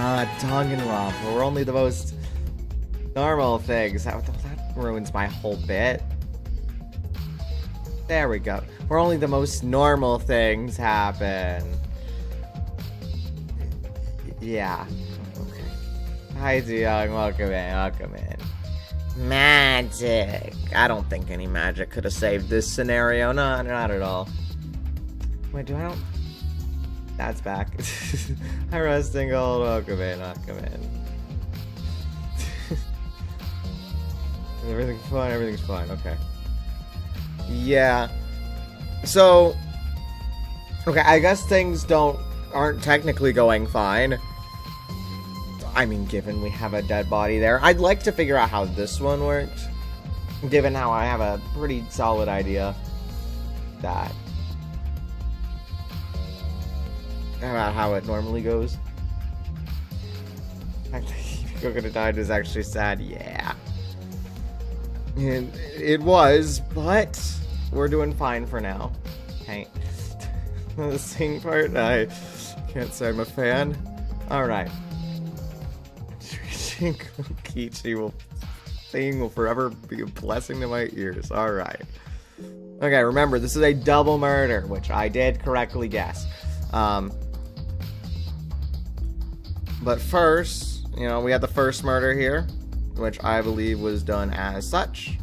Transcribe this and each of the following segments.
Danganronpa. We're only the most normal things. That ruins my whole bit. There we go. Where only the most normal things happen. Yeah. Okay. Hi, Jiyoung. Welcome in. Welcome in. Magic. I don't think any magic could have saved this scenario. No, not at all. Wait, do I don't... That's back. Hi, Rusting Gold. Welcome in. Welcome in. Everything's fine. Everything's fine. Okay. Yeah. So... Okay, I guess things aren't technically going fine. I mean, given we have a dead body there. I'd like to figure out how this one works. Given how I have a pretty solid idea that... about how it normally goes. I think Himiko could have died is actually sad. Yeah. And it was, but we're doing fine for now. Hey. The sing part, I can't say I'm a fan. Alright. Kichi will forever be a blessing to my ears. Alright. Okay, remember, this is a double murder, which I did correctly guess. But first, you know, we had the first murder here, which I believe was done as such.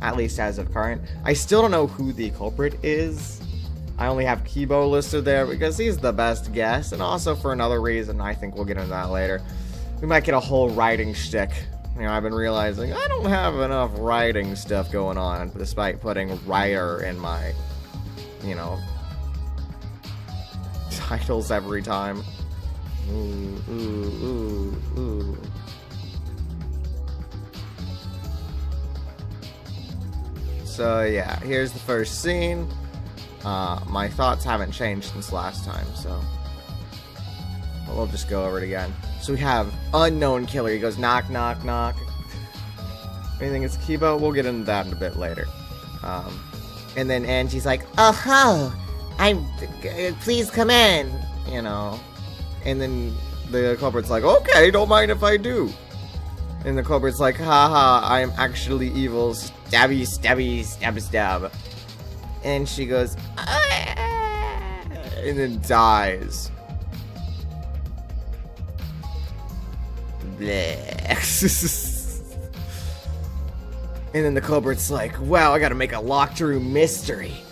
At least as of current. I still don't know who the culprit is. I only have Kibo listed there because he's the best guess, and also for another reason. I think we'll get into that later. We might get a whole writing shtick. You know, I've been realizing I don't have enough writing stuff going on, despite putting writer in my, you know, titles every time. Ooh, ooh, ooh, ooh. So yeah, here's the first scene. My thoughts haven't changed since last time, so we'll just go over it again. So we have unknown killer. He goes knock, knock, knock. Anything it's Kibo? We'll get into that in a bit later. And then Angie's like, "Oh, please come in," you know. And then the culprit's like, "Okay, don't mind if I do." And the culprit's like, "Haha, I am actually evil. Stabby, stabby, stab, stab." And she goes, "Ah," and then dies. Bleh. And then the culprit's like, "Wow, I gotta make a locked room mystery."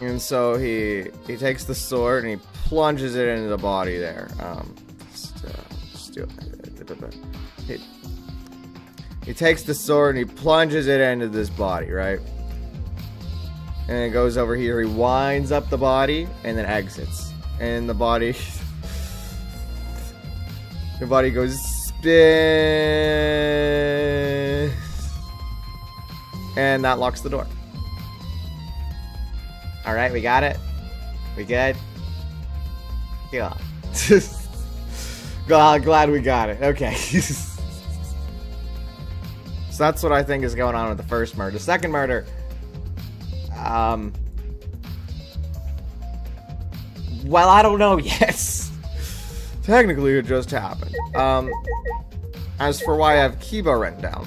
And so he takes the sword and he plunges it into the body there. He takes the sword and he plunges it into this body, right? And it goes over here. He winds up the body and then exits. And the body goes spin, and that locks the door. All right, we got it. We good? Yeah. Glad we got it. Okay. So that's what I think is going on with the first murder. The second murder, well, I don't know yet. Technically, it just happened. As for why I have Kiba written down,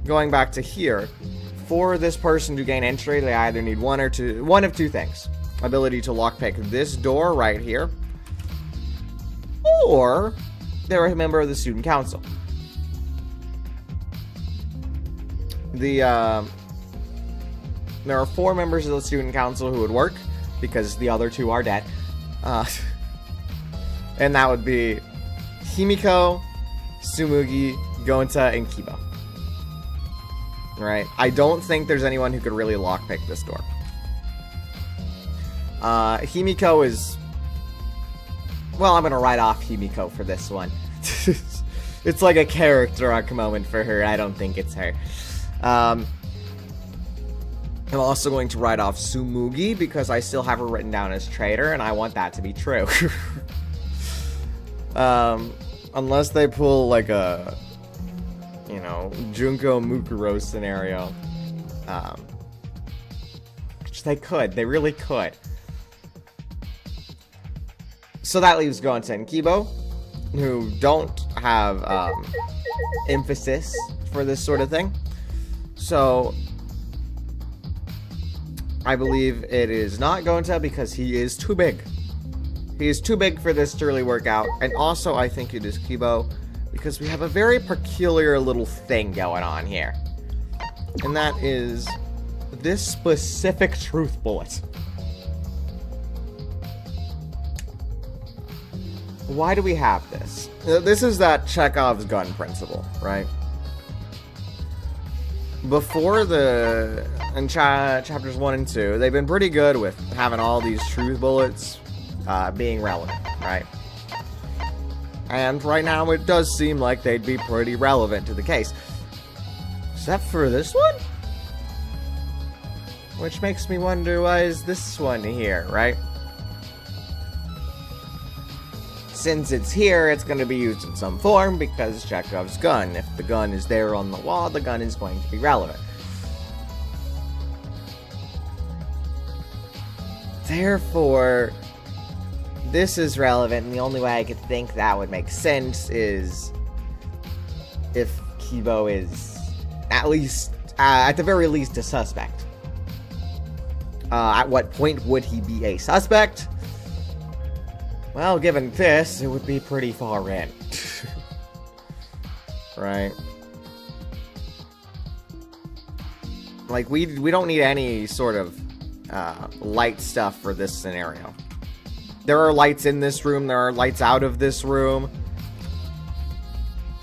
going back to here, for this person to gain entry, they either need one of two things: ability to lockpick this door right here, or they're a member of the student council. There are 4 members of the student council who would work, because the other 2 are dead. And that would be Himiko, Tsumugi, Gonta, and Kiba. Right? I don't think there's anyone who could really lockpick this door. Himiko is... Well, I'm gonna write off Himiko for this one. It's like a character arc moment for her. I don't think it's her. I'm also going to write off Tsumugi because I still have her written down as traitor, and I want that to be true. Unless they pull like a, you know, Junko Mukuro scenario. Which they could. They really could. So that leaves Gonta and Kibo, who don't have emphasis for this sort of thing. So I believe it is not Gonta because he is too big. He is too big for this to really work out. And also I think it is Kibo because we have a very peculiar little thing going on here. And that is this specific truth bullet. Why do we have this? This is that Chekhov's gun principle, right? Before in chapters 1 and 2, they've been pretty good with having all these truth bullets being relevant, right? And right now it does seem like they'd be pretty relevant to the case. Except for this one? Which makes me wonder, why is this one here, right? Since it's here, it's going to be used in some form because Chekhov's gun. If the gun is there on the wall, the gun is going to be relevant. Therefore, this is relevant, and the only way I could think that would make sense is if Kibo is at the very least, a suspect. At what point would he be a suspect? Well, given this, it would be pretty far in. Right? Like, we don't need any sort of light stuff for this scenario. There are lights in this room, there are lights out of this room.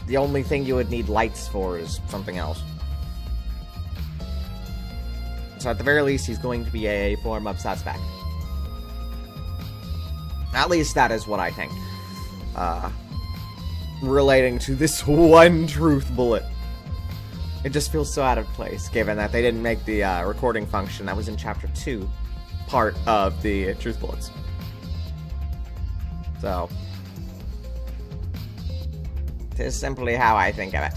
The only thing you would need lights for is something else. So at the very least, he's going to be a form of suspect. At least that is what I think. Relating to this one truth bullet. It just feels so out of place, given that they didn't make the recording function that was in chapter 2 part of the truth bullets. So, this is simply how I think of it.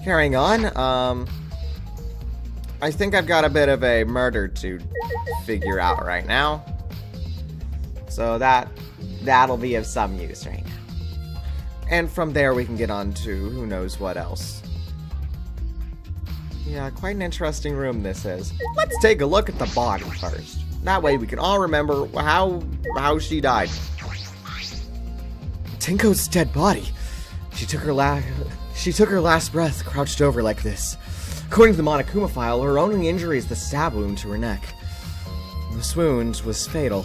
Carrying on, I think I've got a bit of a murder to figure out right now. So that'll be of some use right now. And from there we can get on to who knows what else. Yeah, quite an interesting room this is. Let's take a look at the body first. That way we can all remember how she died. Tenko's dead body. She took her last breath crouched over like this. According to the Monokuma file, her only injury is the stab wound to her neck. This wound was fatal.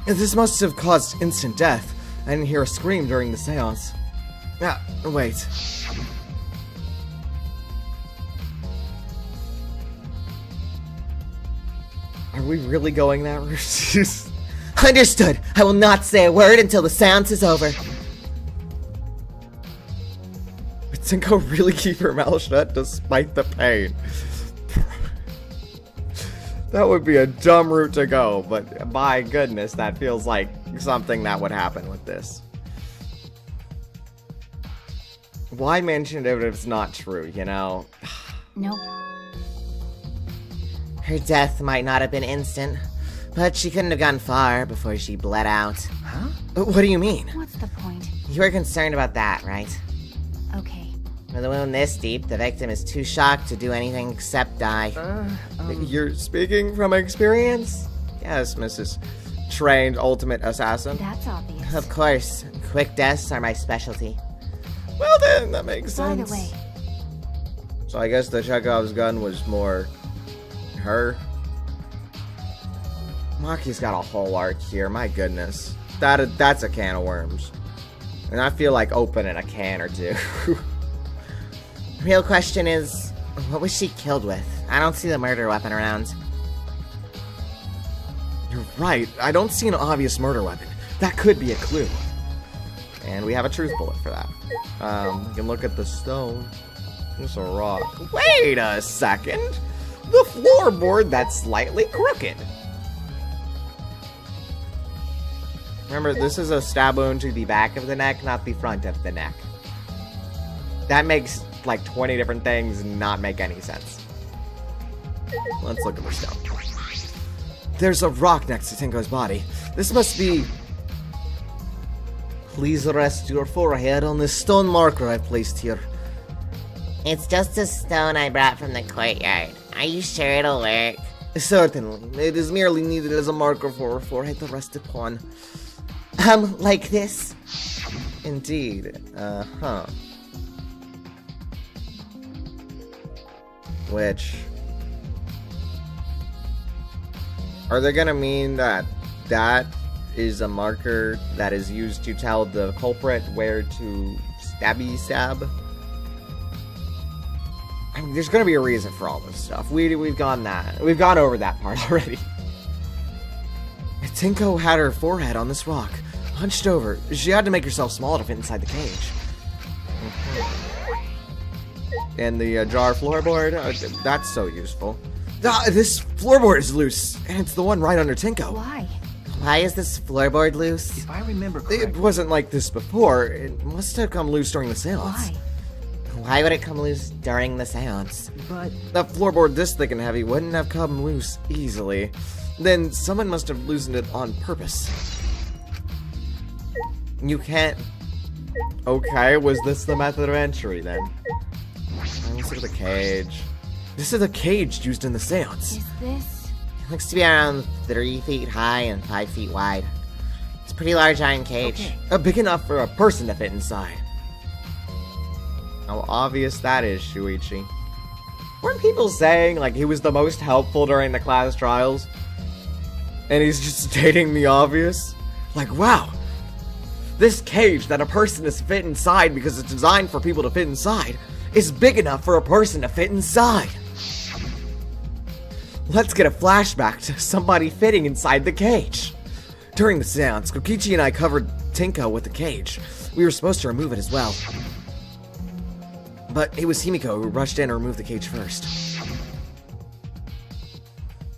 This must have caused instant death. I didn't hear a scream during the seance. Wait. Are we really going that route? Understood! I will not say a word until the seance is over. Would Tenko really keep her mouth shut despite the pain? That would be a dumb route to go, but by goodness, that feels like something that would happen with this. Why mention it if it's not true, you know? Nope. Her death might not have been instant, but she couldn't have gone far before she bled out. Huh? What do you mean? What's the point? You were concerned about that, right? Okay. With a wound this deep, the victim is too shocked to do anything except die. You're speaking from experience? Yes, Mrs. Trained Ultimate Assassin. That's obvious. Of course. Quick deaths are my specialty. Well then, that makes By sense. the way, So I guess the Chekhov's gun was more her. Maki's got a whole arc here, my goodness. That's a can of worms. And I feel like opening a can or two. Real question is, what was she killed with? I don't see the murder weapon around. You're right, I don't see an obvious murder weapon. That could be a clue. And we have a truth bullet for that. We can look at the stone. It's a rock. Wait a second! The floorboard, that's slightly crooked. Remember, this is a stab wound to the back of the neck, not the front of the neck. That makes like 20 different things not make any sense. Let's look at the stone. There's a rock next to Tenko's body. This must be... Please rest your forehead on this stone marker I've placed here. It's just a stone I brought from the courtyard. Are you sure it'll work? Certainly. It is merely needed as a marker for her forehead to rest upon. Like this? Indeed. Which... Are they gonna mean that that is a marker that is used to tell the culprit where to stabby stab? I mean, there's gonna be a reason for all this stuff. We've gone over that part already. Tenko had her forehead on this rock, hunched over. She had to make herself small to fit inside the cage. And the jar floorboard, that's so useful. This floorboard is loose, and it's the one right under Tenko. Why? Why is this floorboard loose? If I remember correctly... It wasn't like this before. It must have come loose during the seance. Why? Why would it come loose during the seance? But... That floorboard this thick and heavy wouldn't have come loose easily. Then someone must have loosened it on purpose. You can't... Okay, was this the method of entry then? Let's look at the cage. This is a cage used in the seance. Is this? It looks to be around 3 feet high and 5 feet wide. It's a pretty large iron cage. Okay. Big enough for a person to fit inside. How obvious that is, Shuichi. Weren't people saying, like, he was the most helpful during the class trials? And he's just stating the obvious? Like, wow. This cage that a person is fit inside because it's designed for people to fit inside is big enough for a person to fit inside. Let's get a flashback to somebody fitting inside the cage. During the seance, Kokichi and I covered Tenko with the cage. We were supposed to remove it as well. But it was Himiko who rushed in and removed the cage first.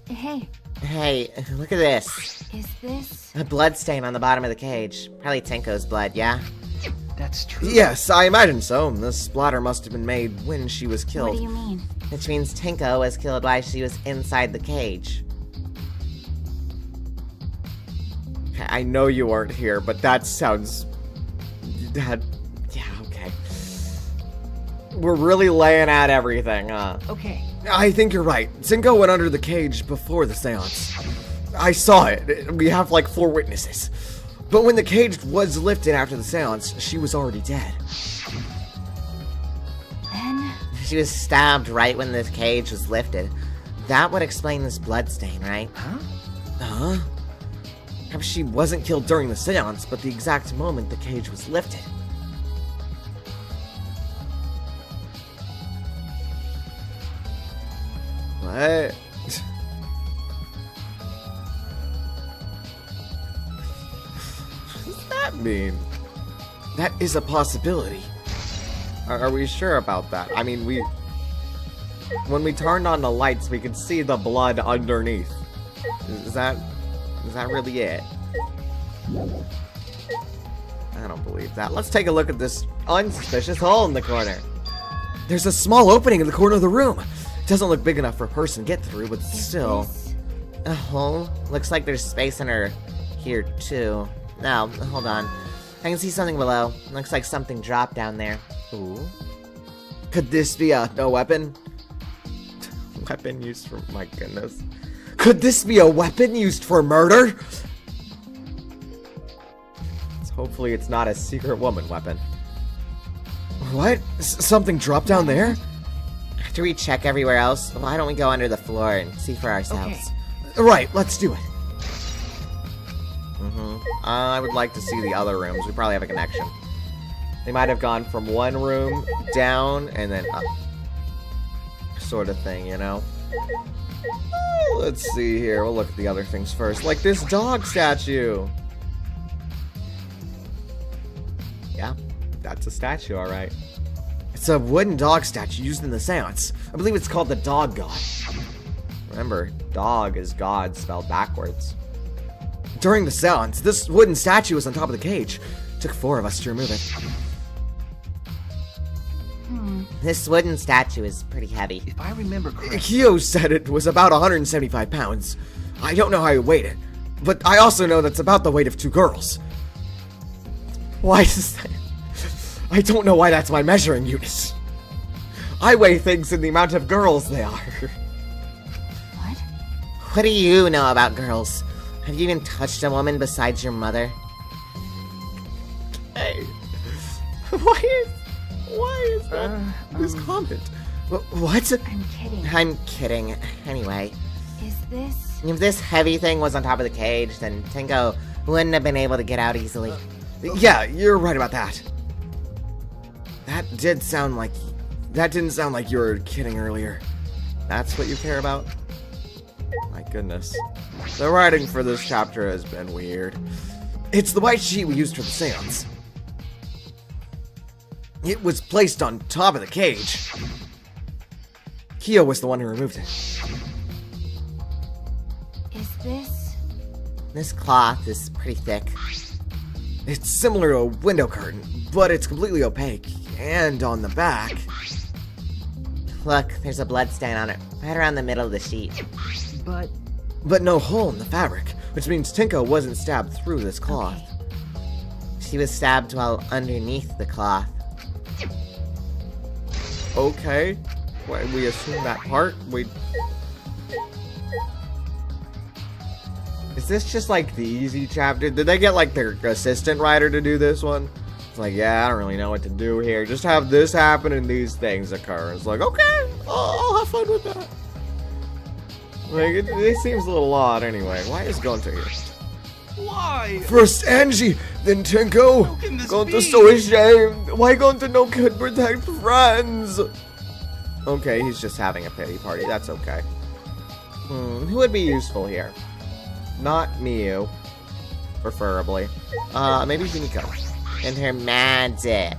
Hey, Hey, look at this. is this? A blood stain on the bottom of the cage. Probably Tenko's blood, yeah? That's true. Yes, I imagine so. The splatter must have been made when she was What killed. do you mean? Which means Tenko was killed while she was inside the cage. I know you weren't here, but that sounds... Yeah, okay. We're really laying out everything, huh? Okay. I think you're right. Tenko went under the cage before the seance. I saw it. We have like 4 witnesses. But when the cage was lifted after the seance, she was already dead. Then? She was stabbed right when the cage was lifted. That would explain this blood stain, right? Huh? Perhaps she wasn't killed during the seance, but the exact moment the cage was lifted. What? What does that mean? That is a possibility. Are we sure about that? I mean, when we turned on the lights, we could see the blood underneath. Is that really it? I don't believe that. Let's take a look at this unsuspicious hole in the corner. There's a small opening in the corner of the room. It doesn't look big enough for a person to get through, but Is still. this? A hole? Looks like there's space in her here, too. No, hold on. I can see something below. Looks like something dropped down there. Ooh. Could this be a weapon? Weapon used for... My goodness. Could this be a weapon used for murder? Hopefully it's not a secret woman weapon. What? Something dropped down there? After we check everywhere else, why don't we go under the floor and see for ourselves? Right, let's do it. I would like to see the other rooms. We probably have a connection. They might have gone from one room down and then up. Sort of thing, you know? Let's see here. We'll look at the other things first. Like this dog statue. Yeah, that's a statue, alright. It's a wooden dog statue used in the seance. I believe it's called the Dog God. Remember, dog is God spelled backwards. During the seance, this wooden statue was on top of the cage. It took 4 of us to remove it. This wooden statue is pretty heavy. If I remember correctly... Kyo said it was about 175 pounds. I don't know how you weighed it, but I also know that's about the weight of 2 girls. Why is that? I don't know why that's my measuring unit. I weigh things in the amount of girls they are. What? What do you know about girls? Have you even touched a woman besides your mother? Hey, why is that this comment? What? I'm kidding. I'm kidding. Anyway, Is this... if this heavy thing was on top of the cage, then Tenko wouldn't have been able to get out easily. Yeah, you're right about that. That didn't sound like you were kidding earlier. That's what you care about? My goodness. The writing for this chapter has been weird. It's the white sheet we used for the seance. It was placed on top of the cage. Kyo was the one who removed it. Is this... This cloth is pretty thick. It's similar to a window curtain, but it's completely opaque. And on the back... Look, there's a blood stain on it, right around the middle of the sheet. But no hole in the fabric, which means Tinko wasn't stabbed through this cloth. She was stabbed while underneath the cloth. Okay. Why, we assume that part? Is this just like the easy chapter? Did they get like their assistant writer to do this one? It's like, yeah, I don't really know what to do here. Just have this happen and these things occur. It's like, okay, I'll have fun with that. Like, it seems a little odd anyway. Why is Gonta here? Why? First Angie, then Tinko. How can this Gonta's be? so ashamed. Why Gonta no could protect friends? Okay, he's just having a pity party. That's okay. Who would be useful here? Not Miyu, preferably. Maybe Himiko. And her magic.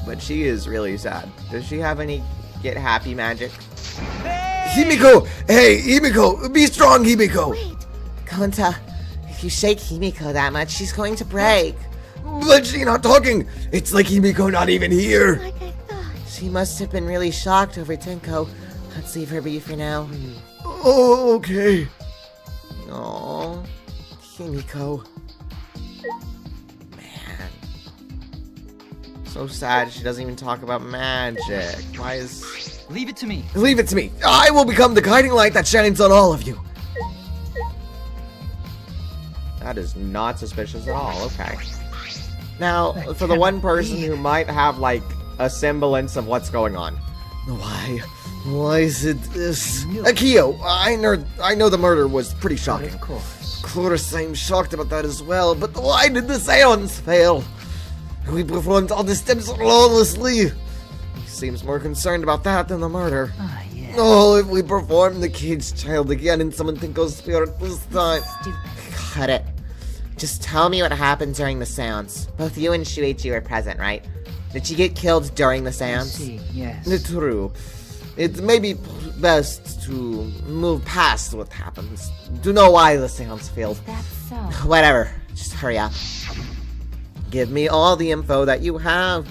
But she is really sad. Does she have any get happy magic? Himiko! Hey, Himiko! Be strong, Himiko! Wait, Gonta, if you shake Himiko that much, she's going to break. But she's not talking! It's like Himiko not even here! like I thought. She must have been really shocked over Tenko. Let's leave her be for now. Oh, okay. Aww, Himiko. Man. So sad she doesn't even talk about magic. Why is... Leave it to me. Leave it to me. I will become the guiding light that shines on all of you. That is not suspicious at all. Okay. Now, for the one person who might have, like, a semblance of what's going on. Why? Why is it this? Akio, I know the murder was pretty shocking. Of course. Of course, I'm shocked about that as well, but why did the seance fail? We performed all the steps flawlessly. He seems more concerned about that than the murder. Ah, yeah. Oh, if we perform the caged child again and someone Tinko's spirit this time. Stupid. Cut it. Just tell me what happened during the seance. Both you and Shuichi were present, right? Did she get killed during the I seance? see, yes. True. It may be best to move past what happens. To know why the seance failed. That's so. Whatever. Just hurry up. Give me all the info that you have.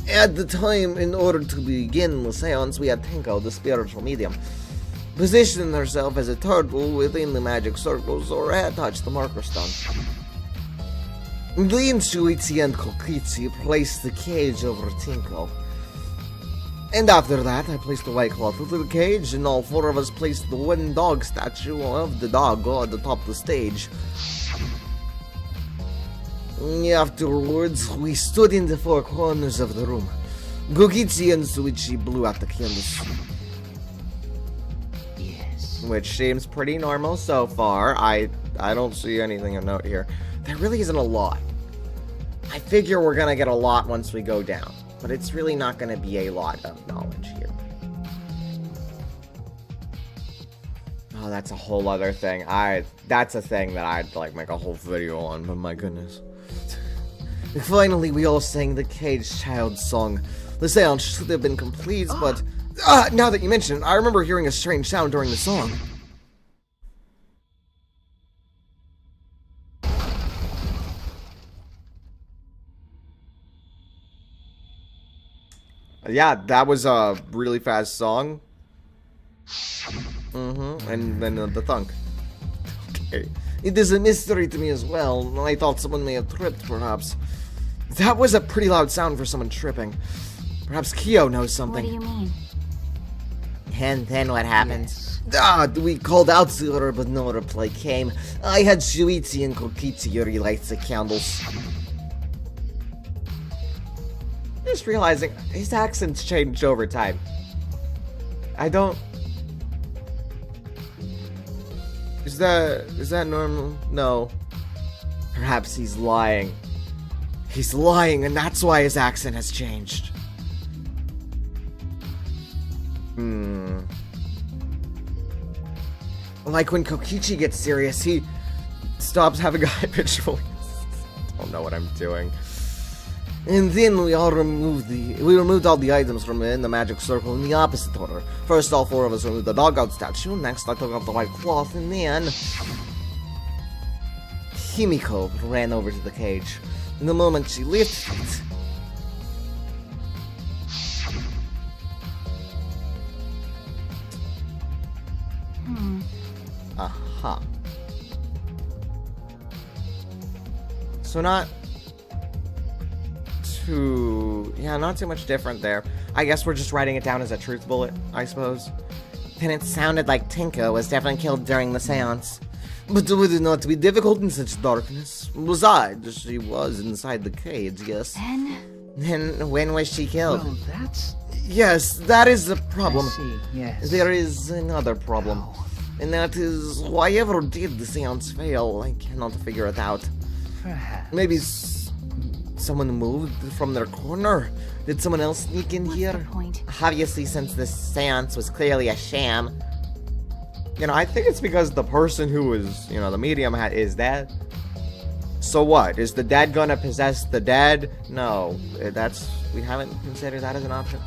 At the time, in order to begin the seance, we had Tinko, the spiritual medium, position herself as a turtle within the magic circle so her head touched the marker stone. Then Shuichi and Kokichi placed the cage over Tinko. And after that, I placed the white cloth over the cage, and all 4 of us placed the wooden dog statue of the dog at the top of the stage. Afterwards, we stood in the 4 corners of the room. Kokichi and Shuichi blew out the candles. Yes. Which seems pretty normal so far. I don't see anything of note here. There really isn't a lot. I figure we're gonna get a lot once we go down, but it's really not gonna be a lot of knowledge here. Oh, that's a whole other thing. That's a thing that I'd like make a whole video on, but my goodness. Finally, we all sang the Caged Child song. The seance should have been complete, but... now that you mention it, I remember hearing a strange sound during the song. Yeah, that was a really fast song. And then the thunk. Okay. It is a mystery to me as well. I thought someone may have tripped, perhaps. That was a pretty loud sound for someone tripping. Perhaps Kyo knows something. What do you mean? And then what happened? We called out to her, but no reply came. I had Shuichi and Kokichi relight the candles. Just realizing his accent's changed over time. I don't. Is that normal? No. Perhaps he's lying. He's lying, and that's why his accent has changed. Like when Kokichi gets serious, he stops having a high-pitched voice. I don't know what I'm doing. And then we removed all the items from in the magic circle in the opposite order. First, all four of us removed the dog-out statue. Next, I took off the white cloth, and then Himiko ran over to the cage. In the moment she lifted it, so not too much different there. I guess we're just writing it down as a truth bullet, I suppose. Then it sounded like Tinko was definitely killed during the seance. But would it not be difficult in such darkness? Besides, she was inside the cage, yes. Then when was she killed? Well, that's... Yes, that is the problem. I see, yes. There is another problem. And that is, whoever did the seance fail, I cannot figure it out. Perhaps. Maybe someone moved from their corner? Did someone else sneak in What's here? the point? Obviously, since this seance was clearly a sham. I think it's because the person who was, the medium is dead. So what? Is the dead gonna possess the dead? No, we haven't considered that as an option.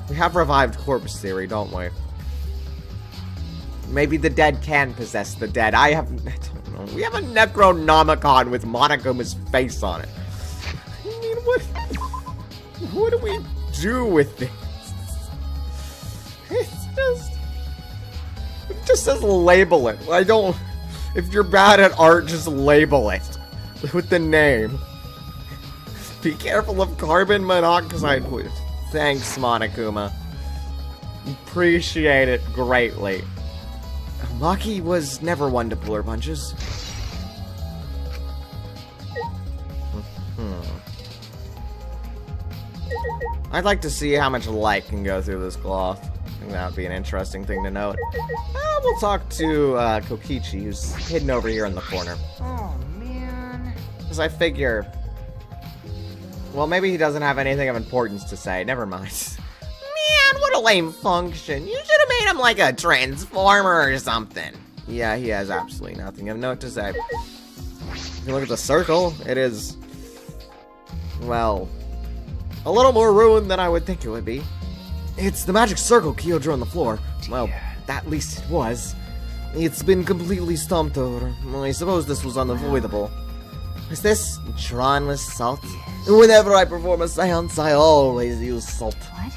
We have revived corpse theory, don't we? Maybe the dead can possess the dead. I don't know. We have a Necronomicon with Monokuma's face on it. I mean, what do we do with this? It just says label it. If you're bad at art, just label it with the name. Be careful of carbon monoxide. Thanks, Monokuma. Appreciate it greatly. Maki was never one to pull her punches. I'd like to see how much light can go through this cloth. I think that would be an interesting thing to note. We'll talk to Kokichi, who's hidden over here in the corner. Oh, man. Because I figure... Well, maybe he doesn't have anything of importance to say. Never mind. Man, what a lame function. You should have made him like a transformer or something. Yeah, he has absolutely nothing of note to say. If you look at the circle, it is... well... a little more ruined than I would think it would be. It's the magic circle Kyo drew on the floor. Well, at least it was. It's been completely stomped over. I suppose this was unavoidable. Was this drawn with salt? Whenever I perform a seance, I always use salt. What?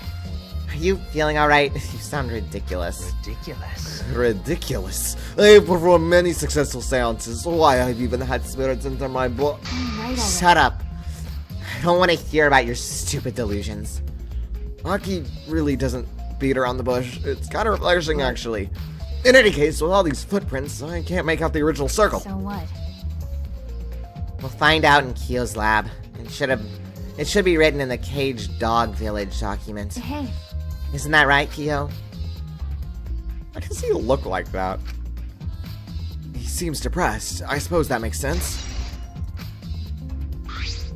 Are you feeling alright? You sound ridiculous. Ridiculous. Ridiculous. I've performed many successful seances. Why, I've even had spirits enter my blood. I'm right already. Shut up. I don't want to hear about your stupid delusions. Aki really doesn't beat around the bush. It's kind of refreshing, actually. In any case, with all these footprints, I can't make out the original circle. So what? We'll find out in Kyo's lab. It should be written in the Caged Dog Village document. Hey, Isn't that right, Kyo? Why does he look like that? He seems depressed. I suppose that makes sense.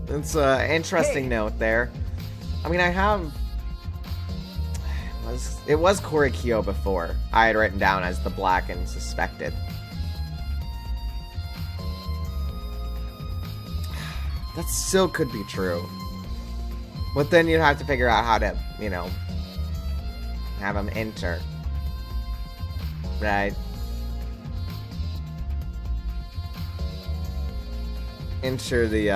It's an interesting note there. I mean, it was Korikyo before. I had written down as the black and suspected. That still could be true. But then you'd have to figure out how to, have him enter. Right? Enter the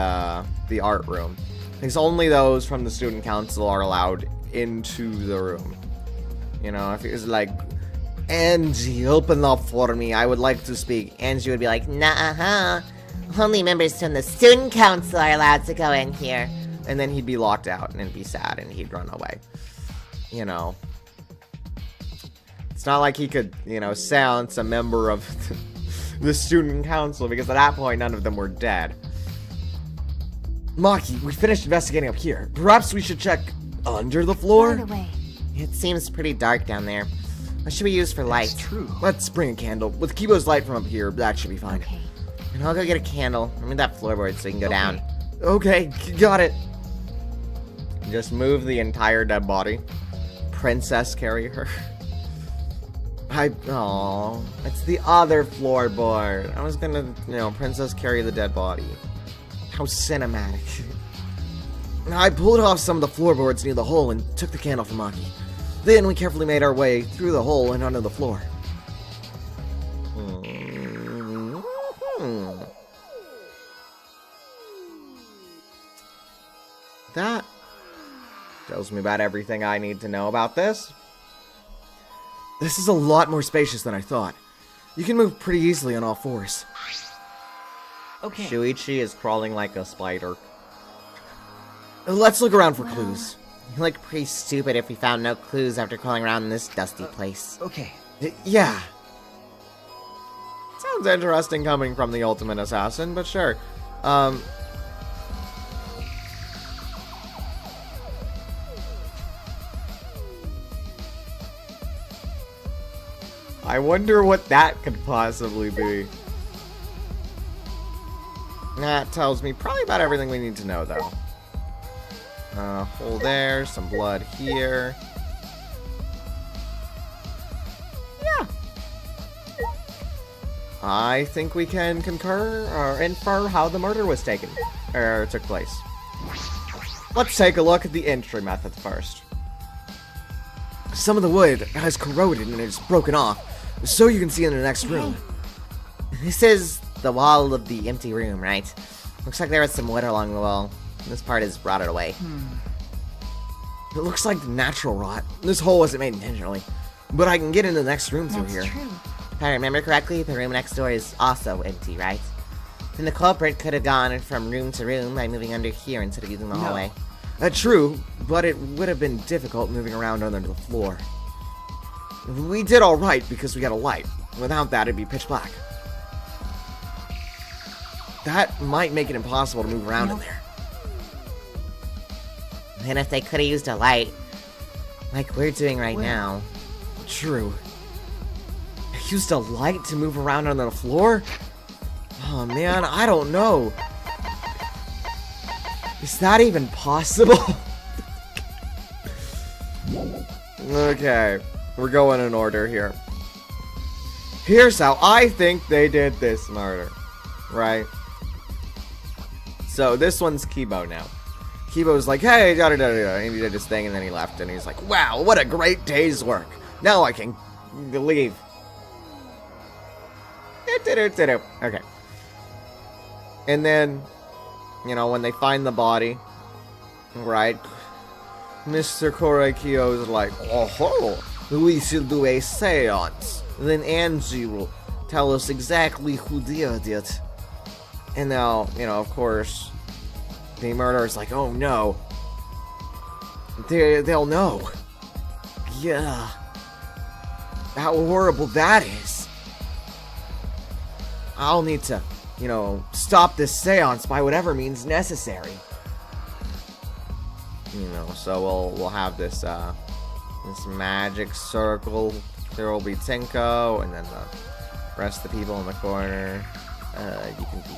art room. Because only those from the student council are allowed into the room. If it was like Angie, open up for me. I would like to speak. Angie would be like, nah, only members from the student council are allowed to go in here. And then he'd be locked out and it'd be sad and he'd run away. You know. It's not like he could, you know, silence a member of the student council because at that point none of them were dead. Maki, we finished investigating up here. Perhaps we should check under the floor? By the way, It seems pretty dark down there. What should we use for light? That's true. Let's bring a candle. With Kibo's light from up here, that should be fine. okay. And I'll go get a candle. I need that floorboard so we can go down. Okay, got it. Just move the entire dead body. Princess carry her. Oh, it's the other floorboard. I was gonna, you know, princess carry the dead body. How cinematic. I pulled off some of the floorboards near the hole and took the candle from Maki. Then we carefully made our way through the hole and onto the floor. That tells me about everything I need to know about this. This is a lot more spacious than I thought. You can move pretty easily on all fours. Okay. Shuichi is crawling like a spider. Let's look around for clues. You look pretty stupid if we found no clues after crawling around in this dusty place. Okay. Yeah. Sounds interesting coming from the ultimate assassin, but sure. I wonder what that could possibly be. That tells me probably about everything we need to know, though. Hole there, some blood here. Yeah. I think we can concur or infer how the murder was taken, or took place. Let's take a look at the entry method first. Some of the wood has corroded and it's broken off, so you can see in the next room. This is the wall of the empty room, right? Looks like there was some wood along the wall. This part is rotted away. It looks like natural rot. This hole wasn't made intentionally, but I can get into the next room through That's here. true. If I remember correctly, the room next door is also empty, right? Then the culprit could have gone from room to room by moving under here instead of using the hallway. True, but it would have been difficult moving around under the floor. We did alright because we got a light. Without that, it'd be pitch black. That might make it impossible to move around in there. And if they could have used a light, like we're doing right now. True. I used a light to move around on the floor? Oh man, I don't know. Is that even possible? Okay, we're going in order here. Here's how I think they did this murder, right? So this one's Kibo now. Kibo's like, hey, da-da-da-da, and he did his thing, and then he left, and he's like, wow, what a great day's work. Now I can leave. Okay. And then, you know, when they find the body, right, Mr. Korekiyo's like, oh, we should do a seance. Then Angie will tell us exactly who did it. And now, you know, of course, the murderer's like, oh no. They'll know. Yeah. How horrible that is. I'll need to, you know, stop this seance by whatever means necessary. You know, so we'll have this this magic circle. There will be Tenko, and then the rest of the people in the corner. You can do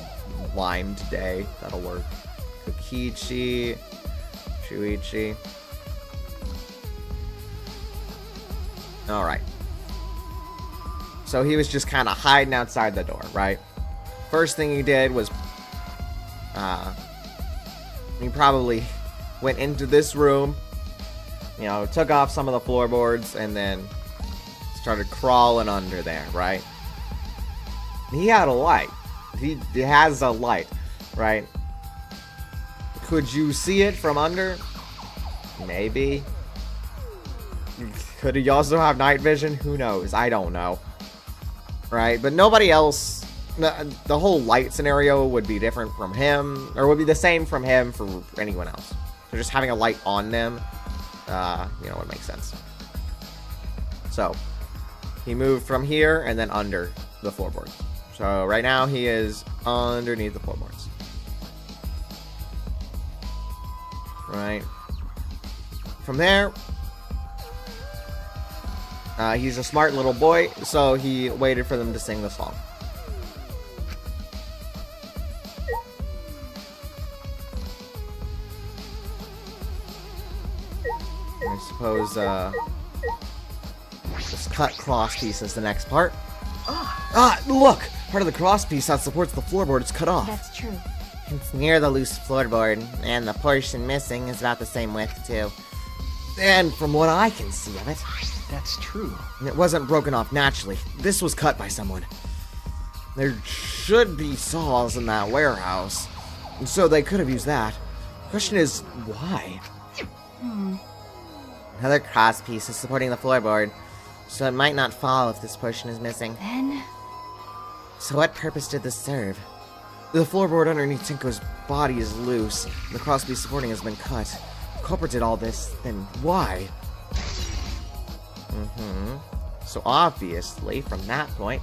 Lime today. That'll work. Kokichi, Shuichi. All right. So he was just kind of hiding outside the door, right? First thing he did was, he probably went into this room, you know, took off some of the floorboards, and then started crawling under there, right? He had a light. He has a light, right? Could you see it from under? Maybe. Could he also have night vision? Who knows? I don't know. Right? But nobody else... The whole light scenario would be different from him, or would be the same from him for anyone else. So just having a light on them, would make sense. So, he moved from here and then under the floorboards. So right now he is underneath the floorboards. Right. From there, he's a smart little boy, so he waited for them to sing the song. I suppose, this cut cross piece is the next part. Look! Part of the cross piece that supports the floorboard is cut off. That's true. It's near the loose floorboard, and the portion missing is about the same width, too. And from what I can see of it, That's true. it wasn't broken off naturally. This was cut by someone. There should be saws in that warehouse, so they could have used that. Question is, why? Another cross piece is supporting the floorboard, so it might not fall if this portion is missing. Then... So what purpose did this serve? The floorboard underneath Tinko's body is loose. The crosspiece supporting has been cut. The culprit did all this, then why? So obviously, from that point,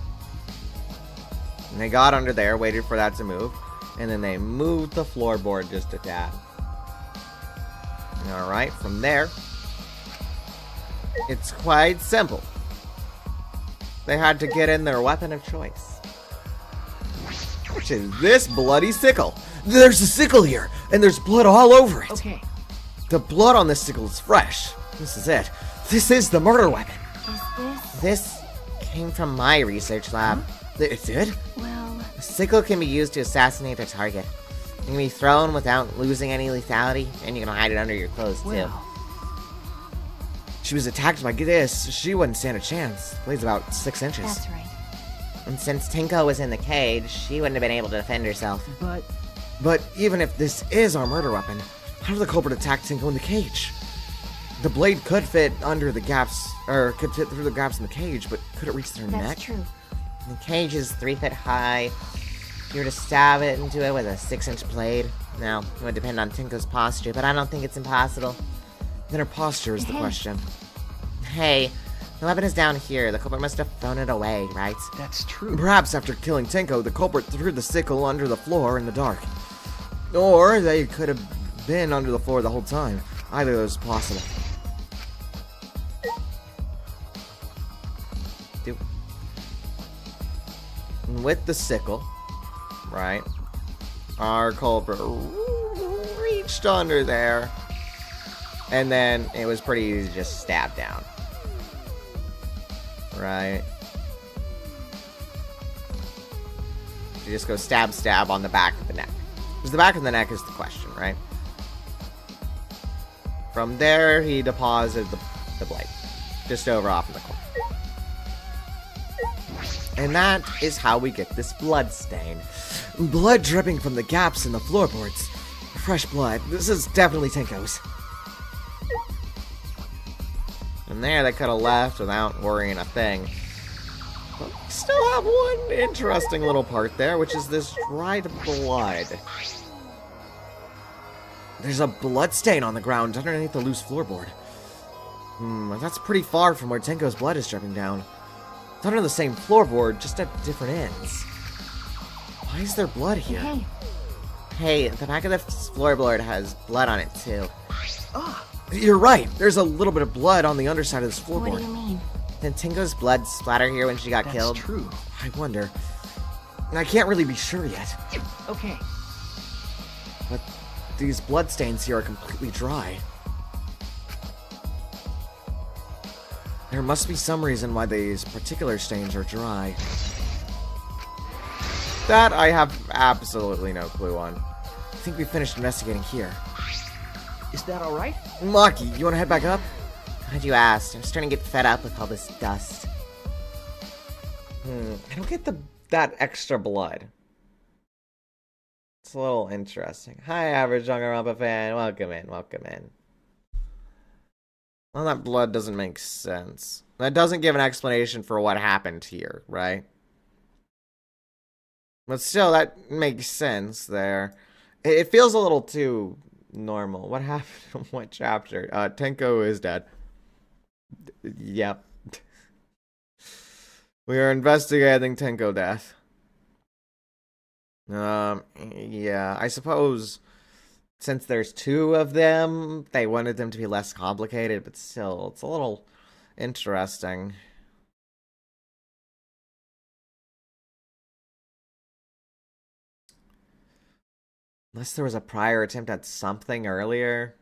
they got under there, waited for that to move, and then they moved the floorboard just a tad. Alright, from there, it's quite simple. They had to get in their weapon of choice. Which is this bloody sickle. There's a sickle here, and there's blood all over it. Okay. The blood on this sickle is fresh. This is it. This is the murder weapon. is this... This came from my research lab. It did? Well... A sickle can be used to assassinate a target. It can be thrown without losing any lethality, and you can hide it under your clothes, too. Well, She was attacked by this. She wouldn't stand a chance. The blade's about 6 inches. That's right. And since Tinko was in the cage, she wouldn't have been able to defend herself. But even if this is our murder weapon, how did the culprit attack Tinko in the cage? The blade could fit under the gaps, or could fit through the gaps in the cage, but could it reach their neck? That's true. The cage is 3 feet high. If you were to stab it into it with a 6-inch blade, now, it would depend on Tinko's posture, but I don't think it's impossible. Then her posture is the question. Hey, the weapon is down here. The culprit must have thrown it away, right? that's true. Perhaps after killing Tinko, the culprit threw the sickle under the floor in the dark. Or they could have been under the floor the whole time. Either of those is possible. With the sickle, right, our culprit reached under there, and then it was pretty easy to just stab down. Right. You just go stab, stab on the back of the neck. Because the back of the neck is the question, right? From there, he deposited the blade. Just over off in the corner. And that is how we get this blood stain. Blood dripping from the gaps in the floorboards. Fresh blood. This is definitely Tinko's. And there, they could have left without worrying a thing. But we still have one interesting little part there, which is this dried blood. There's a blood stain on the ground underneath the loose floorboard. That's pretty far from where Tinko's blood is dripping down. It's under the same floorboard, just at different ends. Why is there blood here? Hey, Hey, the back of the floorboard has blood on it, too. You're right. There's a little bit of blood on the underside of this what floorboard. do you mean? Did Tinko's blood splatter here when she got That's killed? true. I wonder. I can't really be sure yet. Okay. But these blood stains here are completely dry. There must be some reason why these particular stains are dry. That I have absolutely no clue on. I think we finished investigating here. Is that all right? Maki, you want to head back up? Glad you asked. I'm starting to get fed up with all this dust. I don't get that extra blood. It's a little interesting. Hi, average Danganronpa fan. Welcome in, welcome in. Well, that blood doesn't make sense. That doesn't give an explanation for what happened here, right? But still, that makes sense there. It feels a little too normal. What happened in what chapter? Tenko is dead. Yep. We are investigating Tenko death. Yeah, I suppose since there's two of them, they wanted them to be less complicated, but still, it's a little interesting. Unless there was a prior attempt at something earlier.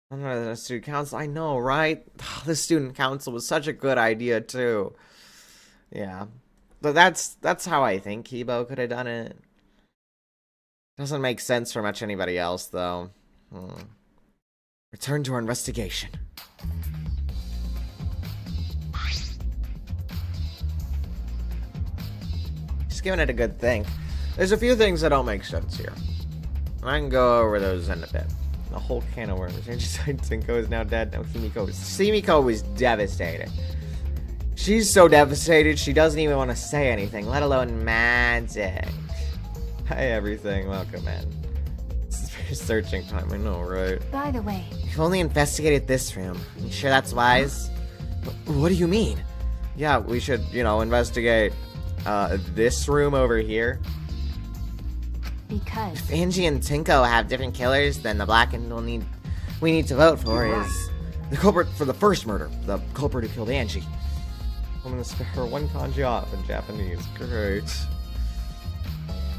I don't know, the student council, I know, right? The student council was such a good idea, too. Yeah. But that's how I think Kibo could have done it. Doesn't make sense for much anybody else, though. Return to our investigation. Just giving it a good think. There's a few things that don't make sense here. I can go over those in a bit. The whole can of worms. Tenko is now dead. No, Himiko was devastated. She's so devastated, she doesn't even want to say anything, let alone magic. Hi, everything. Welcome in. This is very searching time, I know, right? By the way, We've only investigated this room. You sure that's wise? What do you mean? Yeah, we should, investigate, this room over here. because If Angie and Tenko have different killers, then the black and we need to vote for is the culprit for the first murder, the culprit who killed Angie. I'm gonna spare one kanji off in Japanese. Great.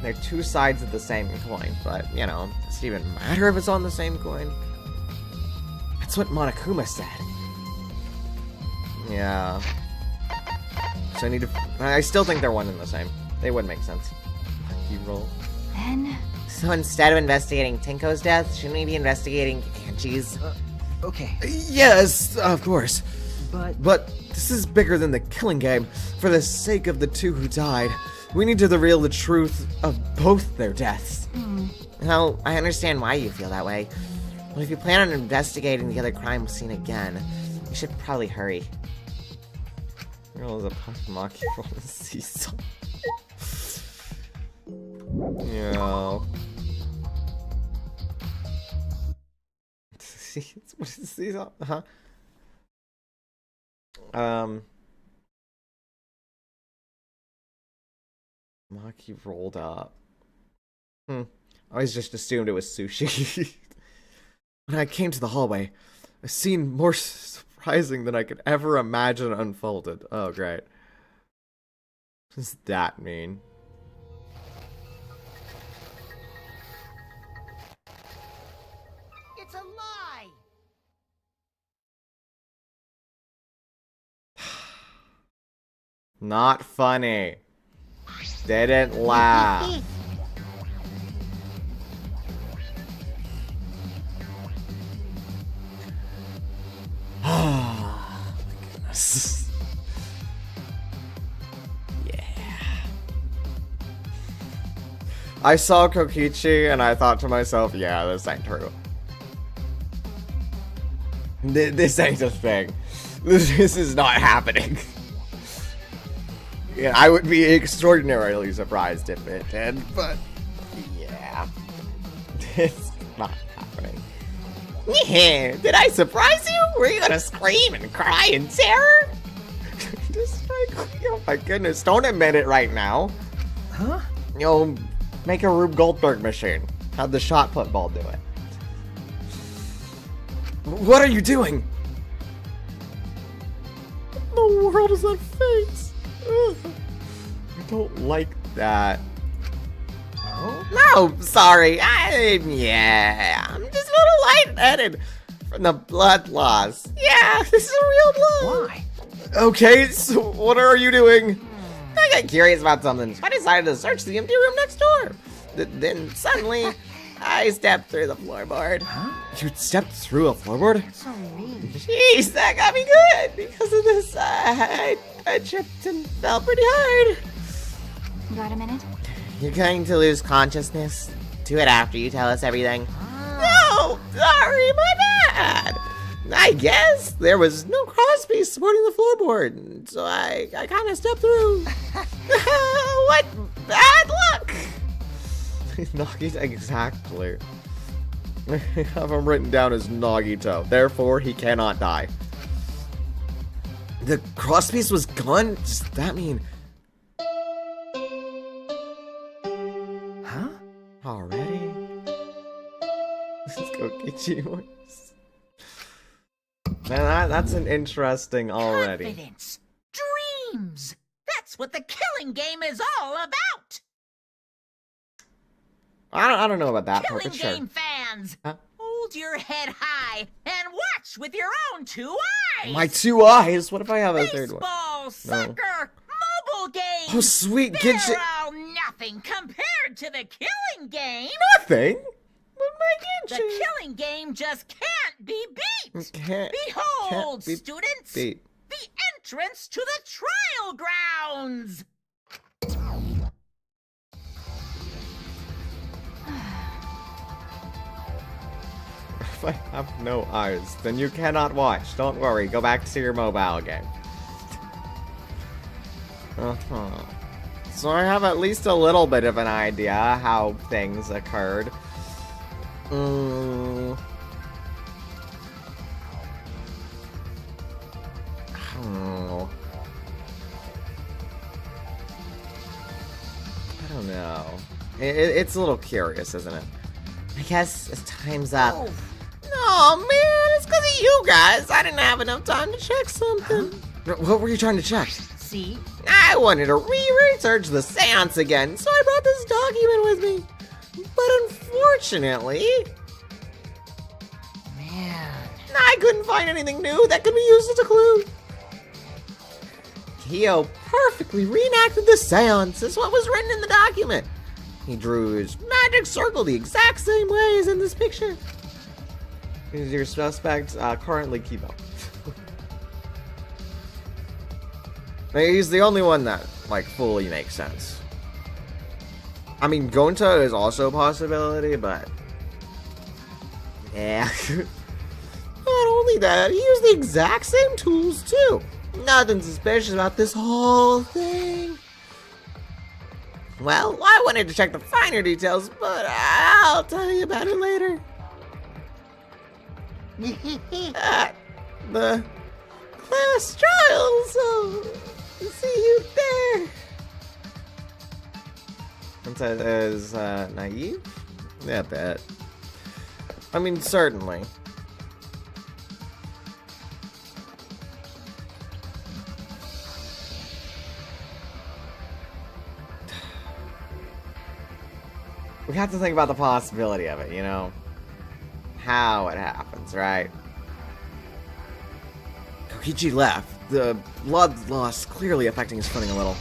They're two sides of the same coin, but, does it even matter if it's on the same coin? That's what Monokuma said. Yeah. So I still think they're one and the same. They would make sense. You roll. then So instead of investigating Tenko's death, shouldn't we be investigating Angie's? Okay, Yes, of course. but This is bigger than the killing game. For the sake of the two who died, we need to reveal the truth of both their deaths. Now, I understand why you feel that way. But if you plan on investigating the other crime scene again, you should probably hurry. Girl is a Maki roll the seesaw. Yeah. What is the seesaw? Maki rolled up. I always just assumed it was sushi. When I came to the hallway, a scene more surprising than I could ever imagine unfolded. Oh, great. What does that mean? It's a lie! Not funny. Didn't laugh. Oh, my goodness. Yeah. I saw Kokichi and I thought to myself, yeah, this ain't true. This ain't a thing. This is not happening. Yeah, I would be extraordinarily surprised if it did, but yeah, it's not happening. Yeah, did I surprise you? Were you gonna scream and cry in terror? Just like, oh my goodness, don't admit it right now. huh? Make a Rube Goldberg machine. Have the shot put ball do it. What are you doing? The world is on face. I don't like that. No, sorry. I'm just a little lightheaded from the blood loss. Yeah, this is a real blood. Why? Okay, so what are you doing? I got curious about something, so I decided to search the empty room next door. Then suddenly, I stepped through the floorboard. Huh? You stepped through a floorboard? so mean. Jeez, that got me good. Because of this, I tripped and fell pretty hard. Got a minute? You're going to lose consciousness? Do it after you tell us everything. No, sorry, my bad. I guess there was no crosspiece supporting the floorboard, so I kind of stepped through. What bad luck! Nagito, exactly. I have him written down as Nagito, therefore he cannot die. The crosspiece was gone? Does that mean... Huh? Already? Let's go get yours. Man, that's an interesting already. Confidence, dreams. That's what the killing game is all about. I don't know about that part, Killing but sure. game fans, Huh? hold your head high and watch with your own 2 eyes. My 2 eyes? What if I have a third one? Baseball, soccer, mobile games. Oh, sweet, They're get you... all nothing compared to the killing game. Nothing? What am I The getting? killing game just can't be beat. Can't Behold, be students, beat. the entrance to the trial grounds. If I have no eyes, then you cannot watch. Don't worry, go back to your mobile game. So I have at least a little bit of an idea how things occurred. I don't know. It's a little curious, isn't it? I guess time's up. Oh, Oh man, it's because of you guys. I didn't have enough time to check something. What were you trying to check? see? I wanted to re-research the seance again, so I brought this document with me. But unfortunately, Man. I couldn't find anything new that could be used as a clue. Kyo perfectly reenacted the seance as what was written in the document. He drew his magic circle the exact same way as in this picture. Is your suspect currently Kibo? He's the only one that, like, fully makes sense. I mean, Gonta is also a possibility, but... yeah. Not only that, he used the exact same tools, too. Nothing suspicious about this whole thing. Well, I wanted to check the finer details, but I'll tell you about it later. The class trial, so see you there. Gonta is naive? Yeah, I bet. I mean, certainly. We have to think about the possibility of it, you know? How it happens, right? Kokichi left. The blood loss clearly affecting his footing a little.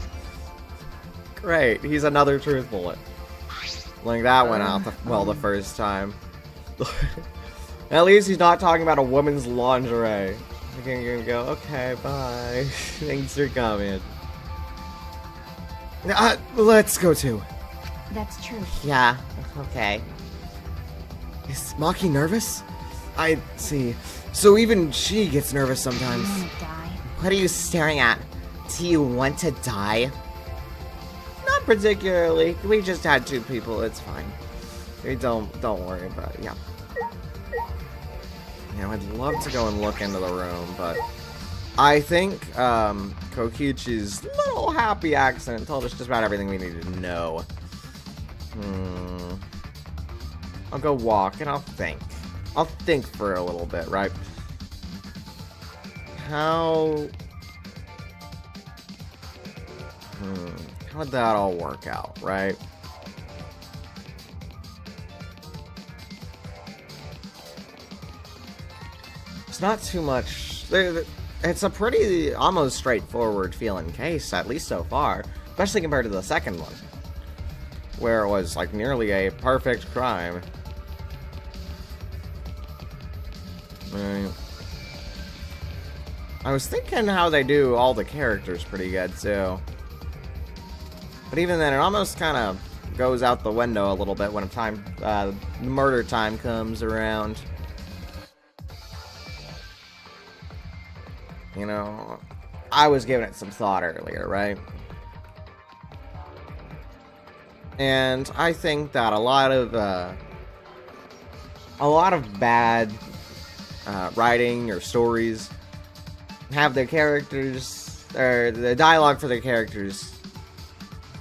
Great, he's another truth bullet. Like that went out the first time. At least he's not talking about a woman's lingerie. You're gonna go, okay, bye. Thanks for coming. Let's go too. That's true. Yeah, okay. Is Maki nervous? I see. So even she gets nervous sometimes. You wanna die? What are you staring at? Do you want to die? Not particularly. We just had 2 people, it's fine. We don't worry about it, yeah. Yeah, I'd love to go and look into the room, but I think Kokichi's little happy accident told us just about everything we needed to know. I'll go walk and I'll think. I'll think for a little bit, right? How would that all work out, right? It's not too much. It's a pretty almost straightforward feeling case, at least so far, especially compared to the second one, where it was like nearly a perfect crime. Right. I was thinking how they do all the characters pretty good too. But even then, it almost kind of goes out the window a little bit when murder time comes around. You know, I was giving it some thought earlier, right? And I think that a lot of bad writing or stories have their characters, or the dialogue for their characters.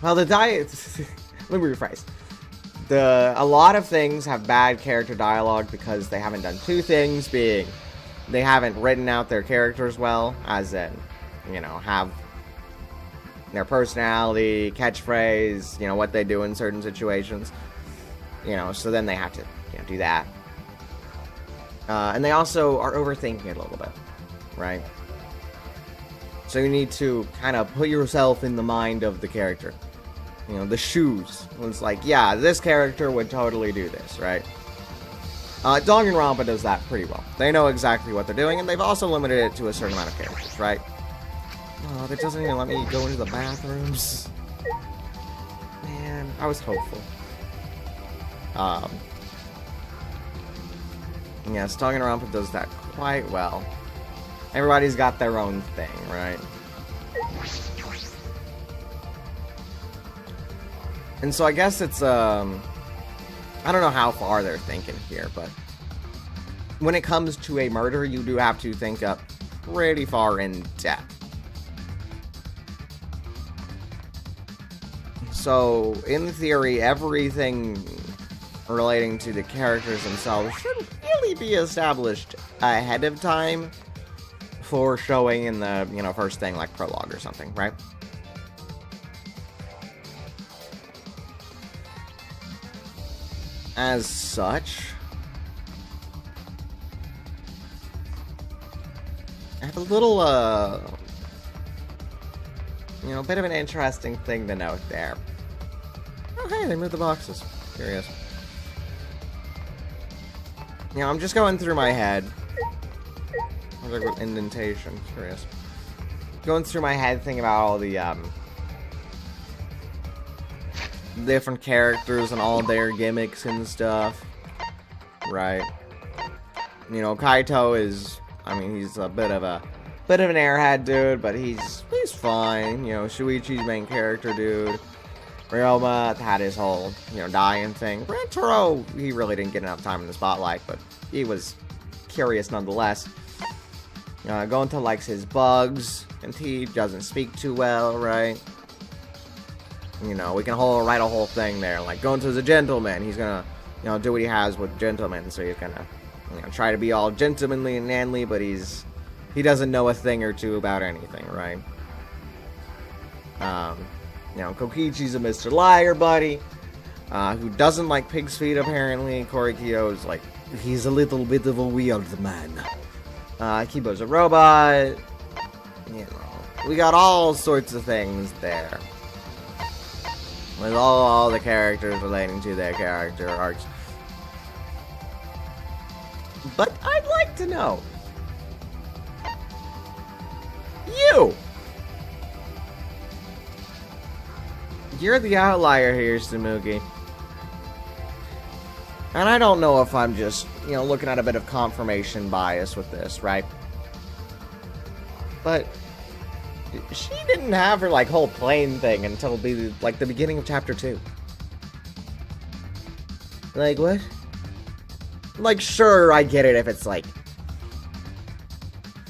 Well, let me rephrase. A lot of things have bad character dialogue because they haven't done two things, being they haven't written out their characters well, as in, you know, have their personality, catchphrase, you know, what they do in certain situations. You know, so then they have to, you know, do that. And they also are overthinking it a little bit, right? So you need to kind of put yourself in the mind of the character. You know, the shoes. It's like, yeah, this character would totally do this, right? Danganronpa does that pretty well. They know exactly what they're doing, and they've also limited it to a certain amount of characters, right? Oh, that doesn't even let me go into the bathrooms. Man, I was hopeful. Yes, Danganronpa does that quite well. Everybody's got their own thing, right? And so I guess it's, I don't know how far they're thinking here, but when it comes to a murder, you do have to think up pretty far in depth. So, in theory, everything relating to the characters themselves should really be established ahead of time for showing in the, you know, first thing, like prologue or something, right? As such, I have a little, you know, bit of an interesting thing to note there. Oh, hey, they moved the boxes. Curious. You know, I'm just going through my head. Like with indentation. Curious. Going through my head, thinking about all the, different characters and all their gimmicks and stuff. Right. You know, Kaito is, I mean, he's a bit of an airhead dude, but he's fine. You know, Shuichi's main character dude. Ryoma had his whole, you know, dying thing. Rantaro, he really didn't get enough time in the spotlight, but he was curious nonetheless. Gonta likes his bugs, and he doesn't speak too well, right? You know, we can write a whole thing there. Like, Gonta's a gentleman. He's gonna, you know, do what he has with gentlemen. So he's gonna, you know, try to be all gentlemanly and manly, but he doesn't know a thing or two about anything, right? You know, Kokichi's a Mr. Liar buddy, who doesn't like pig's feet, apparently. Korikyo's like, he's a little bit of a weird man. Kibo's a robot. You know, we got all sorts of things there. With all the characters relating to their character arcs. But I'd like to know. You're the outlier here, Tsumugi. And I don't know if I'm just, you know, looking at a bit of confirmation bias with this, right? But she didn't have her, like, whole plane thing until, like, the beginning of Chapter 2. Like, what? Like, sure, I get it if it's, like,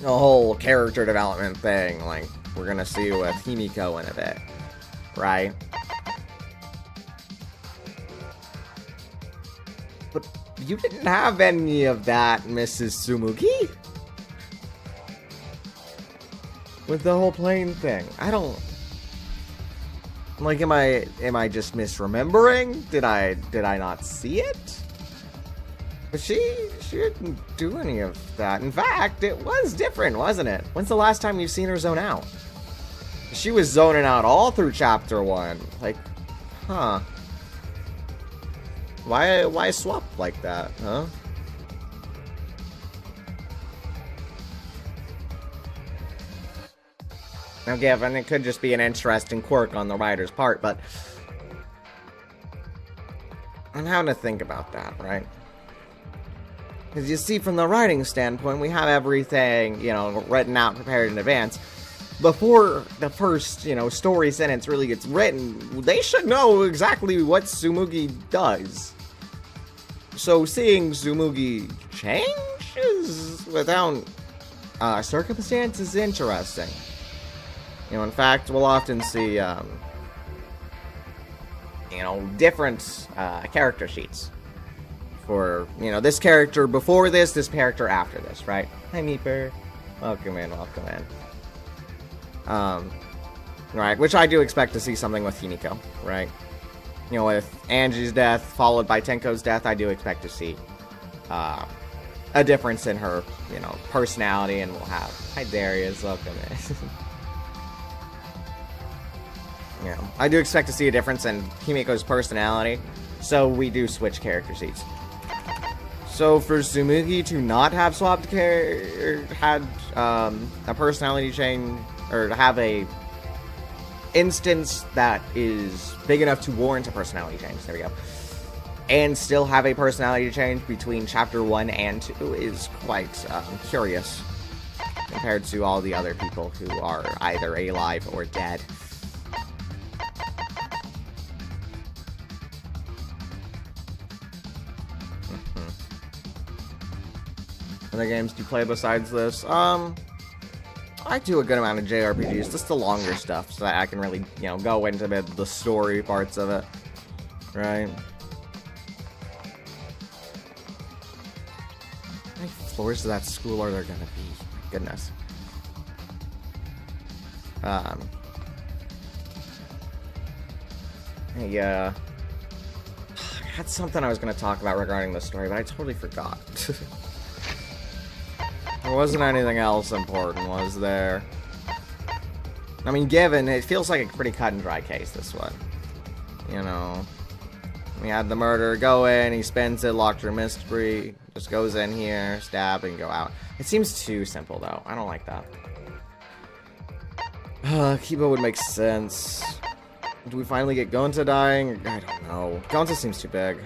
a whole character development thing, like, we're gonna see with Himiko in a bit, right? But you didn't have any of that, Mrs. Tsumugi? With the whole plane thing. I don't... Like, am I just misremembering? Did I not see it? But she didn't do any of that. In fact, it was different, wasn't it? When's the last time you've seen her zone out? She was zoning out all through Chapter 1. Like, huh. Why swap like that, huh? Now, given it could just be an interesting quirk on the writer's part, but I'm having to think about that, right? Because you see, from the writing standpoint, we have everything, you know, written out, prepared in advance. Before the first, you know, story sentence really gets written, they should know exactly what Tsumugi does. So seeing Tsumugi changes without circumstance is interesting. You know, in fact, we'll often see, you know, different character sheets. For, you know, this character before this character after this, right? Hi, Meeper. Welcome in, welcome in. Right, which I do expect to see something with Himiko, right? You know, with Angie's death followed by Tenko's death, I do expect to see a difference in her, you know, personality, and we'll have... Hi, Darius, welcome in. Yeah, I do expect to see a difference in Himiko's personality, so we do switch character sheets. So for Tsumugi to not have swapped had a personality change, or to have a instance that is big enough to warrant a personality change, there we go, and still have a personality change between chapter 1 and 2 is quite curious compared to all the other people who are either alive or dead. Other games do you play besides this? I do a good amount of JRPGs, just the longer stuff, so that I can really, you know, go into the story parts of it, right? How many floors of that school are there gonna be? My goodness. Yeah. I had something I was gonna talk about regarding the story, but I totally forgot. There wasn't anything else important, was there? I mean, given, it feels like a pretty cut and dry case, this one. You know, we had the murder go in, he spends it, locked her mystery, just goes in here, stab, and go out. It seems too simple, though. I don't like that. Kiba would make sense. Do we finally get Gonta dying? I don't know. Gonta seems too big.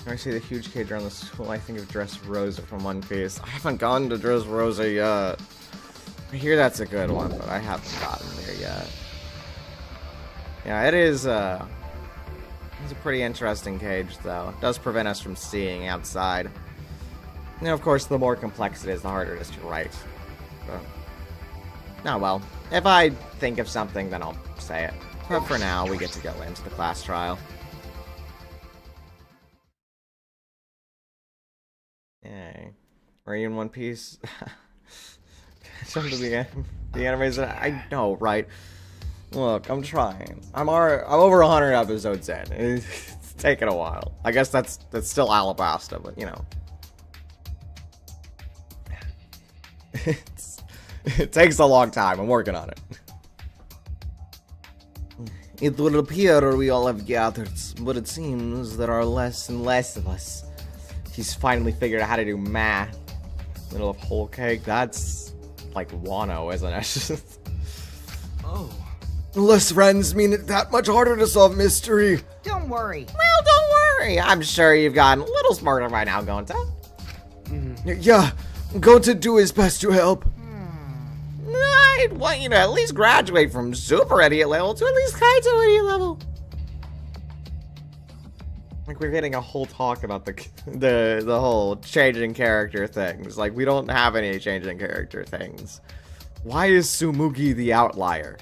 When I see the huge cage around the school, I think of Dressrosa from One Piece. I haven't gone to Dressrosa yet. I hear that's a good one, but I haven't gotten there yet. Yeah, it is, it's a pretty interesting cage, though. It does prevent us from seeing outside. And of course, the more complex it is, the harder it is to write. But, oh well. If I think of something, then I'll say it. But for now, we get to go into the class trial. Yay. Are you in One Piece? Some of the animes that I know, right? Look, I'm trying. I'm over 100 episodes in. It's taken a while. I guess that's still Alabasta, but you know. It takes a long time. I'm working on it. It would appear we all have gathered, but it seems there are less and less of us. He's finally figured out how to do math. Middle of whole cake. That's like Wano, isn't it? Oh. Less friends mean it that much harder to solve mystery. Don't worry. Well, don't worry. I'm sure you've gotten a little smarter by now, Gonta. Yeah, Gonta do his best to help. I'd want you to at least graduate from super idiot level to at least Kaito idiot level. Like, we're getting a whole talk about the whole changing character things. Like, we don't have any changing character things. Why is Tsumugi the outlier?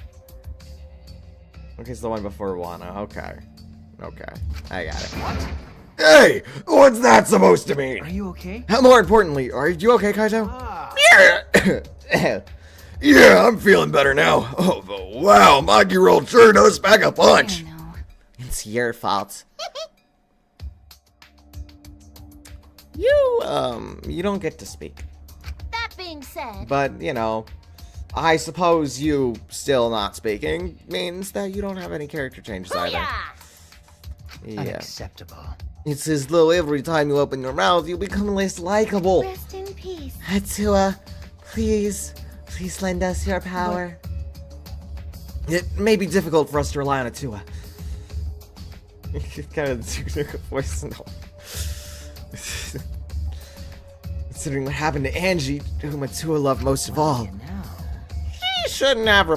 Okay, it's the one before Wano. Okay. Okay. I got it. What? Hey! What's that supposed to mean? Are you okay? More importantly, are you okay, Kaito? Yeah. Yeah, I'm feeling better now. Oh, but wow, Maki rolled sure knows back a I punch. don't know. It's your fault. You don't get to speak. That being said, But, you know, I suppose you still not speaking means that you don't have any character changes either. Yeah. Unacceptable. It's as though every time you open your mouth, you become less likable. rest in peace. Hatsua, please lend us your power. It may be difficult for us to rely on Atua. Kind of took voice. No. Considering what happened to Angie, whom Atua loved most of all. She shouldn't have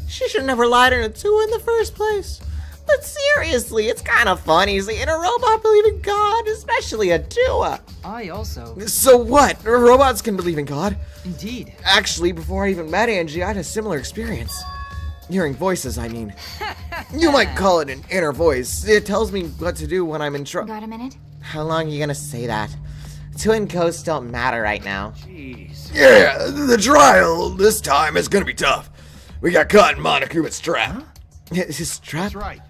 she shouldn't have relied on Atua in the first place. But seriously, it's kind of funny seeing a robot believe in God, especially Atua. I also... So what? Robots can believe in God. Indeed. Actually, before I even met Angie, I had a similar experience. Hearing voices, I mean. You might call it an inner voice. It tells me what to do when I'm in trouble. Got a minute? How long are you gonna say that? Twin ghosts don't matter right now. Jeez. Yeah, the trial this time is gonna be tough. We got caught in Monokuma's trap. His trap? That's right.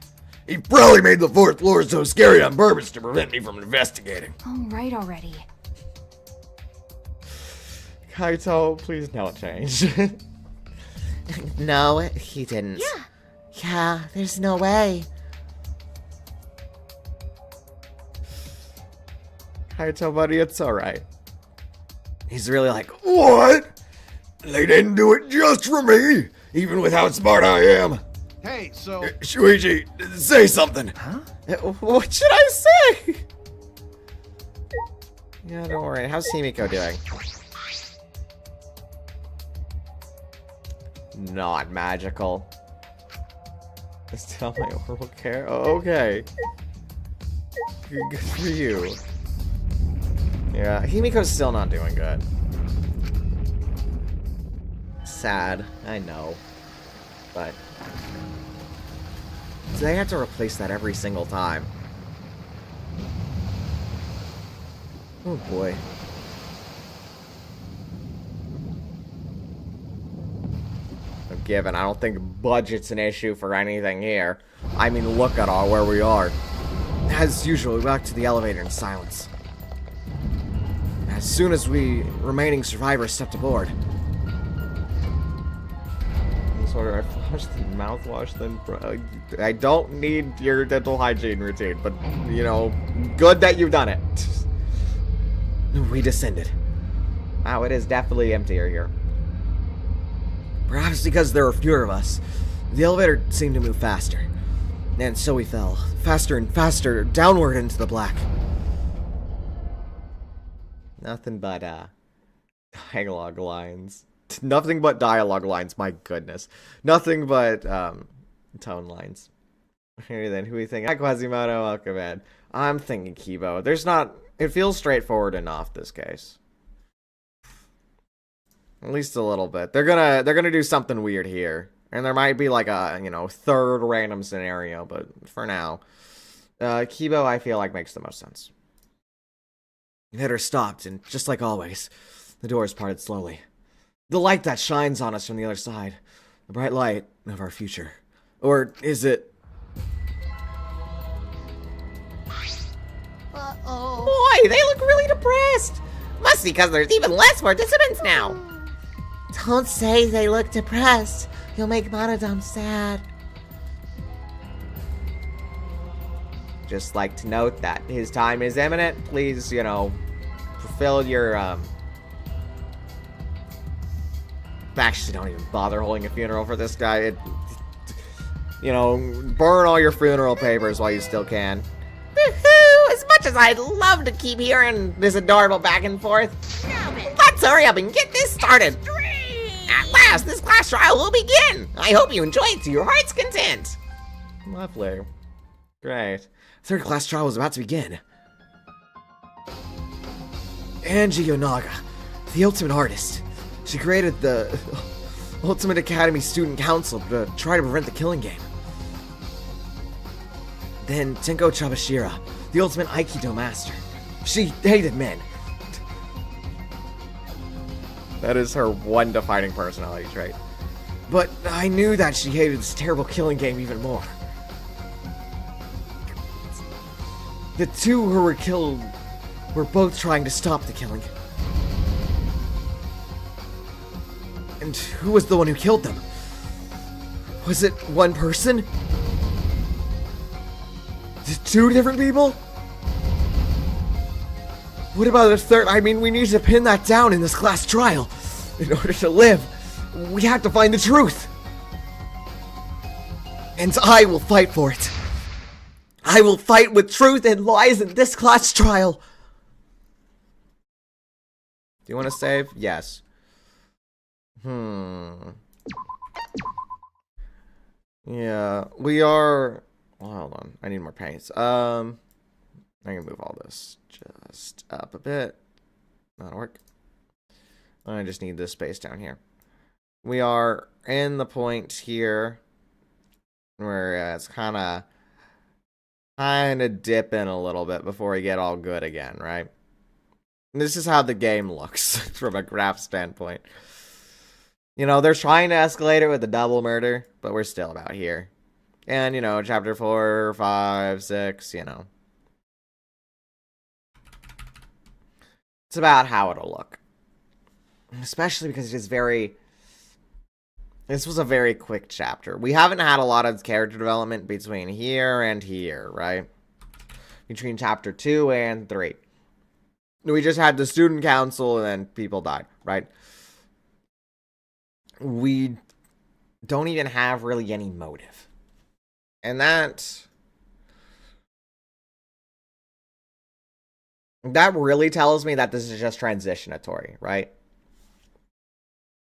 He probably made the fourth floor so scary on purpose to prevent me from investigating. All right already. Kaito, please don't change. No, he didn't. Yeah. Yeah, there's no way. Kaito, buddy, it's alright. He's really like, What? They didn't do it just for me, even with how smart I am. Hey, so... Shuichi, say something. Huh? what should I say? Yeah, don't worry. How's Himiko doing? Not magical. Just tell my oral care. Oh, okay. Good for you. Yeah, Himiko's still not doing good. Sad, I know. But they have to replace that every single time. Oh boy. Given, I don't think budget's an issue for anything here. I mean, look at where we are. As usual, we walk to the elevator in silence. As soon as we remaining survivors stepped aboard. Sorry, I flushed the mouthwash, then I don't need your dental hygiene routine, but you know, good that you've done it. We descended. Wow, it is definitely emptier here. Perhaps because there were fewer of us, the elevator seemed to move faster. And so we fell, faster and faster, downward into the black. Nothing but, dialogue lines. Nothing but dialogue lines, my goodness. Nothing but, tone lines. Okay, then, who do we think? Hi, Quasimodo, welcome in. I'm thinking Kibo. It feels straightforward enough, this case. At least a little bit. They're gonna do something weird here. And there might be like a, third random scenario, but for now. Kibo, I feel like, makes the most sense. The hitter stopped, and just like always, the doors parted slowly. The light that shines on us from the other side. The bright light of our future. Or is it... Uh-oh. Boy, they look really depressed! Must be because there's even less participants now! Don't say they look depressed. You'll make Monodam sad. Just like to note that his time is imminent. Please, fulfill your, Actually, don't even bother holding a funeral for this guy. Burn all your funeral papers while you still can. Woohoo! As much as I'd love to keep hearing this adorable back and forth, let's hurry up and get this started. At last, this class trial will begin. I hope you enjoy it to your heart's content. Lovely. Great. Third class trial was about to begin. Angie Yonaga, the ultimate artist. She created the Ultimate Academy Student Council to try to prevent the killing game. Then Tenko Chabashira, the ultimate Aikido master. She hated men. That is her one defining personality trait. But I knew that she hated this terrible killing game even more. The two who were killed were both trying to stop the killing. And who was the one who killed them? Was it one person? Two different people? What about a third? I mean, we need to pin that down in this class trial. In order to live, we have to find the truth. And I will fight for it. I will fight with truth and lies in this class trial. Do you want to save? Yes. Yeah, we are... Well, hold on. I need more paints. I'm gonna move all this just up a bit. That'll work. I just need this space down here. We are in the point here where it's kind of dipping a little bit before we get all good again, right? And this is how the game looks from a graph standpoint. You know, they're trying to escalate it with the double murder, but we're still about here. And, you know, chapter 4, 5, 6, you know. It's about how it'll look. Especially because it is very... This was a very quick chapter. We haven't had a lot of character development between here and here, right? Between chapter 2 and 3. We just had the student council and then people died, right? We don't even have really any motive. And that really tells me that this is just transitionatory, right?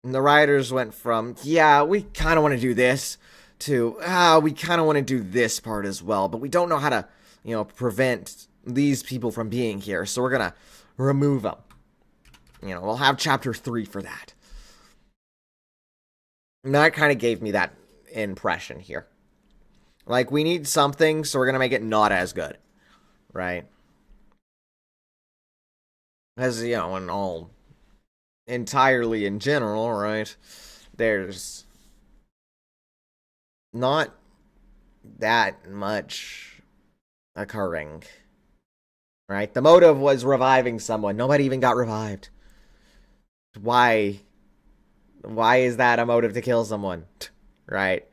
And the writers went from, yeah, we kind of want to do this, to, we kind of want to do this part as well, but we don't know how to, you know, prevent these people from being here, so we're going to remove them. You know, we'll have chapter 3 for that. And that kind of gave me that impression here. Like, we need something, so we're going to make it not as good. Right? As, you know, in all... entirely in general, right? There's... not that much occurring. Right? The motive was reviving someone. Nobody even got revived. Why? Why is that a motive to kill someone? Right?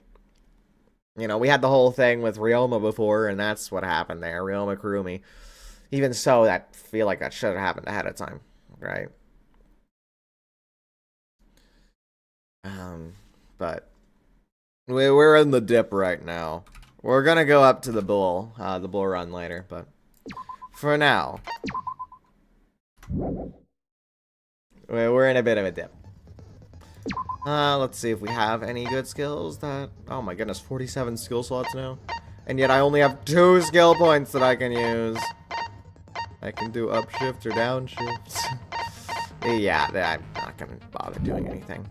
You know, we had the whole thing with Ryoma before, and that's what happened there. Ryoma Kurumi. Even so, I feel like that should have happened ahead of time. Right? But we're in the dip right now. We're gonna go up to the bull run later, but for now, we're in a bit of a dip. Let's see if we have any good skills that... Oh my goodness, 47 skill slots now. And yet I only have 2 skill points that I can use. I can do upshift or downshift. Yeah, I'm not gonna bother doing anything.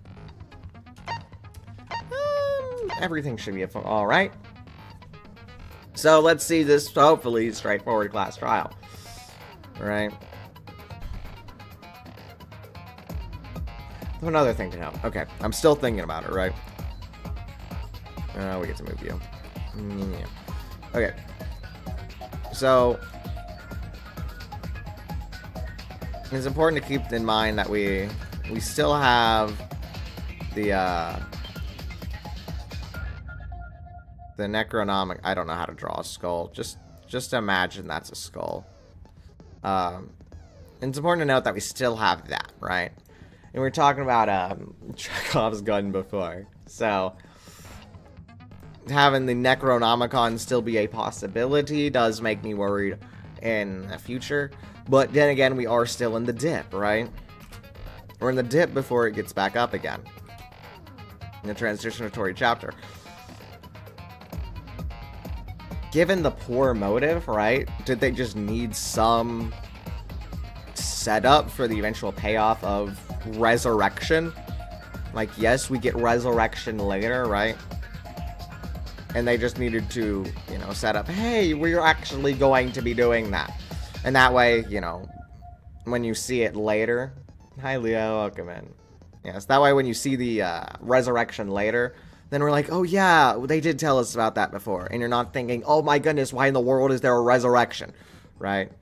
Everything should be alright. So let's see this hopefully straightforward class trial. Right? Another thing to know. Okay, I'm still thinking about it, right? We get to move you. Yeah. Okay. So it's important to keep in mind that we still have the necronomic. I don't know how to draw a skull. Just imagine that's a skull. It's important to note that we still have that, right? And we were talking about Chekhov's gun before. So having the Necronomicon still be a possibility does make me worried in the future. But then again, we are still in the dip, right? We're in the dip before it gets back up again. In the transitionatory chapter. Given the poor motive, right? Did they just need some setup for the eventual payoff of resurrection? Like, yes, we get resurrection later, right? And they just needed to, you know, set up, hey, we're actually going to be doing that. And that way, you know, when you see it later... Hi, Leo, welcome in. Yes, that way when you see the resurrection later, then we're like, oh yeah, they did tell us about that before. And you're not thinking, oh my goodness, why in the world is there a resurrection? Right?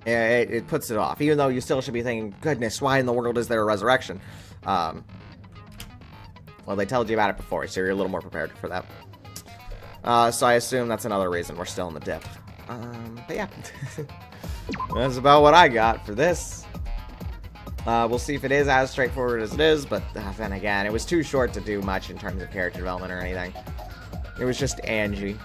It puts it off, even though you still should be thinking, goodness, why in the world is there a resurrection? Well, they told you about it before, so you're a little more prepared for that. So I assume that's another reason we're still in the dip. But yeah. That's about what I got for this. We'll see if it is as straightforward as it is, but then again, it was too short to do much in terms of character development or anything. It was just Angie.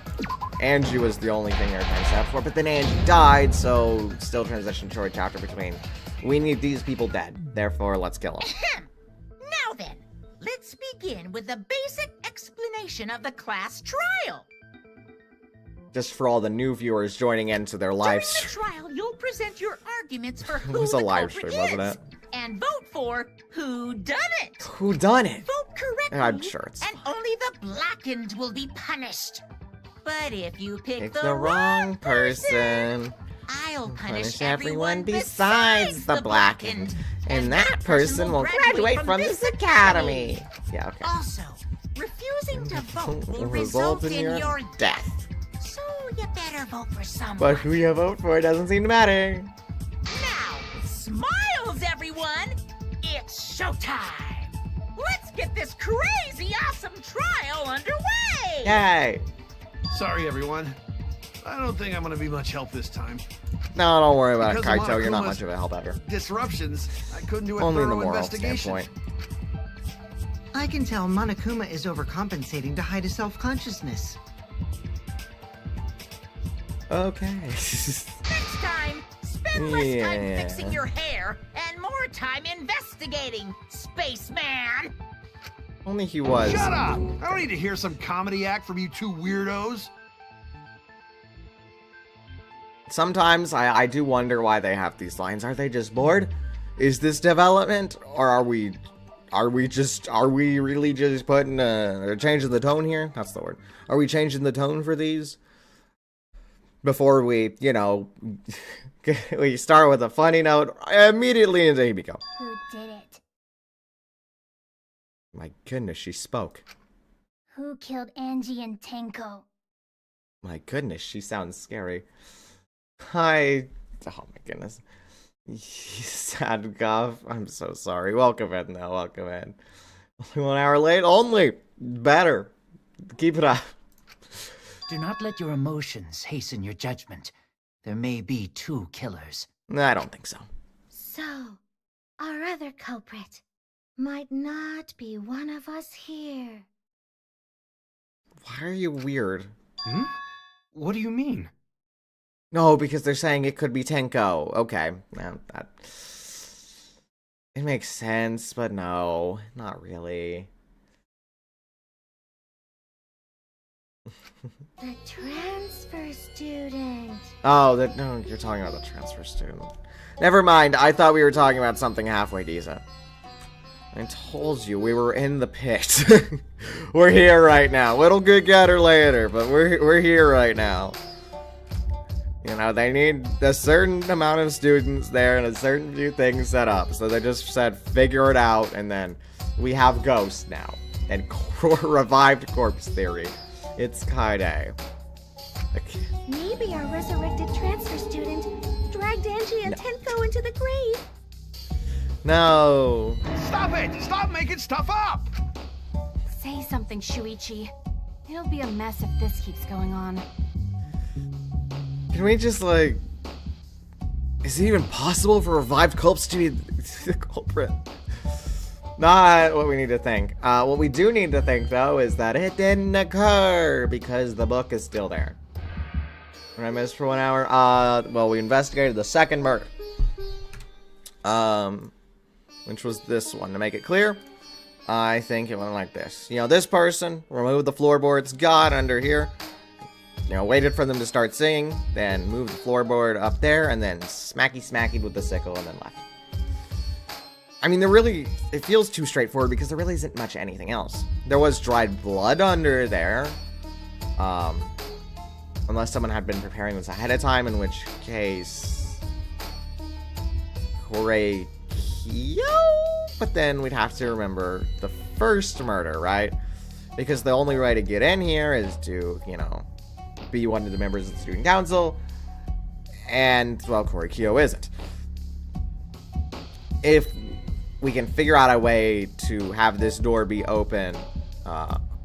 Angie was the only thing they were trying to set up for, but then Angie died, so still transition short chapter between. We need these people dead, therefore let's kill them. Now then, let's begin with the basic explanation of the class trial. Just for all the new viewers joining into their live During the stream. trial, you'll present your arguments for It who was a the live culprit stream, wasn't is, it? and vote for who done it. Who done it? Vote correctly, I'm sure it's and only the blackened will be punished. But if you pick It's the wrong person. I'll Punish everyone besides the blackened. And that person will graduate from this academy. Yeah, okay. Also, refusing to vote will result in your death. So you better vote for someone. But who you vote for doesn't seem to matter. Now, smiles, everyone! It's showtime! Let's get this crazy awesome trial underway! Yay! Sorry, everyone. I don't think I'm gonna be much help this time. No, don't worry about it, Because of Kaito. You're not Monokuma's much of a help ever. Disruptions. I couldn't do a Only in the thorough moral investigation. standpoint. I can tell Monokuma is overcompensating to hide his self-consciousness. Okay. Next time, spend less time Yeah. fixing your hair and more time investigating, spaceman! Only he was. Shut up! I don't need to hear some comedy act from you two weirdos. Sometimes I do wonder why they have these lines. Are they just bored? Is this development? Or are we really just putting or changing the tone here? That's the word. Are we changing the tone for these? Before we, we start with a funny note, immediately into Hibiko. Who did it? My goodness, she spoke. Who killed Angie and Tenko? My goodness, she sounds scary. Oh my goodness. Sad Goth. I'm so sorry. Welcome in, though. Welcome in. Only 1 hour late? Only. Better. Keep it up. Do not let your emotions hasten your judgment. There may be two killers. I don't think so. So, our other culprit might not be one of us here. Why are you weird? Hmm? What do you mean? No, because they're saying it could be Tenko. Okay. No, that... It makes sense, but no. Not really. The transfer student. Oh, no, you're talking about the transfer student. Never mind, I thought we were talking about something halfway decent. I told you, we were in the pit. We're here right now. It'll get better later, but we're here right now. You know, they need a certain amount of students there and a certain few things set up. So they just said, figure it out, and then we have ghosts now. And revived corpse theory. It's Kaide. Okay. Maybe our resurrected transfer student dragged Angie and Tenko into the grave. No. Stop it! Stop making stuff up! Say something, Shuichi. It'll be a mess if this keeps going on. Can we just, like... Is it even possible for revived corpse to be the culprit? Not what we need to think. What we do need to think, though, is that it didn't occur because the book is still there. What I missed for 1 hour? Well, we investigated the second murder. Which was this one. To make it clear, I think it went like this. You know, this person removed the floorboards, got under here, waited for them to start singing, then moved the floorboard up there, and then smacky with the sickle, and then left. I mean, it feels too straightforward because there really isn't much anything else. There was dried blood under there. Unless someone had been preparing this ahead of time, in which case... Korekiyo? But then we'd have to remember the first murder, right? Because the only way to get in here is to, be one of the members of the student council. And, well, Korekiyo isn't. If we can figure out a way to have this door be open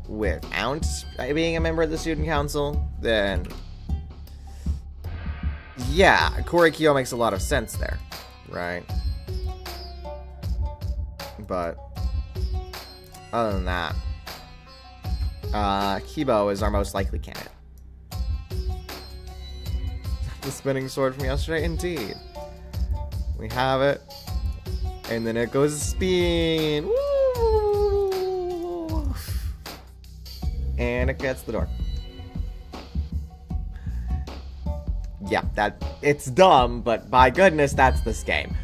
without being a member of the student council, then yeah, Korekiyo makes a lot of sense there, right? but other than that, Kibo is our most likely candidate. The spinning sword from yesterday? Indeed. We have it. And then it goes spin. Woo! And it gets the door. Yeah, it's dumb, but by goodness, that's this game.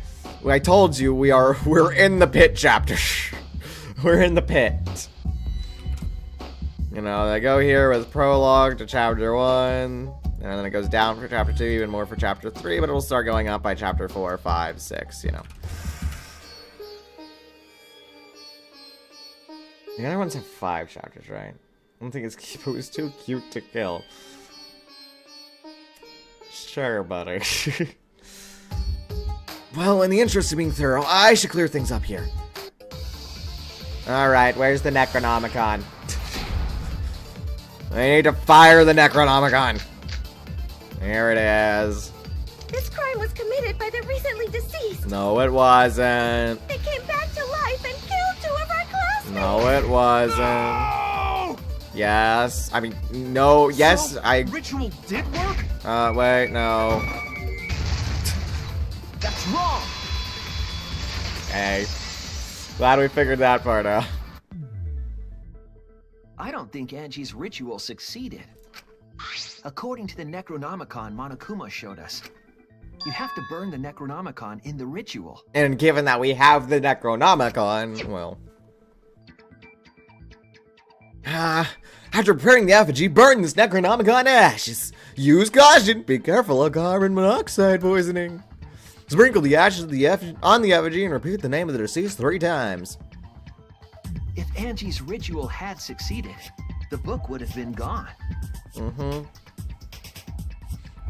I told you we're in the pit chapter. We're in the pit. You know, they go here with prologue to chapter 1, and then it goes down for chapter 2, even more for chapter 3, but it'll start going up by chapter 4, 5, 6, you know. The other ones have 5 chapters, right? I don't think it was too cute to kill. Sure, buddy. Well, in the interest of being thorough, I should clear things up here. Alright, where's the Necronomicon? I need to fire the Necronomicon. There it is. This crime was committed by the recently deceased. No, it wasn't. They came back to life and killed 2 of our classmates. No, it wasn't. No! Yes. I mean, no. Yes, So, I... Ritual did work? Wait, no. That's wrong! Hey. Glad we figured that part out. I don't think Angie's ritual succeeded. According to the Necronomicon Monokuma showed us, you have to burn the Necronomicon in the ritual. And given that we have the Necronomicon, well... after preparing the effigy, burn this Necronomicon to ashes. Use caution. Be careful of carbon monoxide poisoning. Sprinkle the ashes of the on the effigy and repeat the name of the deceased 3 times. If Angie's ritual had succeeded, the book would have been gone. Mm-hmm.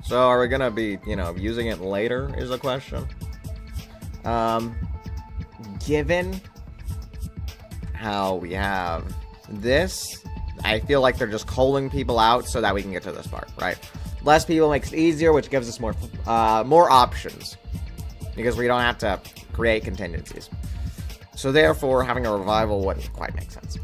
So are we gonna be, you know, using it later is the question. Given how we have this, I feel like they're just calling people out so that we can get to this part, right? Less people makes it easier, which gives us more options. Because we don't have to create contingencies. So therefore, having a revival wouldn't quite make sense.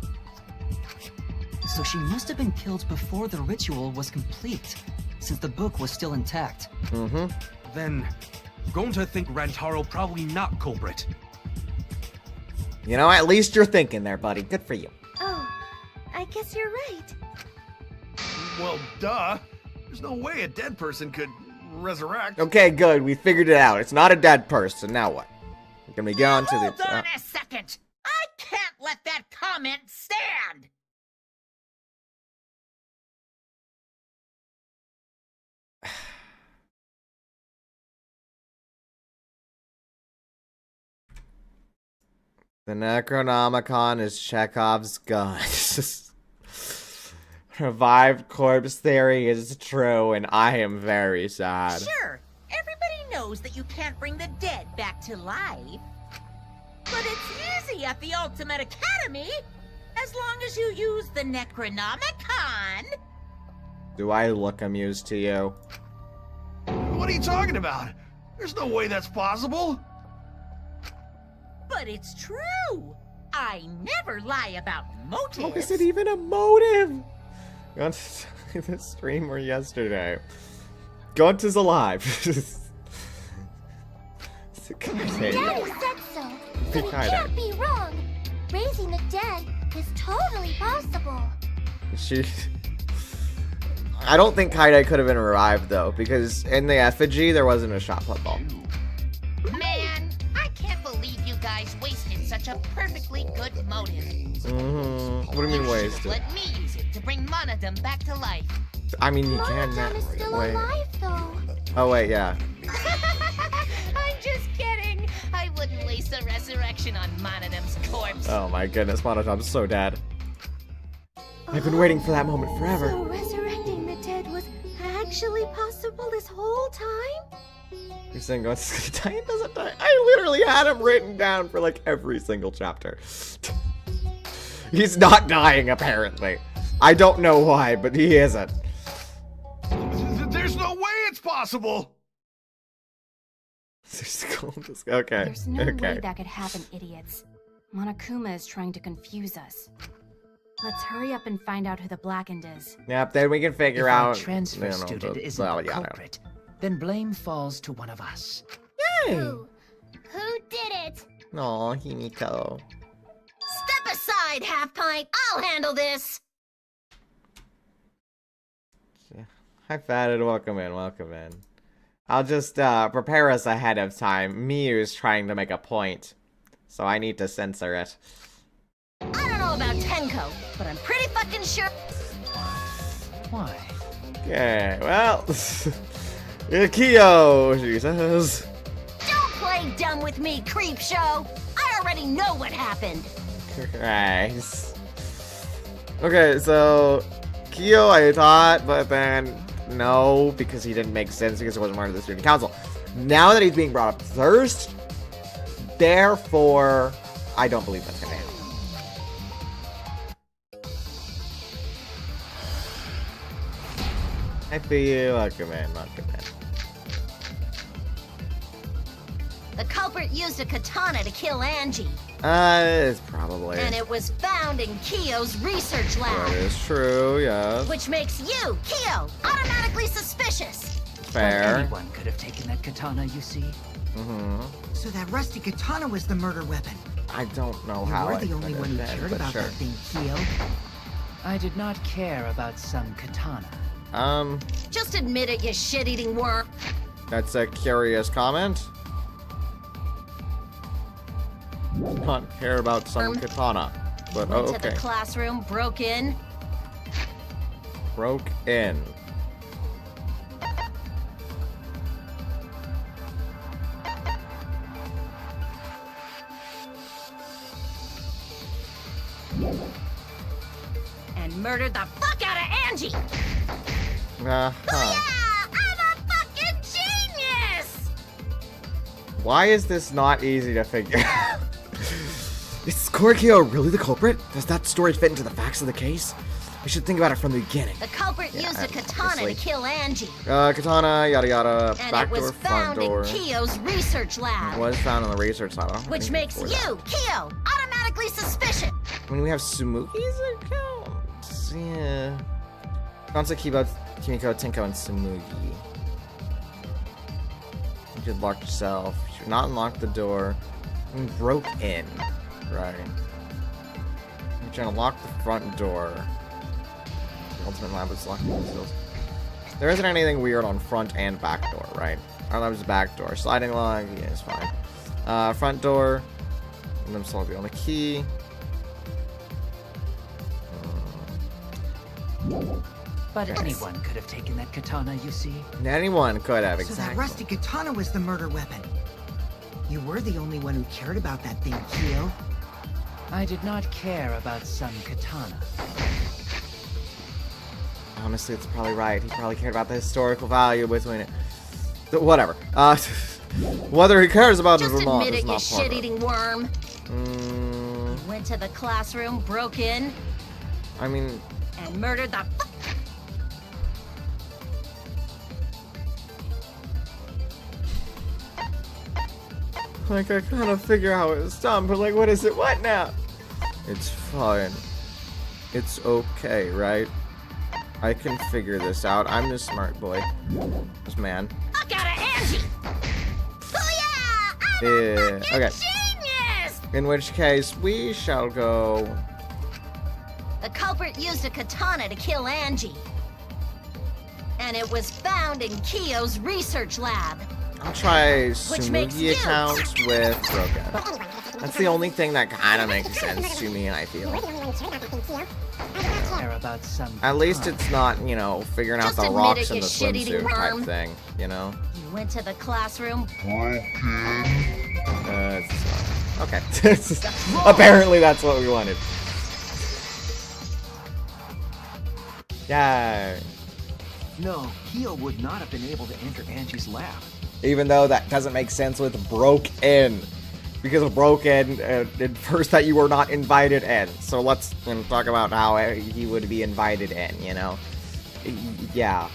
So she must have been killed before the ritual was complete, since the book was still intact. Mm-hmm. Then, going to think Rantaro probably not culprit. You know, at least you're thinking there, buddy. Good for you. Oh, I guess you're right. Well, duh. There's no way a dead person could resurrect. Okay, good. We figured it out. It's not a dead person. Now what? Can we get on to the... Hold on a second. I can't let that comment stand. The Necronomicon is Chekhov's gun. Revived corpse theory is true, and I am very sad. Sure, everybody knows that you can't bring the dead back to life. But it's easy at the Ultimate Academy, as long as you use the Necronomicon. Do I look amused to you? What are you talking about? There's no way that's possible. But it's true. I never lie about motives. How is it even a motive? Gone to the streamer yesterday. Gunter's alive. Daddy said so. So he can't be wrong. Raising the dead is totally possible. I don't think Kaide could have been revived though, because in the effigy there wasn't a shot put ball. Man, I can't believe you guys wasted such a perfectly good motive. What do you mean wasted? Let me use it to bring Monodum back to life. I mean, you can now. Monodum is still Wait. alive, though. Oh wait, yeah. I'm just kidding. I wouldn't waste a resurrection on Monodum's corpse. Oh my goodness, Monotom's so dead. I've been waiting for that moment forever. So resurrecting the dead was actually possible this whole time? You're saying Gunter's gonna die and doesn't die? I literally had him written down for like every single chapter. He's not dying apparently. I don't know why, but he isn't. There's no way it's possible. Okay. There's no okay. way that could happen, idiots. Monokuma is trying to confuse us. Let's hurry up and find out who the Blackened is. Yep, then we can figure If our out. transfer student isn't the yeah, culprit, then blame falls to one of us. Who did it? Aw, Himiko. Step aside, Half Pint. I'll handle this. Hi, Fatted. Welcome in. Welcome in. I'll just prepare us ahead of time. Miyu's trying to make a point, so I need to censor it. I don't know about Tenko, but I'm pretty fucking sure. Why? Okay, well, Kyo, she says. Don't play dumb with me, creep show. I already know what happened. Christ. Okay, so Kyo, I thought, but then no, because he didn't make sense because he wasn't part of the student council. Now that he's being brought up first, therefore, I don't believe that's gonna happen. I feel you. Welcome in. Welcome in. The culprit used a katana to kill Angie, It's probably. and it was found in Kyo's research lab. That is true, yes. Which makes you, Kyo, automatically suspicious. Fair. Anyone could have taken that katana, you see. Mm-hmm. So that rusty katana was the murder weapon. I don't know You how were I the only could one who have been, cared but about sure. that thing, Kyo. I did not care about some katana. Just admit it, you shit-eating worm. That's a curious comment. Not care about some katana, but Went oh, to the okay. classroom, broke in. Broke in. And murdered the fuck out of Angie. Uh-huh. Yeah, I'm a fucking genius. Why is this not easy to figure out? Is Scorpio really the culprit? Does that story fit into the facts of the case? We should think about it from the beginning. The culprit used a katana obviously. to kill Angie, Katana, yada yada, and back it was door, front found door. in Kyo's research It lab. was found in the research lab. Which makes you, Kyo, automatically suspicious. I mean, we have Sumugi's account. Yeah. Kansa, Kiba, Kimiko, Tenko, and Sumugi. You should lock yourself. You should not unlock the door. You broke in. Right. You're trying to lock the front door. The ultimate lab is locking the seals. There isn't anything weird on front and back door, right? Our lab is back door. Sliding lock, yeah, it's fine. Front door. And then slowly on the key. But anyone could have taken that katana, you see. Anyone could have, So that exactly. rusty katana was the murder weapon. You were the only one who cared about that thing, Kyo. I did not care about some katana. Honestly, it's probably right. He probably cared about the historical value between it. Whatever. Whether he cares about Just it or not admit is it, you not part of it. shit-eating worm. Went to the classroom, broke in, I mean, and murdered the fuck. like, I kind of figure how it's done, but like, what is it? What now? It's fine. It's okay, right? I can figure this out. I'm the smart boy. This man. Fuck out of Angie! Booyah! I'm a Yeah, fucking okay. genius! In which case, we shall go. The culprit used a katana to kill Angie. And it was found in Kyo's research lab. I'll try Which makes Sumugi you- accounts with Broken. That's the only thing that kind of makes sense to me, I feel. Care about some. At least katana. it's not, you know, figuring out Just the admit rocks it, in you the shit-eating swimsuit type worm. thing, you know? You went to the classroom. Okay. Apparently that's what we wanted. Yeah. No, Kyo would not have been able to enter Angie's lab. Even though that doesn't make sense with broke in. Because of broke in, infers that you were not invited in. So let's talk about how he would be invited in, you know? Yeah.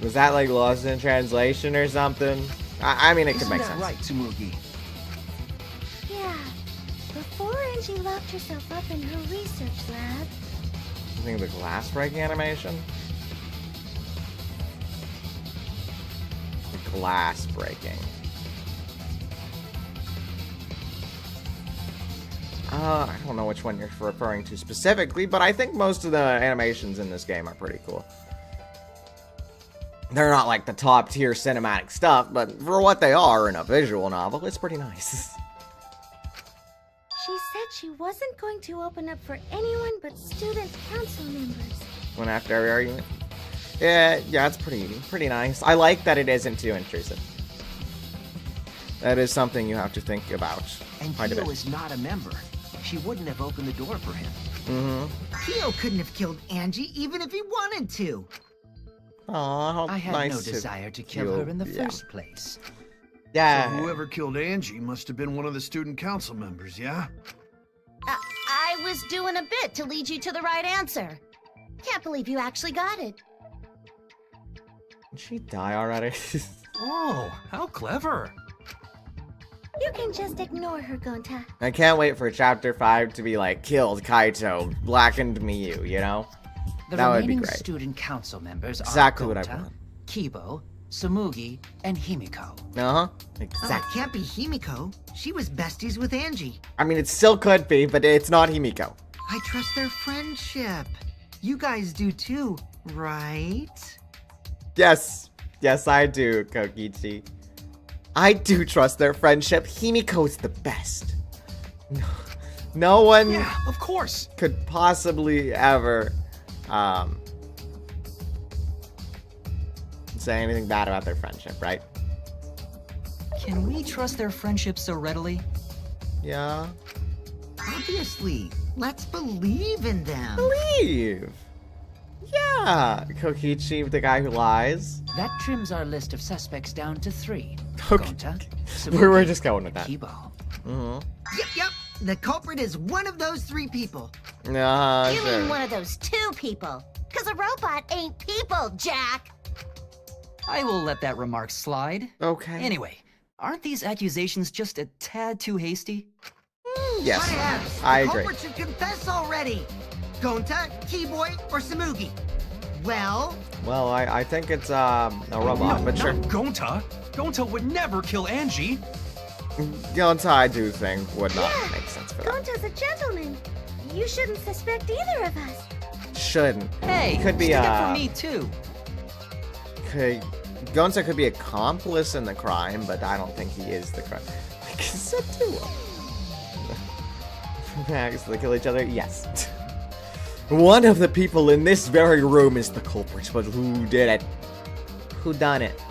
Was that like lost in translation or something? I mean, it could Isn't make that sense. right, Tsumugi? Yeah. Before Angie locked herself up in her research lab. I think the glass breaking animation? The glass breaking. I don't know which one you're referring to specifically, but I think most of the animations in this game are pretty cool. They're not like the top tier cinematic stuff, but for what they are in a visual novel, it's pretty nice. She said she wasn't going to open up for anyone but student council members. One after every argument. Yeah, it's pretty nice. I like that it isn't too intrusive. That is something you have to think about. And quite a Kyo bit. is not a member. She wouldn't have opened the door for him. Mm-hmm. Kyo couldn't have killed Angie even if he wanted to. Aw, I had nice no desire to kill her in the first place. Yeah. So whoever killed Angie must have been one of the student council members, yeah? I was doing a bit to lead you to the right answer. Can't believe you actually got it. Did she die already? Oh, how clever. You can just ignore her, Gonta. I can't wait for chapter 5 to be like, killed Kaito, blackened Miyu, you know? The That would be remaining great. student council members Exactly are what I Gonta, want. Kibo, Samugi, and Himiko. Uh-huh. Oh, Exactly. it can't be Himiko. She was besties with Angie. I mean, it still could be, but it's not Himiko. I trust their friendship. You guys do too, right? Yes. Yes, I do, Kokichi. I do trust their friendship. Himiko's the best. No one Yeah, of course. could possibly ever say anything bad about their friendship, right? Can we trust their friendship so readily? Yeah. Obviously. Let's believe in them. Believe. Yeah. Kokichi, the guy who lies. That trims our list of suspects down to 3. Okay. Gonta, We're Samugi, just going with that. Kibo. Mm-hmm. Yep. The culprit is one of those 3 people. You Sure. mean one of those 2 people? Because a robot ain't people, Jack. I will let that remark slide. Okay. Anyway, aren't these accusations just a tad too hasty? Yes. Whatevs. I The agree. culprit should confess already. Gonta, Keyboy, or Samugi? Well, Well, I think it's a robot, but sure. Not Gonta. Gonta would never kill Angie. Gonta, I do think would not make sense for that. Gonta's a gentleman. You shouldn't suspect either of us. Shouldn't. Hey, Could be, stick up for me too. Gonta could be accomplice in the crime, but I don't think he is the crime. Like Seto. They kill each other? Yes. One of the people in this very room is the culprit, but who did it? Who done it?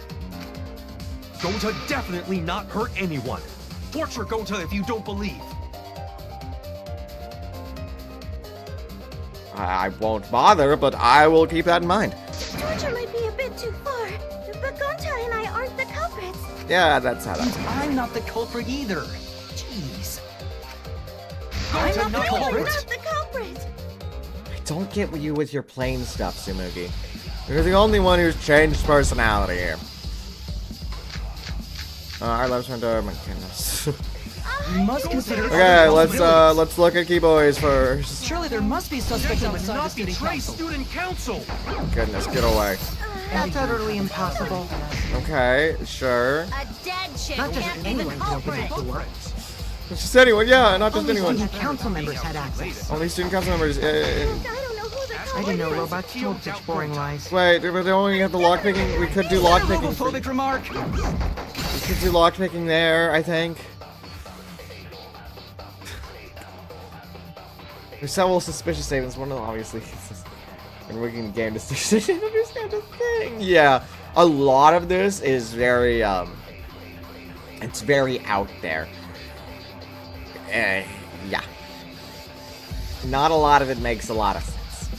Gonta definitely not hurt anyone. Torture Gonta if you don't believe. I won't bother, but I will keep that in mind. Torture might be a bit too far, but Gonta and I aren't the culprits. Yeah, that's how that And works. I'm not the culprit either. Jeez. Gonta not We're culprit. not the culprit. I don't get you with your plain stuff, Tsumugi. You're the only one who's changed personality here. Our lives turned to my goodness. You must consider. Okay, let's look at key boys first. Surely there must be suspects Gentlemen, outside the not student betray council. student council. Goodness, get away. that's utterly impossible. Okay, sure. A dead chick Not just can't be the anyone can open culprit. the door. It's just anyone, yeah, not just Only anyone. student council members had access. Only student council members. I don't know who the I culprit didn't know is. robots told such boring lies. Wait, they only have the lockpicking. We could do lockpicking. Homophobic remark. We could do lockpicking there, I think. There's several suspicious statements. One of them, obviously, and rigging the game to didn't understand a thing. Yeah, a lot of this is very, it's very out there. Yeah. Not a lot of it makes a lot of sense.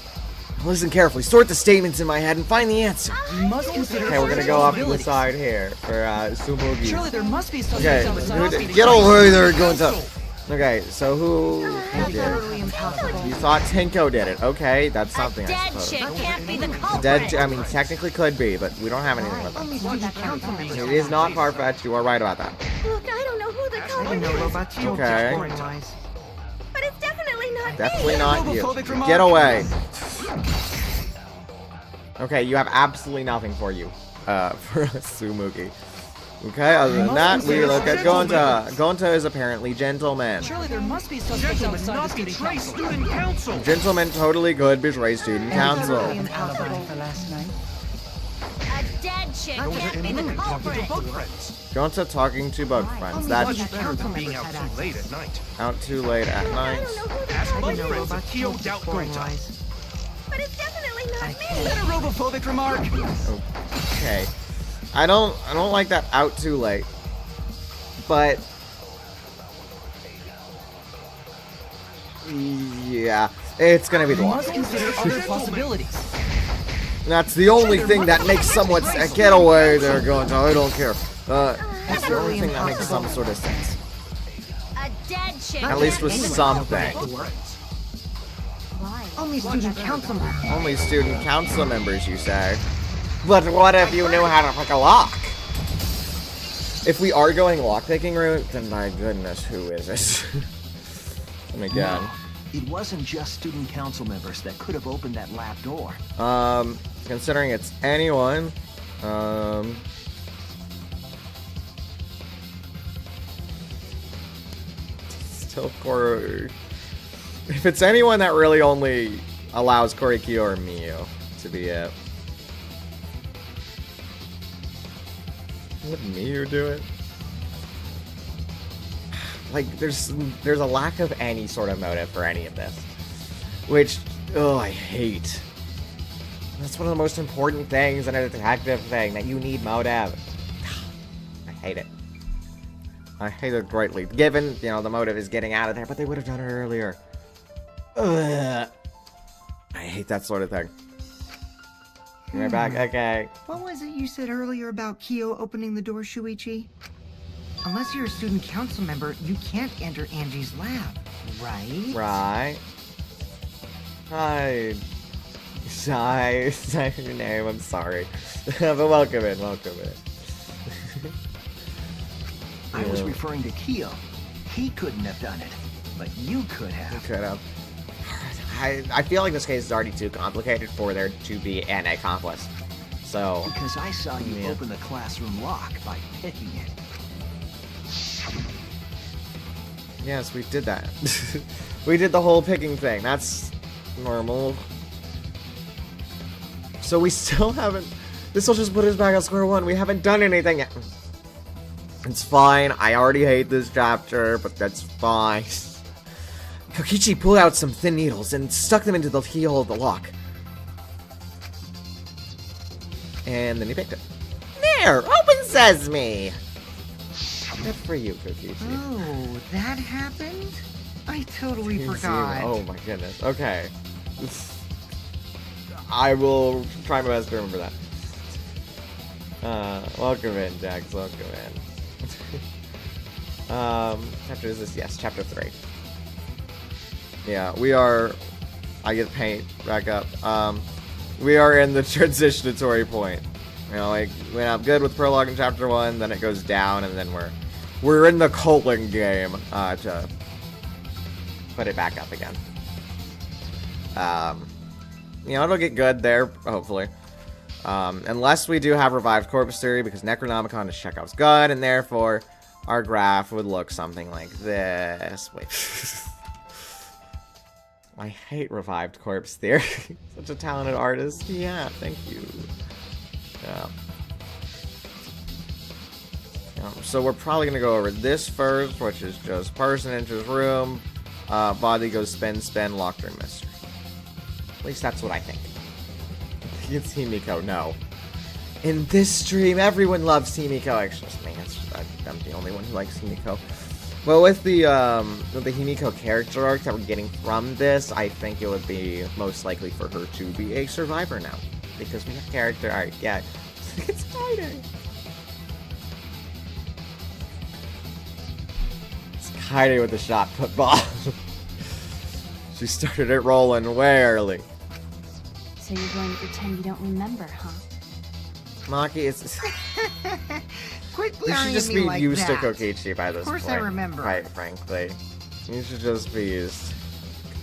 Listen carefully, sort the statements in my head, and find the answer. You must consider. Okay, we're gonna go off to the possibilities. side here for Tsumugi. Surely there must be Okay, suspects outside the student get council. over there, Gonta. Okay, so who That's did? utterly impossible. You thought Tenko did it. Okay, that's A something, I dead suppose. chick can't be the culprit. Dead, I mean, technically could be, but we don't have anything with Only that. student council members. It is not far-fetched, you are right about that. Look, I don't know who the I culprit didn't know is, robots told Okay. such boring lies. but Definitely not you. Get away. Okay, you have absolutely nothing for you. For Sumugi. Okay, other than that, we look at Gonta. Gonta is apparently gentleman. Surely there must be suspects outside the student council. Gentleman totally could betray student council. An alibi for last night. A dead chick can't be the culprit. Gonta talking to bug friends. That's Much better than being out too late at night. out too late at night. Ask I bug didn't know friends robots if Kyo killed doubt before Gonta. wise. But it's definitely not me. Is that a robophobic remark? Okay. I don't like that out too late. But yeah, it's gonna be the We one. must consider other possibilities. That's the only thing that makes someone get away there, Gonta. I don't care. That's the only thing that makes some sort of sense. A dead chick. At least with something. Why? Only student council members. Only student council members, you say? But what if you knew how to pick a lock? If we are going lockpicking route, then my goodness, who is it? And again. It wasn't just student council members that could have opened that lab door. Considering it's anyone, still Koro. If it's anyone, that really only allows Korikyo or Miyu to be it. Would Miyu do it? Like, there's a lack of any sort of motive for any of this, which, oh, I hate. That's one of the most important things in a detective thing, that you need motive. I hate it. I hate it greatly. Given, you know, the motive is getting out of there, but they would have done it earlier. Ugh. I hate that sort of thing. Right back, okay. What was it you said earlier about Kyo opening the door, Shuichi? Unless you're a student council member, you can't enter Angie's lab, right? Right. Hi. Say your name, I'm sorry. But welcome in. I was referring to Kyo. He couldn't have done it, but you could You have. could have. I feel like this case is already too complicated for there to be an accomplice. So. Because I saw you Yeah. open the classroom lock by picking it. Yes, we did that. We did the whole picking thing. That's normal. So we still haven't... This will just put us back at square one. We haven't done anything yet. It's fine. I already hate this chapter, but that's fine. Kokichi pulled out some thin needles and stuck them into the keyhole of the lock. And then he picked it. There! Open sesame! Good for you, Kokichi. Oh, that happened? I totally Didn't see forgot. him. Oh my goodness. Okay. I will try my best to remember that. Welcome in, Jax. Welcome in. Chapter is this? Yes, chapter 3. Yeah, we are... I get paint back up. We are in the transitionatory point. You know, like, we went up good with prologue in chapter 1, then it goes down, and then we're in the colon game to put it back up again. You know, it'll get good there, hopefully. Unless we do have revived corpse theory, because Necronomicon is Chekhov's gun, and therefore our graph would look something like this. Wait. I hate revived corpse theory. Such a talented artist. Yeah, thank you. Yeah. So we're probably gonna go over this first, which is just person enters room, body goes spin, locked room mystery. At least that's what I think. It's Himiko, no. In this stream, everyone loves Himiko. It's just me. I'm the only one who likes Himiko. Well, with the Himiko character arc that we're getting from this, I think it would be most likely for her to be a survivor now. Because we have character arc, yeah. It's Kaide. It's Kaide with the shot put ball. She started it rolling way early. So you're going to pretend you don't remember, huh? Maki, it's... Quit You should glaring just at me be like used that. to Kokichi by this point. Of course I remember. Quite frankly. You should just be used.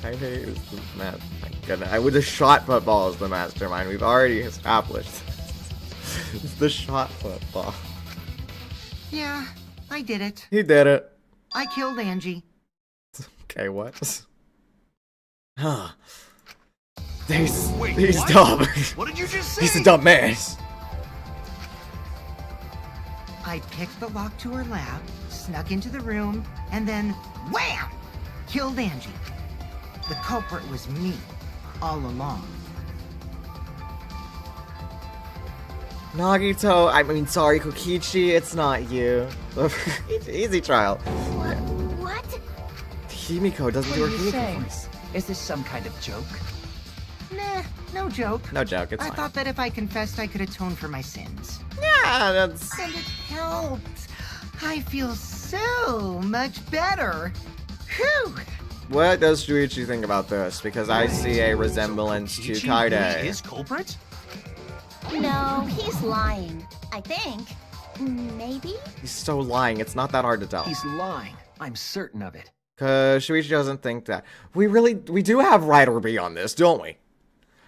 Kaide is the math. My goodness. I would have shot football as the mastermind. We've already established. It's the shot football. Yeah, I did it. He did it. I killed Angie. Okay, what? Huh. He's what? dumb. What did you just say? He's a dumb man. I picked the lock to her lab, snuck into the room, and then wham! Killed Angie. The culprit was me, all along. Nagito, I mean, sorry, Kokichi, it's not you. Easy trial. What? Himiko doesn't do her Himiko voice. Is this some kind of joke? Nah, no joke. No joke, it's I fine. thought that if I confessed, I could atone for my sins. Yeah, that's... And it helped. I feel so much better. Whew! What does Shuichi think about this? Because I see a resemblance to Kokichi Kaide. really is culprit? No, he's lying. I think. Maybe? He's so lying, it's not that hard to tell. He's lying. I'm certain of it. Cause Shuichi doesn't think that. We do have writer B on this, don't we?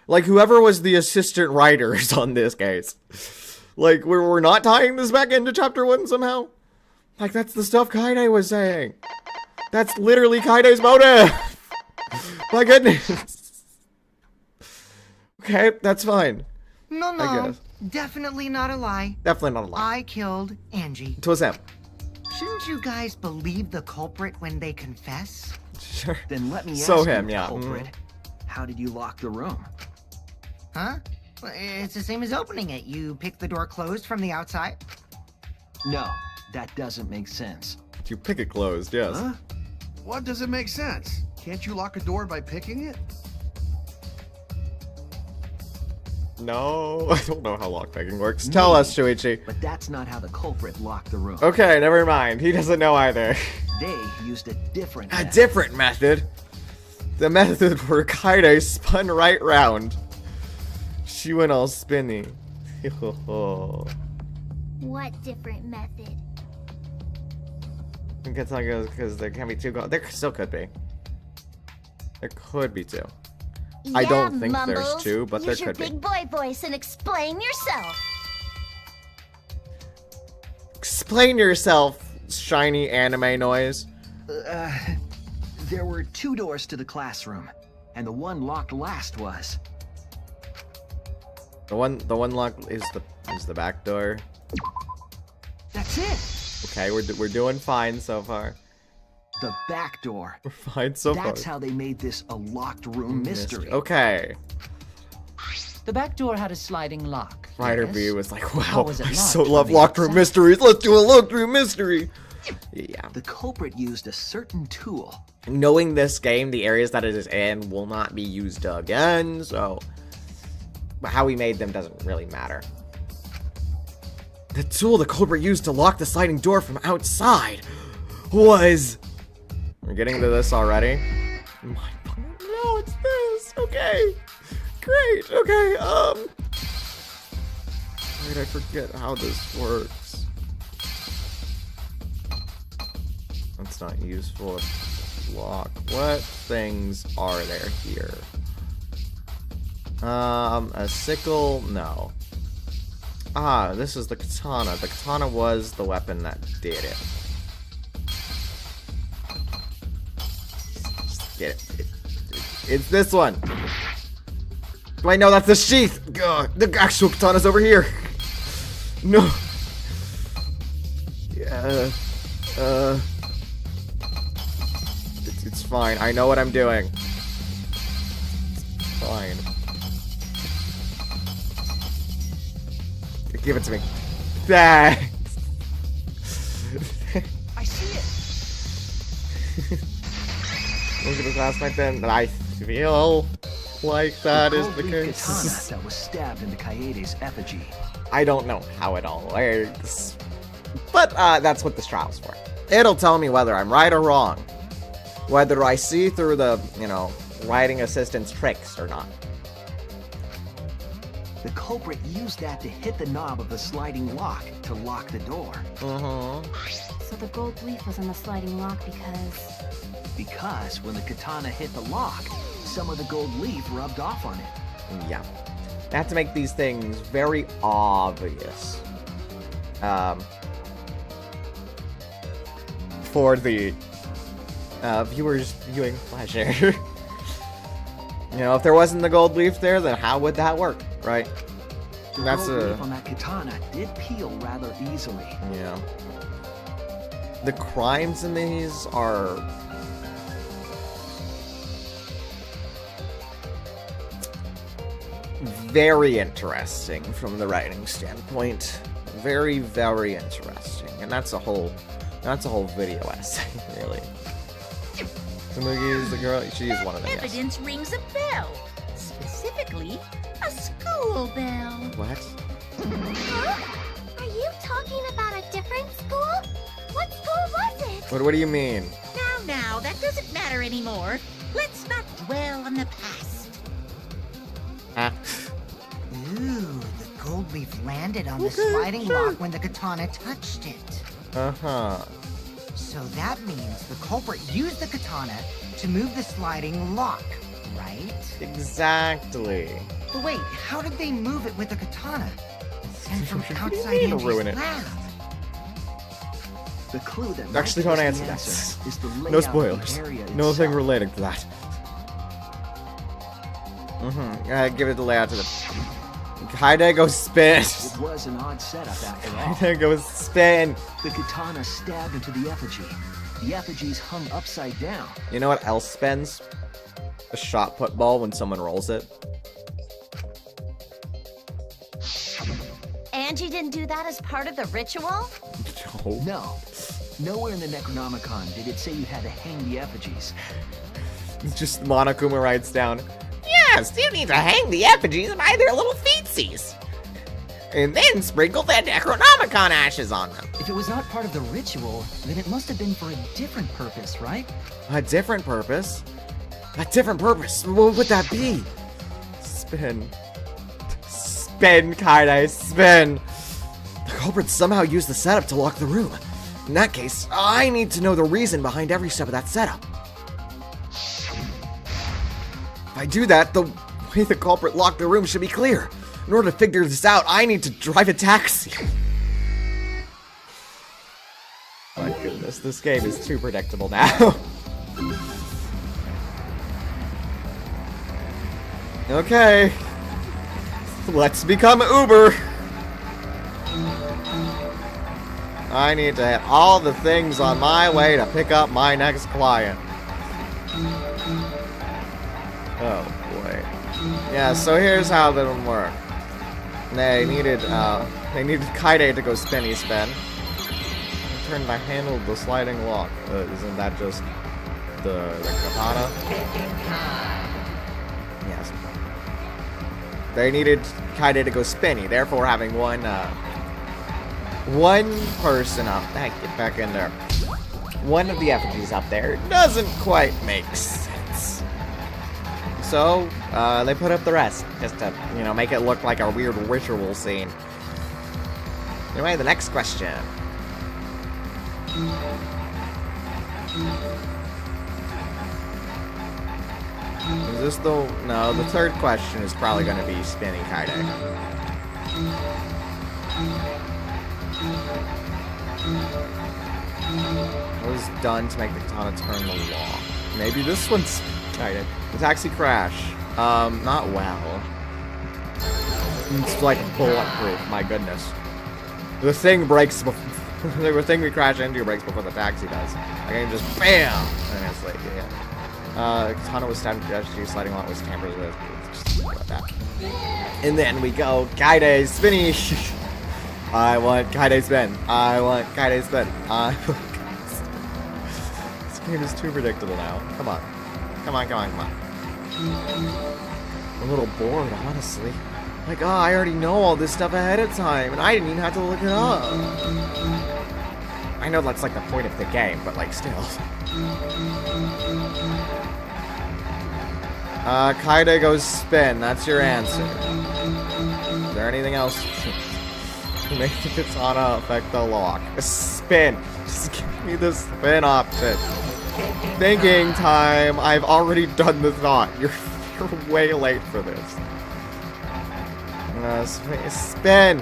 Like, whoever was the assistant writers on this case. Like, we're not tying this back into chapter 1 somehow? Like, that's the stuff Kaide was saying. That's literally Kaide's motive! My goodness. Okay, that's fine. No, I no. guess. Definitely not a lie. Definitely not a lie. I killed Angie. It was him. Shouldn't you guys believe the culprit when they confess? Sure. Then let me So ask him, you, yeah. culprit. How did you lock the room? Huh? Well, it's the same as opening it. You pick the door closed from the outside. No, that doesn't make sense. You pick it closed, yes. Huh? What does it make sense? Can't you lock a door by picking it? No, I don't know how lockpicking works. Tell us, Shuichi. But that's not how the culprit locked the room. Okay, never mind. He doesn't know either. They used a different A method. different method. The method where Kaide spun right round. She went all spinny. What different method? I think it's not good because there can't be two. There still could be. There could be two. I don't think there's Mumbles. two, but there Use your could be. big boy voice and explain yourself. Explain yourself, shiny anime noise. There were 2 doors to the classroom, and the one locked last was. The one lock is the back door. That's it. Okay, we're doing fine so far. The back door. We're fine so far. That's how they made this a locked room mystery. Okay. The back door had a sliding lock. Writer yes? B was like, How wow, was it I locked so from love the locked room outside? mysteries. Let's do a locked room mystery. Yeah. The culprit used a certain tool. Knowing this game, the areas that it is in will not be used again, so how we made them doesn't really matter. The tool the culprit used to lock the sliding door from outside was... We're getting to this already. No, it's this. Okay. Great. Okay. Wait, I forget how this works. That's not useful. Lock. What things are there here? A sickle? No. Ah, this is the katana. The katana was the weapon that did it. Get it. It's this one. Do I know that's the sheath? God, the actual katana's over here. No. Yeah. It's fine. I know what I'm doing. It's fine. Give it to me. Thanks. I see it. Look at this last night then, but I feel like that is the case. Katana that was stabbed into Kaede's effigy. I don't know how it all works. But that's what this trial's for. It'll tell me whether I'm right or wrong. Whether I see through the, writing assistant's tricks or not. The culprit used that to hit the knob of the sliding lock to lock the door. So the gold leaf was on the sliding lock because... Because when the katana hit the lock, some of the gold leaf rubbed off on it. Yeah. They have to make these things very obvious. For the viewers' viewing pleasure. You know, if there wasn't the gold leaf there, then how would that work, right? The gold leaf on that katana did peel rather easily. Yeah. The crimes in these are very interesting from the writing standpoint. Very, very interesting. And that's a whole video essay, really. Tamugi is the girl, she's one of them, yes. Evidence rings a bell. Specifically, a school bell. What? Huh? Are you talking about a different school? What school was it? What do you mean? Now, that doesn't matter anymore. Let's not dwell on the past. Ooh, the gold leaf landed on the sliding lock when the katana touched it. Uh-huh. So that means the culprit used the katana to move the sliding lock, right? Exactly. But wait, how did they move it with the katana? Sent from outside mean to Angie's ruin it? lab. The clue that Actually, might don't give us answer the that. is the layout No of the spoilers. area Nothing itself. relating to that. Give it the layout to the... Kaide goes spin. It was an odd setup after all. Kaide goes spin. The katana stabbed into the effigy. The effigy's hung upside down. You know what else spins? A shot put ball when someone rolls it. Angie didn't do that as part of the ritual? No. Nowhere in the Necronomicon did it say you had to hang the effigies. Just Monokuma writes down, yes, you need to hang the effigies by their little feetsies. And then sprinkle the Necronomicon ashes on them. If it was not part of the ritual, then it must have been for a different purpose, right? A different purpose? A different purpose? What would that be? Spin. Spin, Kaide, spin. The culprits somehow used the setup to lock the room. In that case, I need to know the reason behind every step of that setup. If I do that, the way the culprit locked the room should be clear. In order to figure this out, I need to drive a taxi. My goodness, this game is too predictable now. Okay. Let's become Uber. I need to hit all the things on my way to pick up my next client. Oh boy. Yeah, so here's how that would work. They needed Kaide to go spinny spin. In turn, I handled the sliding lock. Isn't that just the katana? Yes. They needed Kaide to go spinny, therefore having one person up. Get back in there. One of the effigies up there doesn't quite make sense. So, they put up the rest, just to, make it look like a weird ritual scene. Anyway, the next question. Is this the... No, the third question is probably going to be spinning Kaide. What was done to make the katana turn the law? Maybe this one's Kaide. The taxi crash. Not well. It's like bulletproof, my goodness. The thing breaks before... the thing we crash into breaks before the taxi does. I can just BAM! And it's like, yeah. Katana was stabbed to the sliding lock was tampered with. Just like that. And then we go, Kaide spinny! I want Kaide spin. I want Kaide spin. This game is too predictable now. Come on. Come on. I'm a little bored, honestly. Like, I already know all this stuff ahead of time, and I didn't even have to look it up. I know that's like the point of the game, but like still. Kaide goes spin. That's your answer. Is there anything else? Make the katana affect the lock. A spin. Just give me the spin option. Thinking time. I've already done the thought. You're way late for this. Spin.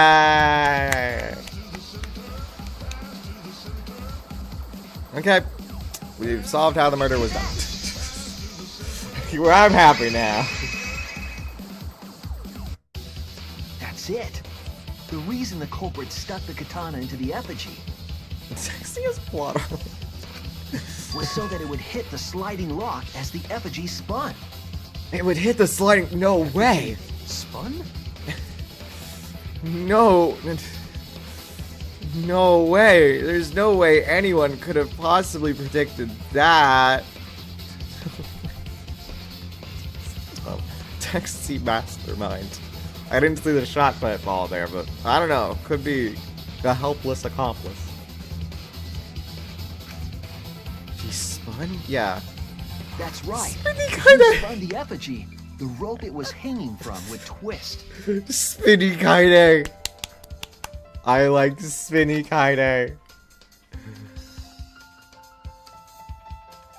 Yeah. Okay. We've solved how the murder was done. I'm happy now. That's it. The reason the culprit stuck the katana into the effigy Sexiest plot was so that it would hit the sliding lock as the effigy spun. It would hit the sliding. No way. Spun? No way. There's no way anyone could have possibly predicted that. Taxi mastermind. I didn't see the shot put ball there, but I don't know. Could be the helpless accomplice. She spun? Yeah. That's right. Spinny If kinda. you spun the effigy, the rope it was hanging from would twist. Spinny kaide. I like spinny kaide.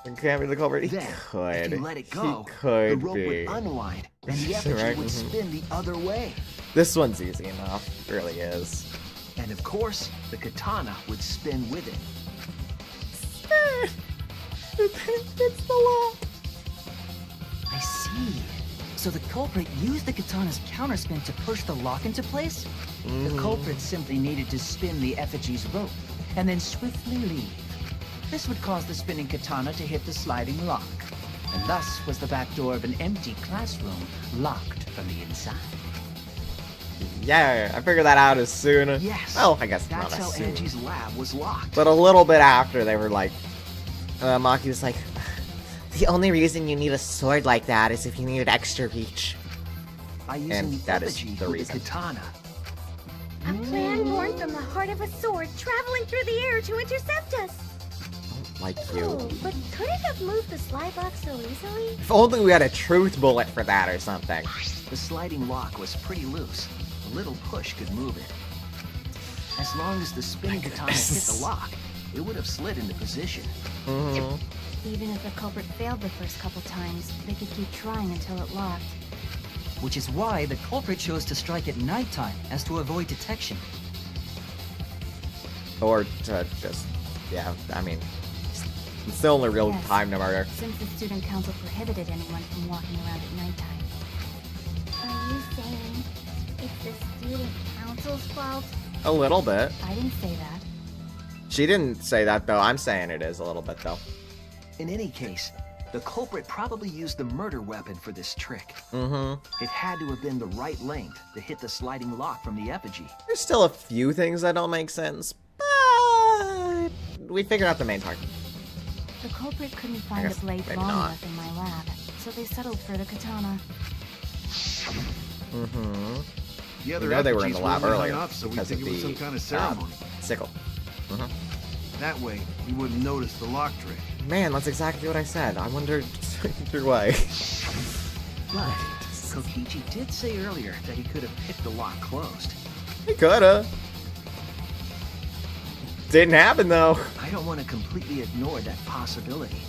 It can't be the culprit. He Then, could. if you let it go, He could the rope be. would unwind, and the effigy Right, would mhm. spin the other way. This one's easy enough. It really is. And of course, the katana would spin with it. It's the lock. I see. So the culprit used the katana's counterspin to push the lock into place? The culprit simply needed to spin the effigy's rope, and then swiftly leave. This would cause the spinning katana to hit the sliding lock, and thus was the back door of an empty classroom locked from the inside. Yeah, I figured that out as soon. Yes. Well, I guess That's not how as soon. Angie's lab was locked. But a little bit after, they were like, Maki was like, the only reason you need a sword like that is if you need extra reach. By using And the that is effigy the with reason. the katana. A plan born from the heart of a sword traveling through the air to intercept us. Like you. Oh, but could it have moved the slide lock so easily? If only we had a truth bullet for that or something. The sliding lock was pretty loose. A little push could move it. As long as the spinning katana hit the lock, it would have slid into position. Even if the culprit failed the first couple times, they could keep trying until it locked. Which is why the culprit chose to strike at nighttime, as to avoid detection. Or to just, yeah, I mean, it's the only real Yes. time to murder. Since the student council prohibited anyone from walking around at nighttime. Are you saying it's the student council's fault? A little bit. I didn't say that. She didn't say that, though. I'm saying it is a little bit, though. In any case, the culprit probably used the murder weapon for this trick. Mm-hmm. It had to have been the right length to hit the sliding lock from the effigy. There's still a few things that don't make sense, but we figured out the main part. The culprit couldn't find guess the blade maybe long not. enough in my lab, so they settled for the katana. Mm-hmm. The We other know they were in effigies the lab only hung earlier up, so we because think of it was the some kind of ceremony. sickle. Mm-hmm. That way, we wouldn't notice the lock trick. Man, that's exactly what I said. I wondered either way. But Kokichi did say earlier that he could have picked the lock closed. He coulda. Didn't happen though. I don't want to completely ignore that possibility.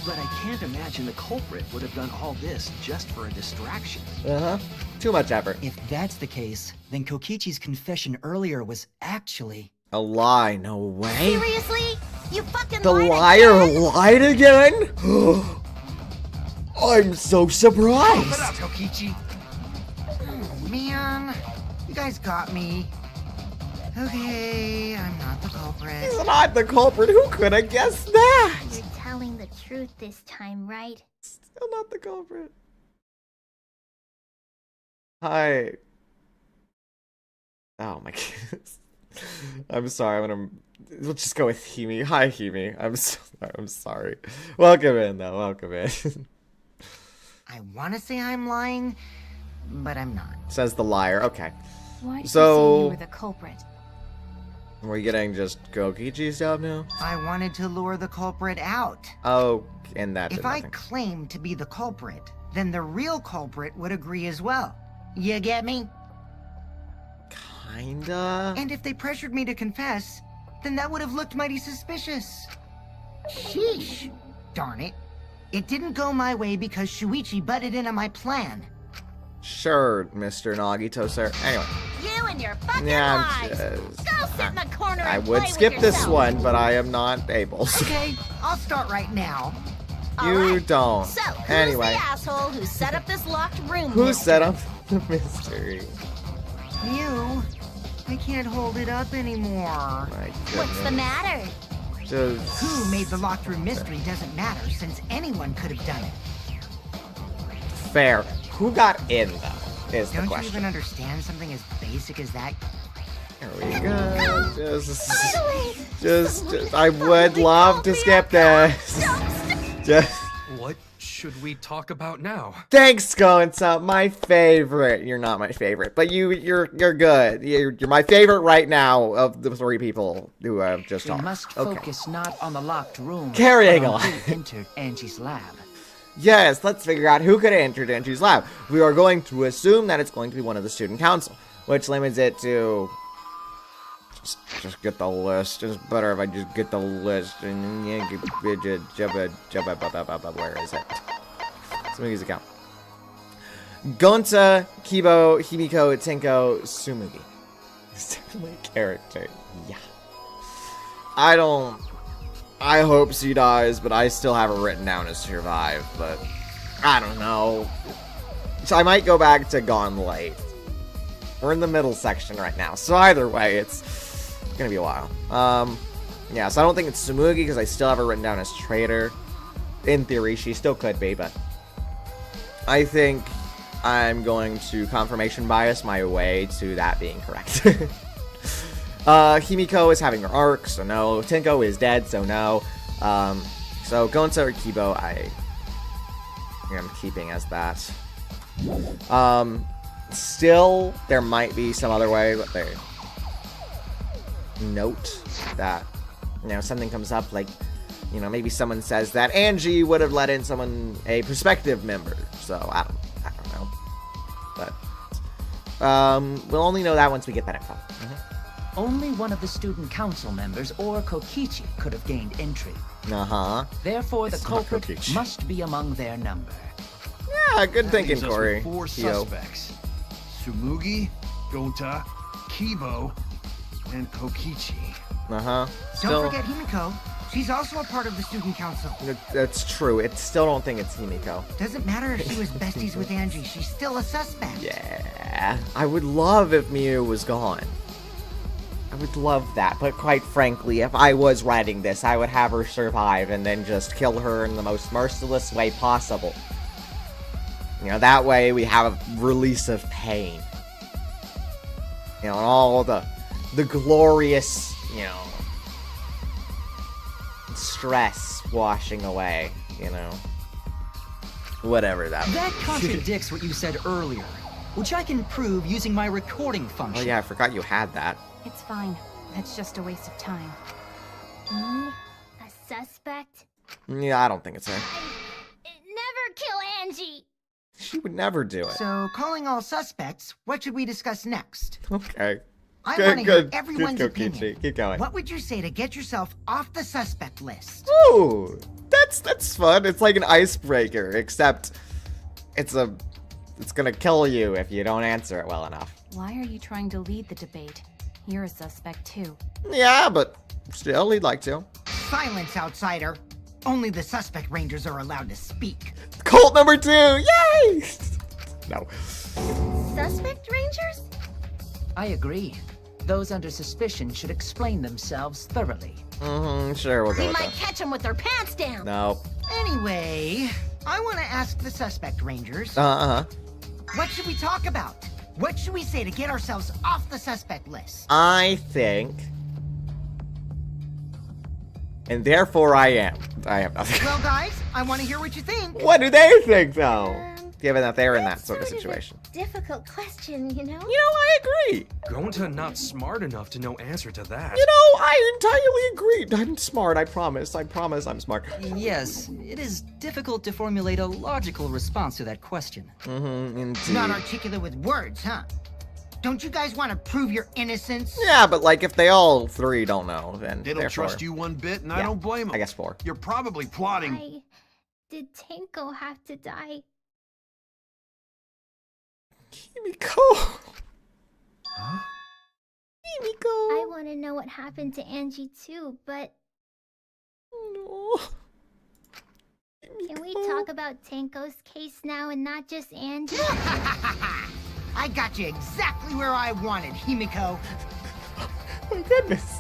But I can't imagine the culprit would have done all this just for a distraction. Uh-huh. Too much effort. If that's the case, then Kokichi's confession earlier was actually... A lie, no way. Seriously? You fucking The lied liar again? lied again? I'm so Put surprised. up, Kokichi! Man, you guys got me. Okay, I'm not the culprit. He's not the culprit. Who could have guessed that? You're telling the truth this time, right? Still not the culprit. Hi. Oh my goodness. I'm sorry. We'll just go with Himi. Hi, Himi. I'm sorry. Welcome in, though. Welcome in. I want to say I'm lying, but I'm not. Says the liar. Okay. Why did So- you say you were the culprit? We're you getting just Kokichi's job now? I wanted to lure the culprit out. Oh, and that If did I nothing. claim to be the culprit, then the real culprit would agree as well. You get me? Kinda. And if they pressured me to confess, then that would have looked mighty suspicious. Sheesh. Darn it. It didn't go my way because Shuichi butted in on my plan. Sure, Mr. Nagito, sir. Anyway. You and your fucking Yeah, lies. just- Go sit in the corner I and would play skip with this yourself. one, but I am not able. Okay, I'll start right now. You Alright, don't. So, who's Anyway. the asshole who set up this locked room? Who mystery? set up the mystery? You. I can't hold it up anymore. My What's the goodness. matter? Just... Who made the locked room mystery doesn't matter since anyone could have done it. Fair. Who got in, though, is the Don't you question. even understand something as basic as that? There we go. Just, I would love to skip this. Just, What should we talk about now? thanks, Gonza, my favorite. You're not my favorite, but you're good. You're my favorite right now of the three people who have just We talked. must Okay. focus not on the locked room, Carrying but on on. who entered Angie's lab. Yes, let's figure out who could have entered Angie's lab. We are going to assume that it's going to be one of the student council, which limits it to... Just get the list. It's better if I just get the list. And where is it? Let's make music out. Gonza, Kibo, Himiko, Tenko, Tsumugi. It's definitely a character. Yeah. I hope she dies, but I still have her written down as survive, but I don't know. So I might go back to Gone Late. We're in the middle section right now, so either way, it's gonna be a while. Yeah, so I don't think it's Tsumugi because I still have her written down as traitor. In theory, she still could be, but I think I'm going to confirmation bias my way to that being correct. Himiko is having her arc, so no. Tenko is dead, so no. So Gonza or Kibo, I am keeping as that. Still, there might be some other way, but they note that, you know, something comes up, like, you know, maybe someone says that Angie would have let in someone, a prospective member, so I don't know. But, we'll only know that once we get that info. Only one of the student council members or Kokichi could have gained entry. Uh-huh. Therefore, the It's not culprit Kokichi. must be among their number. Yeah, good That thinking, leaves us with Corey. 4 Kyo. suspects. Tsumugi, Gonta, Kibo, and Kokichi. Uh-huh. Don't forget Himiko. She's also a part of the student council. That's true. Still don't think it's Himiko. Doesn't matter if she was besties with Angie, she's still a suspect. Yeah. I would love if Miu was gone. I would love that, but quite frankly, if I was writing this, I would have her survive and then just kill her in the most merciless way possible. You know, that way we have a release of pain. You know, and all the glorious, you know, stress washing away, you know. Whatever that That contradicts what you said earlier, which I can prove using my recording Oh function. yeah, I forgot you had that. It's fine. That's just a waste of time. Me? A suspect? Yeah, I don't think it's her. Never kill Angie! She would never do it. So, calling all suspects, what should we discuss next? Okay. I Good, want to hear good. everyone's Good, opinion. Kokichi. Keep going. What would you say to get yourself off the suspect list? Ooh, that's fun. It's like an icebreaker, except it's gonna kill you if you don't answer it well enough. Why are you trying to lead the debate? You're a suspect too. Yeah, but still, he'd like to. Silence, outsider. Only the suspect rangers are allowed to speak. Cult number 2! Yay! No. Suspect rangers? I agree. Those under suspicion should explain themselves thoroughly. Mm-hmm, sure, we'll go We with might that. catch them with their pants down. No. Anyway, I want to ask the suspect rangers, Uh-huh. what should we talk about? What should we say to get ourselves off the suspect list? I think... And therefore I am. I have nothing. Well, guys, I want to hear what you think. What do they think, though? Given that they're in that sort of situation. Difficult question, you know? You know, I agree. Gonta not smart enough to know answer to that. You know, I entirely agree. I'm smart, I promise. I promise I'm smart. Yes, it is difficult to formulate a logical response to that question. Mm-hmm, indeed. Not articulate with words, huh? Don't you guys want to prove your innocence? Yeah, but like if they all three don't know, then They don't trust you one bit, and I don't blame them. I guess 4. You're probably plotting. Why did Tenko have to die? Himiko. Huh? Himiko. I want to know what happened to Angie too, but No. can we talk about Tenko's case now and not just Angie? I got you exactly where I wanted, Himiko. My goodness.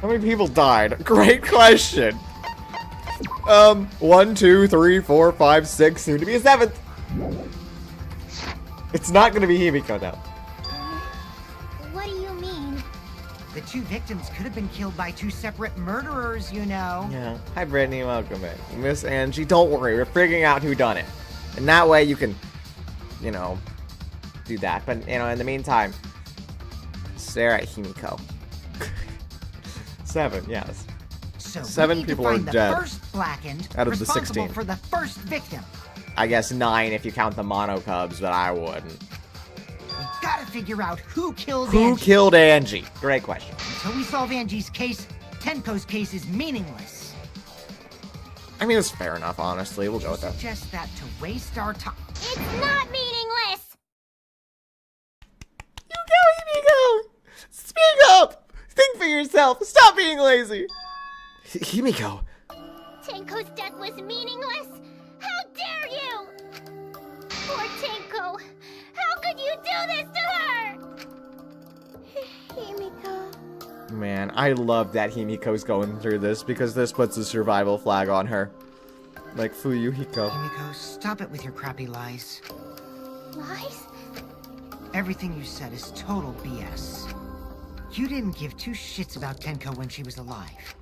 How many people died? Great question. 1, 2, 3, 4, 5, 6, soon to be a 7th. It's not gonna be Himiko now. What do you mean? The 2 victims could have been killed by 2 separate murderers, you know. Yeah. Hi, Brittany. Welcome back. Miss Angie, don't worry. We're figuring out who done it. And that way you can, you know, do that. But, you know, in the meantime, stare at Himiko. 7, yes. So 7 we need to people are find the dead first blackened out of the responsible 16. for the first victim. I guess 9 if you count the mono cubs, but I wouldn't. We gotta figure out who killed Who Angie. killed Angie? Great question. Until we solve Angie's case, Tenko's case is meaningless. I mean, it's fair enough, honestly. We'll go with that. Suggest that to waste our time. It's not meaningless! You go, Himiko! Speak up! Think for yourself! Stop being lazy! Himiko! Tenko's death was meaningless? How dare you! Poor Tenko! How could you do this to her? Himiko. Man, I love that Himiko's going through this because this puts a survival flag on her. Like Fuyuhiko. Himiko, stop it with your crappy lies. Lies? Everything you said is total BS. You didn't give 2 shits about Tenko when she was alive.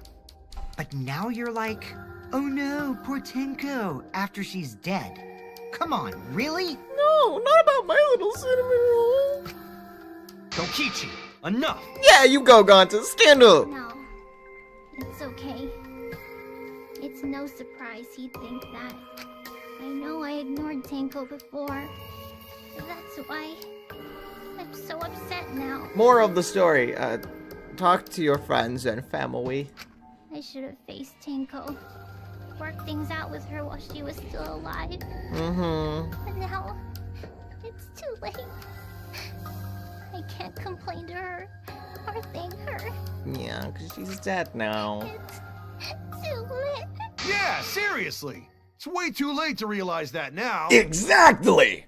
But now you're like, oh no, poor Tenko, after she's dead. Come on, really? No, not about my little cinnamon roll. Kokichi, enough! Yeah, you go, Gonta. Scandal! No. It's okay. It's no surprise he'd think that. I know I ignored Tenko before. That's why I'm so upset now. Moral of the story, talk to your friends and family. I should have faced Tenko. Worked things out with her while she was still alive. But now, it's too late. I can't complain to her or thank her. Yeah, because she's dead now. It's too late. Yeah, seriously. It's way too late to realize that now. Exactly!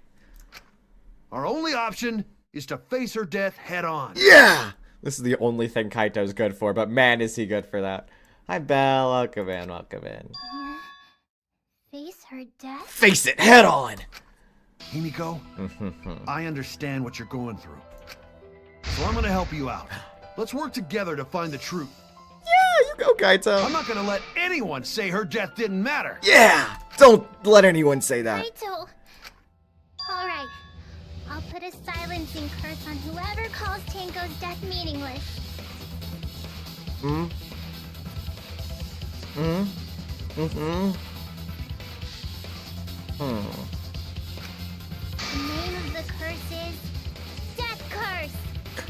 Our only option is to face her death head on. Yeah! This is the only thing Kaito's good for, but man, is he good for that. Hi, Belle. Welcome in, welcome in. Face her death? Face it head on! Himiko, I understand what you're going through. So I'm gonna help you out. Let's work together to find the truth. Yeah, you go, Kaito. I'm not gonna let anyone say her death didn't matter. Yeah! Don't let anyone say that. Kaito! Alright. I'll put a silencing curse on whoever calls Tenko's death meaningless. The name of the curse is Death Curse!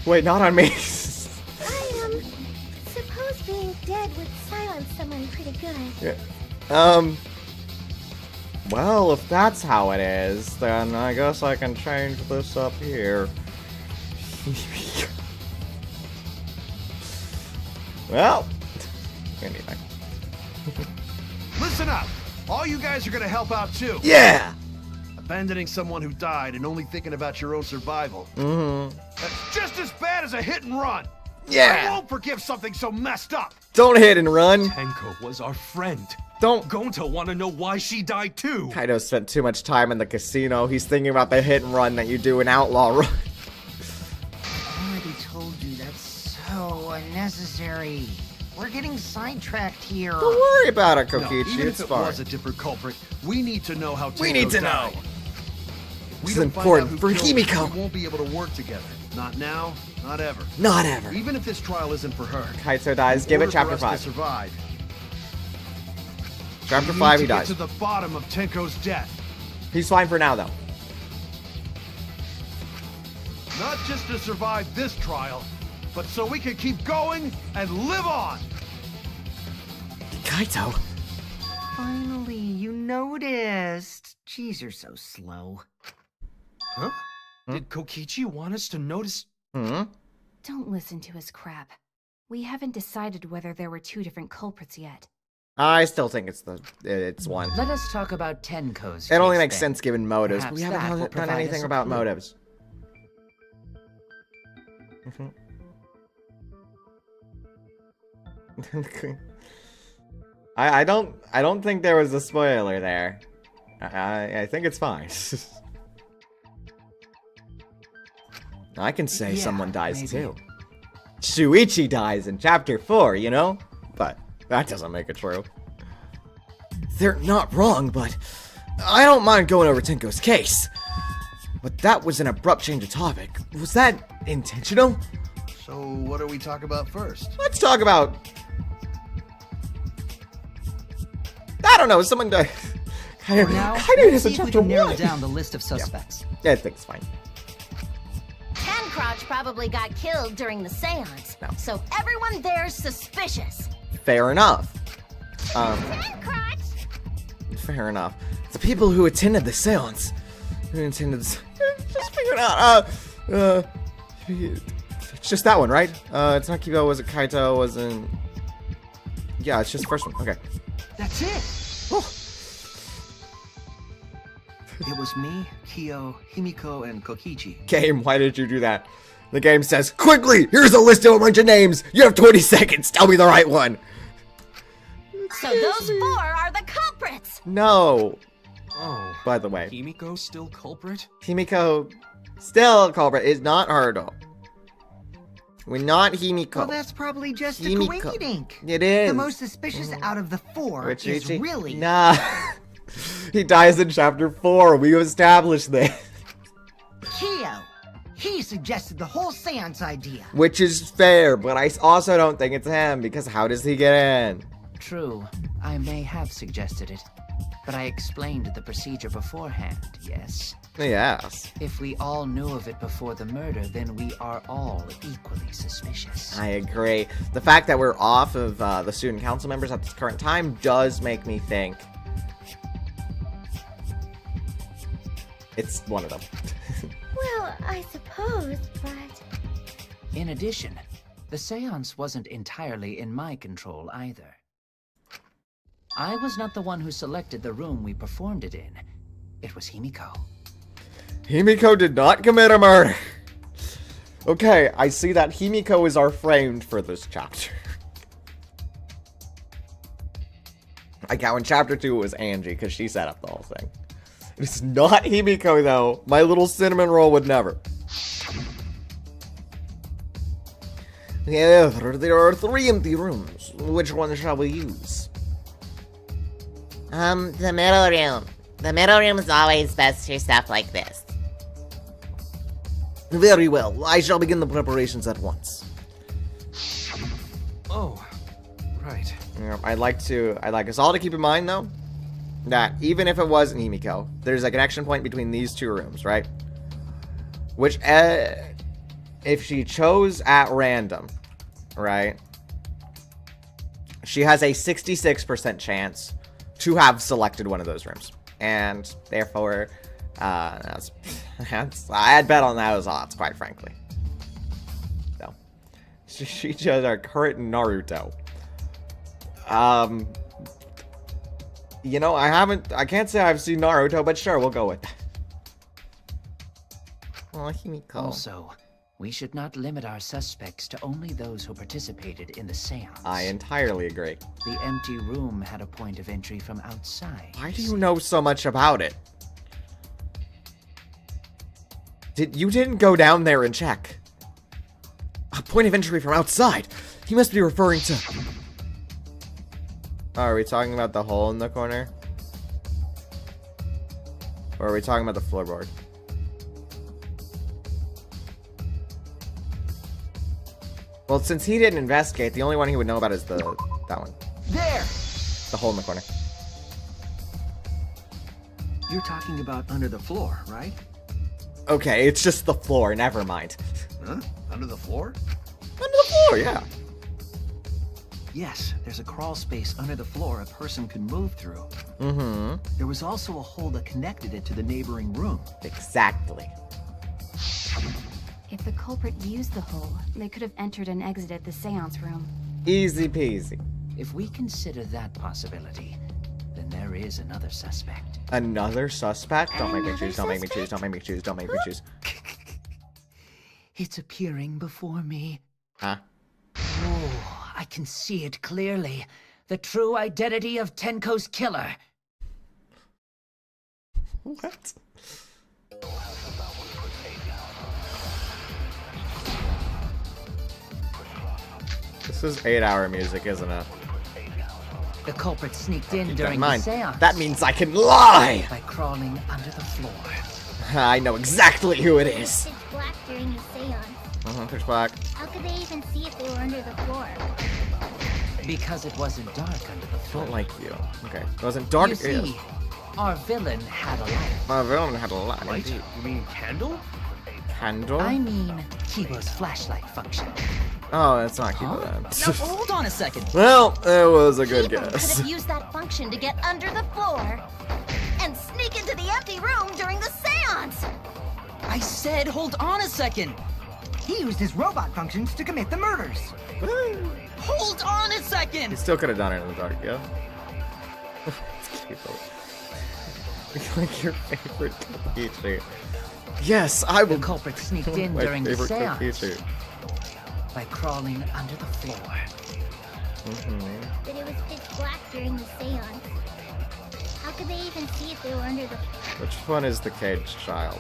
Wait, not on me. I suppose being dead would silence someone pretty good. Yeah. Well, if that's how it is, then I guess I can change this up here. Well, anyway. Listen up! All you guys are gonna help out too. Yeah! Abandoning someone who died and only thinking about your own survival. That's just as bad as a hit and run. Yeah! I won't forgive something so messed up. Don't hit and run. Tenko was our friend. Don't. Gonta want to know why she died too. Kaido spent too much time in the casino. He's thinking about the hit and run that you do in Outlaw Run. I already told you that's so unnecessary. We're getting sidetracked here. Don't worry about it, No, Kokichi. even It's if it fine. was a different culprit, we need to know how We need to died. know. This is We don't find important out for who killed her, Himiko. we won't be able to work together. Not now, not ever. Not ever. Even if this trial isn't for her. Kaito dies. in Give it order chapter for us 5. to survive, Chapter we 5, need he to get dies. to the bottom of Tenko's death. He's fine for now, though. just to survive this trial, but so we can keep going and live on! Kaito. Finally, you noticed. Jeez, you're so slow. Huh? Did Kokichi want us to notice? Don't listen to his crap. We haven't decided whether there were two different culprits yet. I still think it's one. Let us talk about Tenko's It only case, makes then. sense given motives. Perhaps We that will haven't done provide anything us a about clue. motives. I don't think there was a spoiler there. I think it's fine. I can say Yeah, someone dies maybe. too. Shuichi dies in chapter 4, you know? But that doesn't make it true. They're not wrong, but I don't mind going over Tenko's case. But that was an abrupt change of topic. Was that intentional? So what do we talk about first? Let's talk about... I don't know, someone died. For now, Kinda let's is see in if we chapter can narrow 1. down the list of suspects. Yeah, I think it's fine. Tencrotch probably got killed during the seance, No. so everyone there's suspicious. Fair enough. Tencrotch! Fair enough. The people who attended the seance, who attended this, just figure it out. It's just that one, right? It's not Kibo, was it Kaito, wasn't... Yeah, it's just the first one. Okay. That's it. Oh. It was me, Kyo, Himiko, and Kokichi. Game, why did you do that? The game says, quickly, here's a list of a bunch of names. You have 20 seconds. Tell me the right one. So those four are the culprits. No. Oh. By the way, Himiko still culprit? Himiko, still culprit, is not Haruto. We're not Himiko. Well, that's probably just a Himiko. coinkydink. It is. The most suspicious out of the four Which is really... Nah. He dies in chapter 4. We established this. Kyo. He suggested the whole seance idea. Which is fair, but I also don't think it's him, because how does he get in? True, I may have suggested it, but I explained the procedure beforehand, yes? Yes. If we all knew of it before the murder, then we are all equally suspicious. I agree. The fact that we're off of the student council members at this current time does make me think it's one of them. Well, I suppose, but... In addition, the seance wasn't entirely in my control either. I was not the one who selected the room we performed it in. It was Himiko. Himiko did not commit a murder. Okay, I see that Himiko is our framed for this chapter. I got in chapter 2 it was Angie, because she set up the whole thing. It's not Himiko, though. My little cinnamon roll would never. Yeah, there are 3 empty rooms. Which one shall we use? The middle room. The middle room is always best for stuff like this. Very well. I shall begin the preparations at once. Oh, right. I'd like us all to keep in mind, though, that even if it wasn't Himiko, there's a connection point between these 2 rooms, right? Which, if she chose at random, right, she has a 66% chance to have selected one of those rooms. And therefore, I'd bet on those odds, quite frankly. So, she chose our current Naruto. You know, I can't say I've seen Naruto, but sure, we'll go with that. Oh, Himiko. Also, we should not limit our suspects to only those who participated in the seance. I entirely agree. The empty room had a point of entry from outside. Why do you know so much about it? You didn't go down there and check. A point of entry from outside? He must be referring to... Oh, are we talking about the hole in the corner? Or are we talking about the floorboard? Well, since he didn't investigate, the only one he would know about is that one. There! The hole in the corner. You're talking about under the floor, right? Okay, it's just the floor. Never mind. Huh? Under the floor? Under the floor, yeah. Yes, there's a crawl space under the floor a person could move through. Mm-hmm. There was also a hole that connected it to the neighboring room. Exactly. If the culprit used the hole, they could have entered and exited the seance room. Easy peasy. If we consider that possibility, then there is another suspect. Another suspect? Don't make me choose, don't make me choose, don't make me choose, don't make me choose. It's appearing before me. Huh? Oh, I can see it clearly. The true identity of Tenko's killer. What? This is 8-hour music, isn't it? The culprit sneaked in Keep that during in the mind. seance. That means I can lie! By crawling under the floor. I know exactly who it is. Pitch black during the seance. Pitch black. How could they even see if they were under the floor? Because it wasn't dark under the floor. Don't like you. Okay. It wasn't dark. You see, our villain had a light. My villain had a light. Light? You mean candle? Candle? I mean, Kibo's flashlight function. Oh, it's not Kibo then. Now hold on a second. Well, it was a good Kibo guess. could have used that function to get under the floor and sneak into the empty room during the seance. I said hold on a second. He used his robot functions to commit the murders. Hold on a second. You still could have done it in the dark, yeah? It's Kibo. Like your favorite Kokichi. Yes, I will. The culprit sneaked in My during the favorite seance Kokichi. by crawling under the floor. But it was pitch black during the seance. How could they even see if they were under the... Which one is the caged child?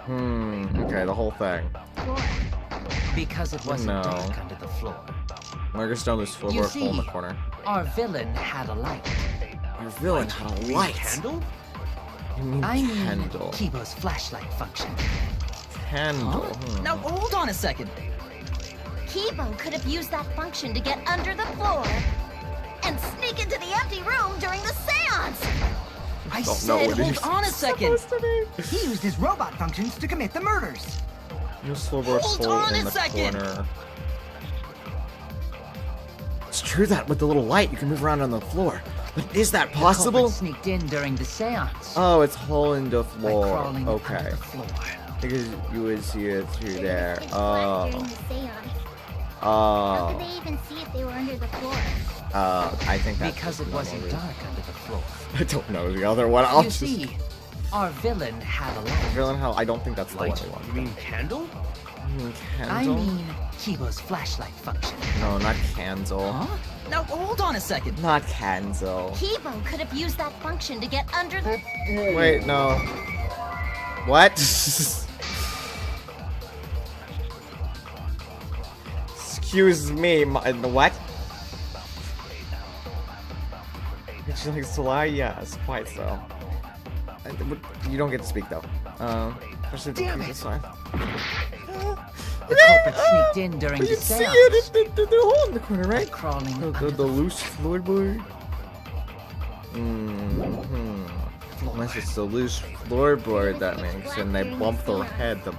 Okay, the whole thing. floor? Because it wasn't No. dark under the floor. Marcus down this You floorboard hole in the see, corner. our villain had a light. Your villain had a You mean light. candle? You mean I mean, candle. Kibo's flashlight function. Candle. Now hold on a second. Kibo could have used that function to get under the floor and sneak into the empty room during the seance. I Don't know said what hold he's on a second. He used his robot functions to commit the murders. Your floorboard Hold hole on in a the second. corner. It's true that with the little light you can move around on the floor. But is that The possible? culprit sneaked in during the seance Oh, it's hole in the by floor. crawling Okay. under the floor. Because you would see it through But there. it was pitch black during Oh. the seance. How could Oh. they even see if they were under the floor? I think that's Because just it normal wasn't reason. dark under the floor. I don't know the other one. I'll You just... see, our villain had a light. Villain hell, I don't think that's the Light? one we want. You mean candle? I Candle? mean, Kibo's flashlight function. No, not candle. Huh? Now hold on a second. Not candle. Kibo could have used that function to get under the... Wait, no. What? Excuse me, what? Would you like to lie? Yes, quite so. You don't get to speak though. Damn it. It's fine. The culprit sneaked in during You the see seance it, the hole in the corner, by right? crawling The under the loose floorboard. Unless it's the loose floorboard that makes, and they bump their head, the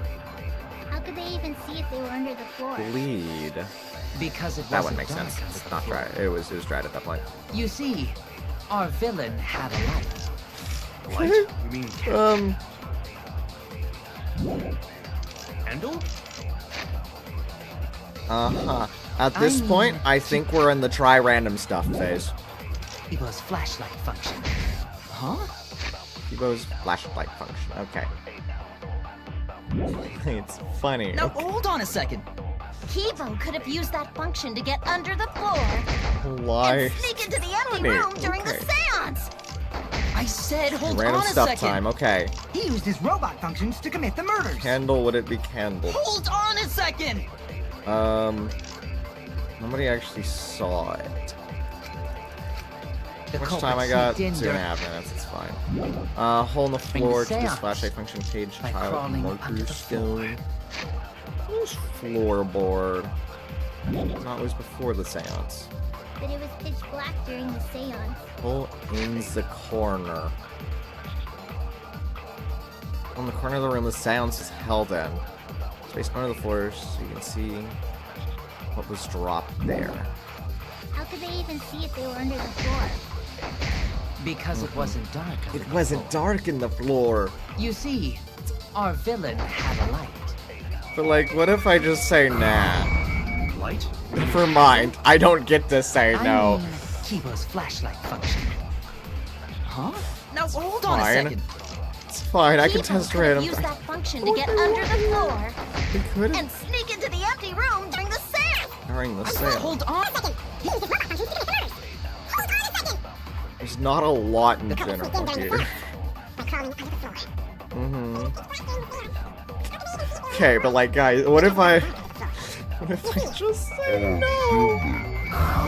How could they even see if they were under the floor? bleed. because it That wasn't wouldn't make dark sense. under It's the not floor. right. It was dried at that point. You see, our villain had a light. Light? You mean candle? Candle? At this I point, mean- I think we're in the try random stuff phase. Kibo's flashlight function. Huh? Kibo's flashlight function. Okay. It's funny. Now hold on a second. Kibo could have used that function to get under the floor Why? and sneak into the empty Funny, room during the okay. seance. I said hold Random on a stuff second. time. Okay. He used his robot functions to commit the murders. Candle, would it be candle? Hold on a second. Nobody actually saw it. The How much culprit time I got? sneaked in 2.5 during- minutes. It's fine. Hole in the floor to this seance flashlight function cage by child crawling under marker the stone. Where's floorboard? No, it was before the seance. But it was pitch black during the seance. Pull in the corner. On the corner of the room, the seance is held in. Space under the floor so you can see what was dropped there. How could they even see if they were under the floor? Because it wasn't dark. It wasn't dark in the floor. You see, our villain had a light. But like, what if I just say nah? Light? Never mind. I don't get to say no. I mean, Kibo's flashlight function. Huh? Now hold on Fine. a second. It's fine. I can Kibo test could have random. used that function to get under the floor It could and sneak into the empty room during the seance. during the sale. Hold on. There's not a lot in general here. Okay, but like, guys, what if I just say no?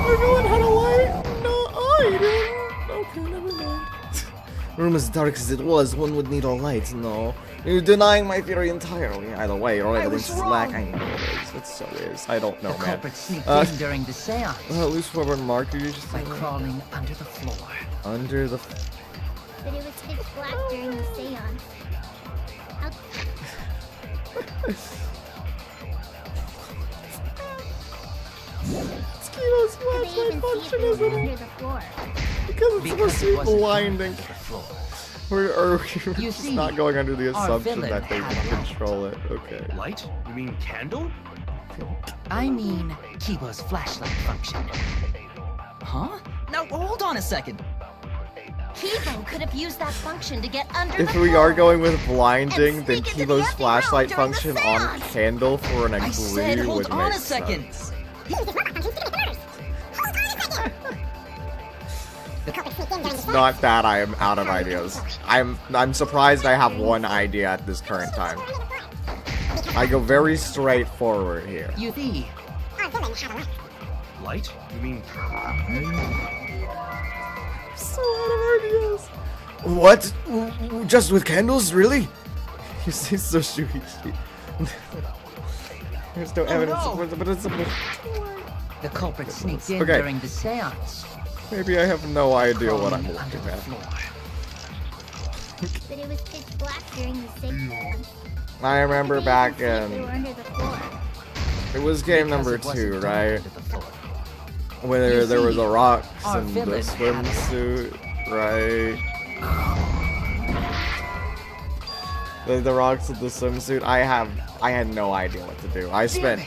Everyone had a light. No, I didn't. Okay, never mind. The room as dark as it was, one would need a light. No, you're denying my theory entirely. Either way, your evidence is lack. I know it is. It so is. I don't know, The man. culprit sneaked in during the seance At least forward marker you just by crawling under the floor. under the. But it was pitch black during the seance. How Kibo's could they even see if they were under the floor? Because it's supposed to be wasn't blinding. under the floor. We're You just see, not going under the our assumption villain that they had can a light. control it. Okay. Light? You mean candle? I mean, Kibo's flashlight function. Huh? Now hold on a second. Kibo could have used that function to get under the If floor. we are going with blinding, And then sneak into the Kibo's empty flashlight room during the function on seance. candle for an I agree said hold would on make a second. sense. It's not that I am out of ideas. I'm surprised I have one idea at this current time. I go very straightforward here. You see, Light? You mean... So out of ideas. What? Just with candles, really? You say so sweet. There's no evidence, no. but it's a. the culprit sneaked in Okay. during the seance. Maybe I have no idea what I'm crawling under looking the at. floor. But it was pitch black during the seance. I remember How could back they even see if they were in. under the floor? It was game Because number it wasn't 2, dark right? under the floor. Where You there was see, the rocks our and the villain had a light. swimsuit, right? The rocks and the swimsuit. I had no idea what to do. I spent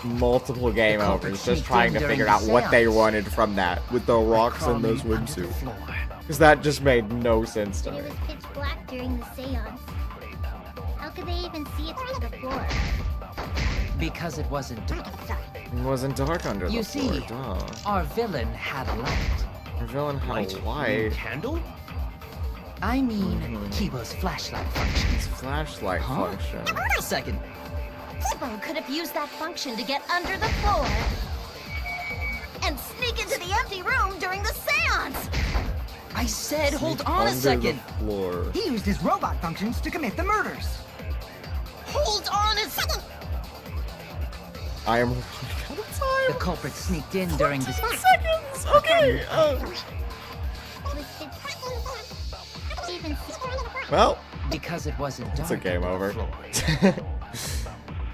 multiple game The culprit overs just sneaked trying in to during figure the out what they seance. wanted from that with the rocks and the Crawling under the swimsuit. floor. Because that just made no sense to But me. it was pitch black during the seance. How could they even see it through the floor? Because it wasn't dark. It wasn't dark under You the floor, see, duh. our villain had a light. Our villain had Light? a You mean light. candle? I mean, Kibo's flashlight function. It's flashlight Huh? function. Hold on a second. Kibo could have used that function to get under the floor and sneak into the empty room during the seance. I said hold on a Under second. the floor. He used his robot functions to commit the murders. Hold on a second. I am running out of time. The culprit sneaked in during the Seconds. Okay. It was pitch black. How could they even see? Well, because it wasn't dark. it's a game under the over. floor.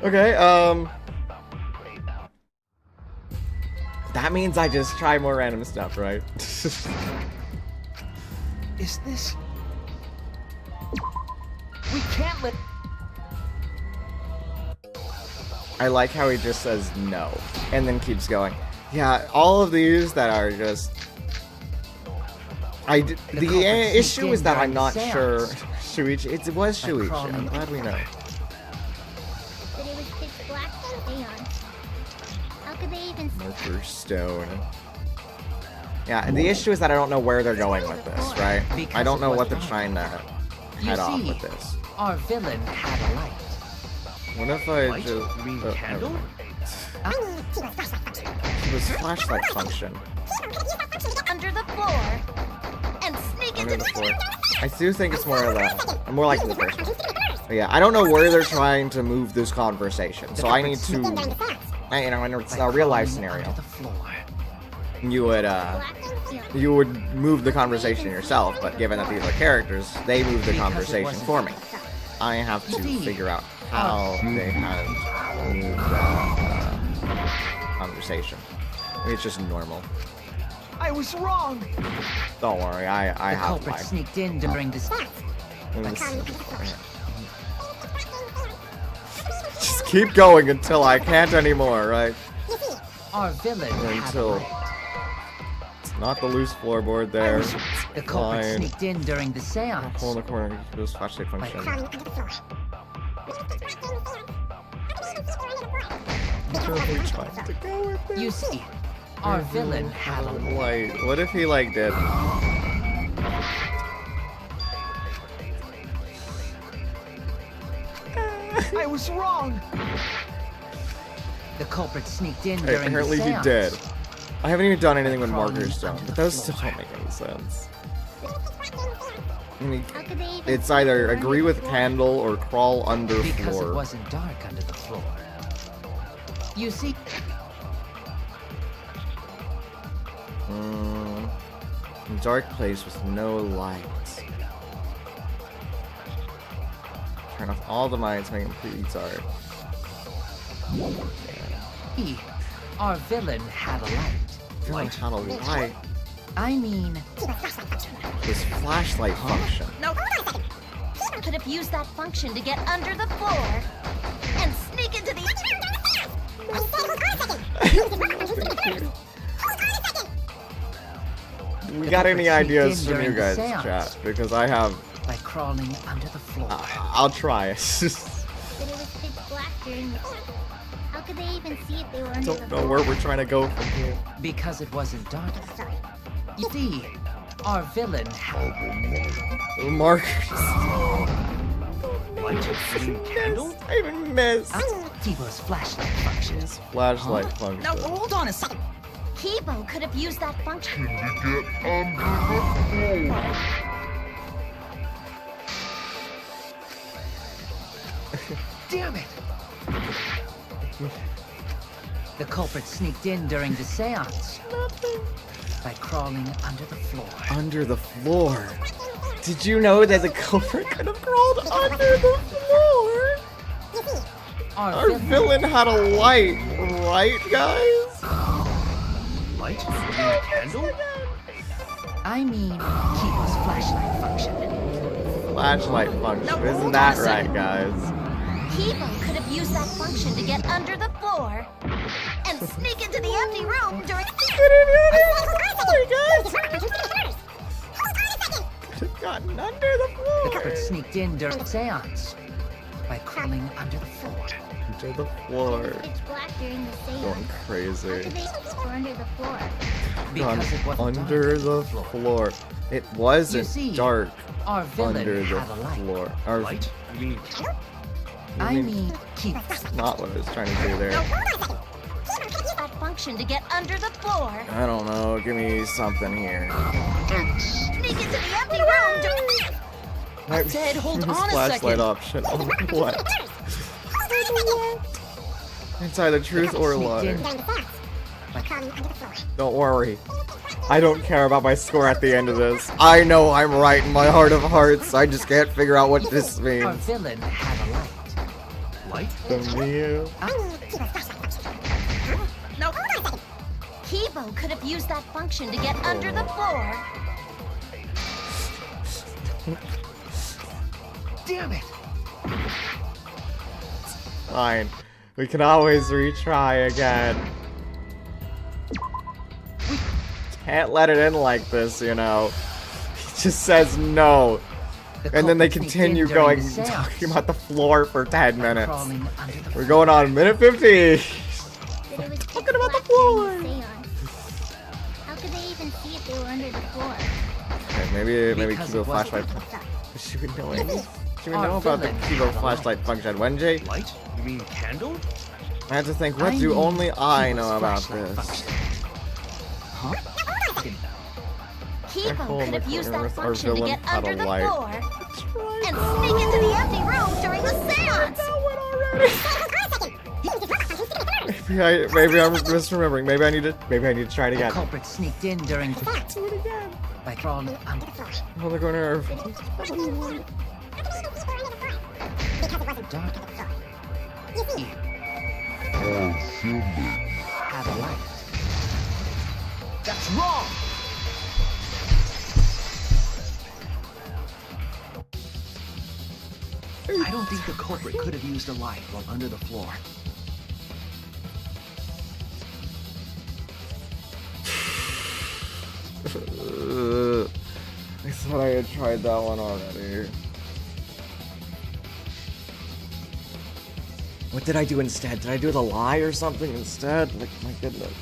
Okay. That means I just try more random stuff, right? Is this... We can't let. I like how he just says no and then keeps going. Yeah, all of these that are just. The culprit issue sneaked is in that during I'm the not seance. sure. Shuichi, it was By Shuichi. crawling I'm glad we know. But it was pitch black seance. How could they even see? Marker stone. Yeah, and the issue is that I don't know where they're going with this, right? Because I don't it know was what they're dark. trying to You head off see, with this. our villain had a light. What if I Light? just. You mean never candle? mind. It was flashlight function. Under the floor and sneak Under into the floor. I do think it's more of that. More like the first one. But yeah, I don't know where they're trying to move this conversation, so I need to. You know, and it's a real life By scenario. crawling under the floor. you would move the conversation yourself, but given that these are characters, they move the conversation for me. I have to figure out how they have moved that conversation. Maybe it's just normal. I was wrong. Don't worry, I The have culprit my... sneaked in during this. Just keep going until I can't anymore, right? Our villain had a Until light. it's not the loose floorboard there. The culprit Fine. sneaked in during the seance. Hole in the corner. This flashlight function. You see, our villain had a light. Light. What if he like did? I was wrong. The culprit sneaked in Hey, during apparently the he seance. did. I haven't even done anything with Crawling markers done, under but the those still floor. don't make any sense. I mean, How could they even it's see either they were agree under with the floor? candle or crawl under Because floor. it wasn't dark under the floor. You see, Dark place with no lights. Turn off all the lights, make it completely dark. our villain had a light. Light had a light. I mean, This flashlight function. No. Could have used that function to get under the floor and sneak into the. We got any ideas from during you the guys, seance. chat? Because I have. by crawling under the floor. I'll try it. But it was pitch black during the... How could they even see if they were under the Don't know floor? where we're trying to go from here. Because it wasn't dark. You see, our villain had Markers. Candle? I even missed. Kibo's flashlight function. Flashlight function. Now hold on a second. Kibo could have used that function. Damn it! The culprit sneaked in during the seance by crawling under the floor. Under the floor. Did you know that the culprit could have crawled under the floor? Our villain had a light, right, guys? Light? Candle? I mean, Kibo's flashlight function. Flashlight function. Isn't that right, guys? Kibo could have used that function to get under the floor and sneak into the empty room during. Could have gotten under the The floor. culprit sneaked in during the seance by crawling under the floor. Under the floor. Pitch black during the seance. Going How crazy. could they go under the floor? Because it wasn't Under dark the floor. It wasn't You see, dark Our villain under the had a light. floor. Our, Light? You mean I mean, Kibo. not what I was trying to do there. That function to get under the floor. I don't know. Give me something here. Sneak into the empty room during. I said, hold this on a flashlight second. option. Oh, what? It's either truth or lie. Don't worry. I don't care about my score at the end of this. I know I'm right in my heart of hearts. I just can't figure out what this Our means. villain had a light. light? The Mew. No. Kibo could have used that function to get under the floor. Damn it! Fine. We can always retry again. Can't let it in like this, you know. He just says no. And then they continue going talking about the floor for 10 minutes. Crawling under the We're going on minute 50. But it was Talking about the floor. seance. How could they even see if they were under the floor? Okay, maybe Because Kibo it wasn't flashlight. She would know it. She would Our know about the villain Kibo had a flashlight function. Wenjay? Light? You mean candle? I have to think, what do mean, only I Kibo's know about flashlight this? function. Huh? Kibo hole in could the have used corner that with our function to villain get had a under the light. floor and sneak into the empty room during the seance. Yeah, maybe I'm misremembering. Maybe I need to try it The again. culprit sneaked in during by crawling under the floor. Oh, they're going to Dark. Have a light. That's wrong! I don't think the culprit could have used a light while under the floor. I thought I had tried that one already. What did I do instead? Did I do the lie or something instead? Like, my goodness.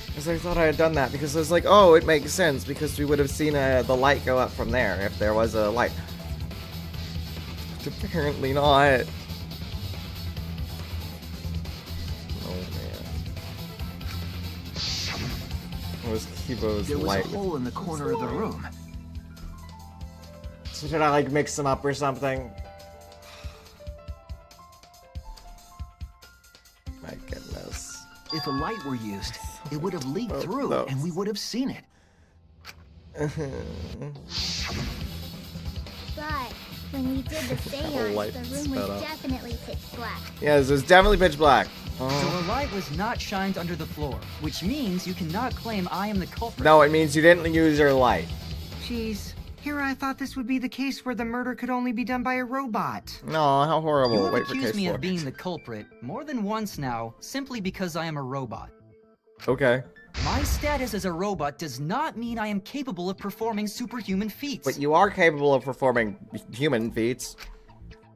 Because I thought I had done that because I was like, oh, it makes sense because we would have seen the light go up from there if there was a light. But apparently not. Oh, man. It was Kibo's There was light. a hole in the corner of the room. So did I, like, mix them up or something? My goodness. If a light were used, it would have leaked through no. and we would have seen it. But when we did the seance, light the room sped was up. definitely pitch black. Yes, it was definitely pitch black. So a light was not shined under the floor, which means you cannot claim I am the culprit. No, it means you didn't use your light. Jeez, here I thought this would be the case where the murder could only be done by a robot. No, how horrible. You have Wait for accused case me 4. of being the culprit more than once now, simply because I am a robot. Okay. My status as a robot does not mean I am capable of performing superhuman feats. But you are capable of performing human feats.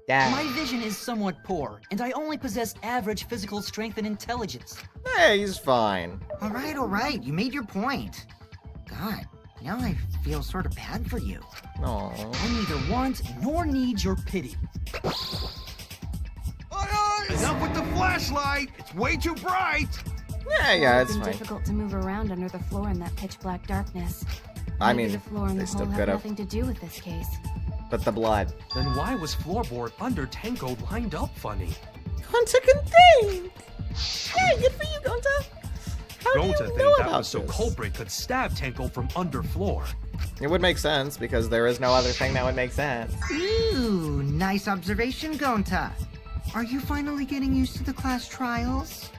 Yeah. My vision is somewhat poor, and I only possess average physical strength and intelligence. Hey, he's fine. All right, you made your point. God, now I feel sort of bad for you. No. I neither want nor need your pity. Enough with the flashlight! It's way too bright! Yeah, It's it's been fine. difficult to move around under the floor in that pitch black darkness. I Maybe mean, the floor and they the still hole could have have. nothing to do with this case. But the blood. Then why was floorboard under Tenko lined up funny? Gonta can think! Hey, good for you, Gonta! How do Gonta you think know that about was so this? culprit could stab Tenko from under floor. It would make sense, because there is no other thing that would make sense. Ooh, nice observation, Gonta. Are you finally getting used to the class trials?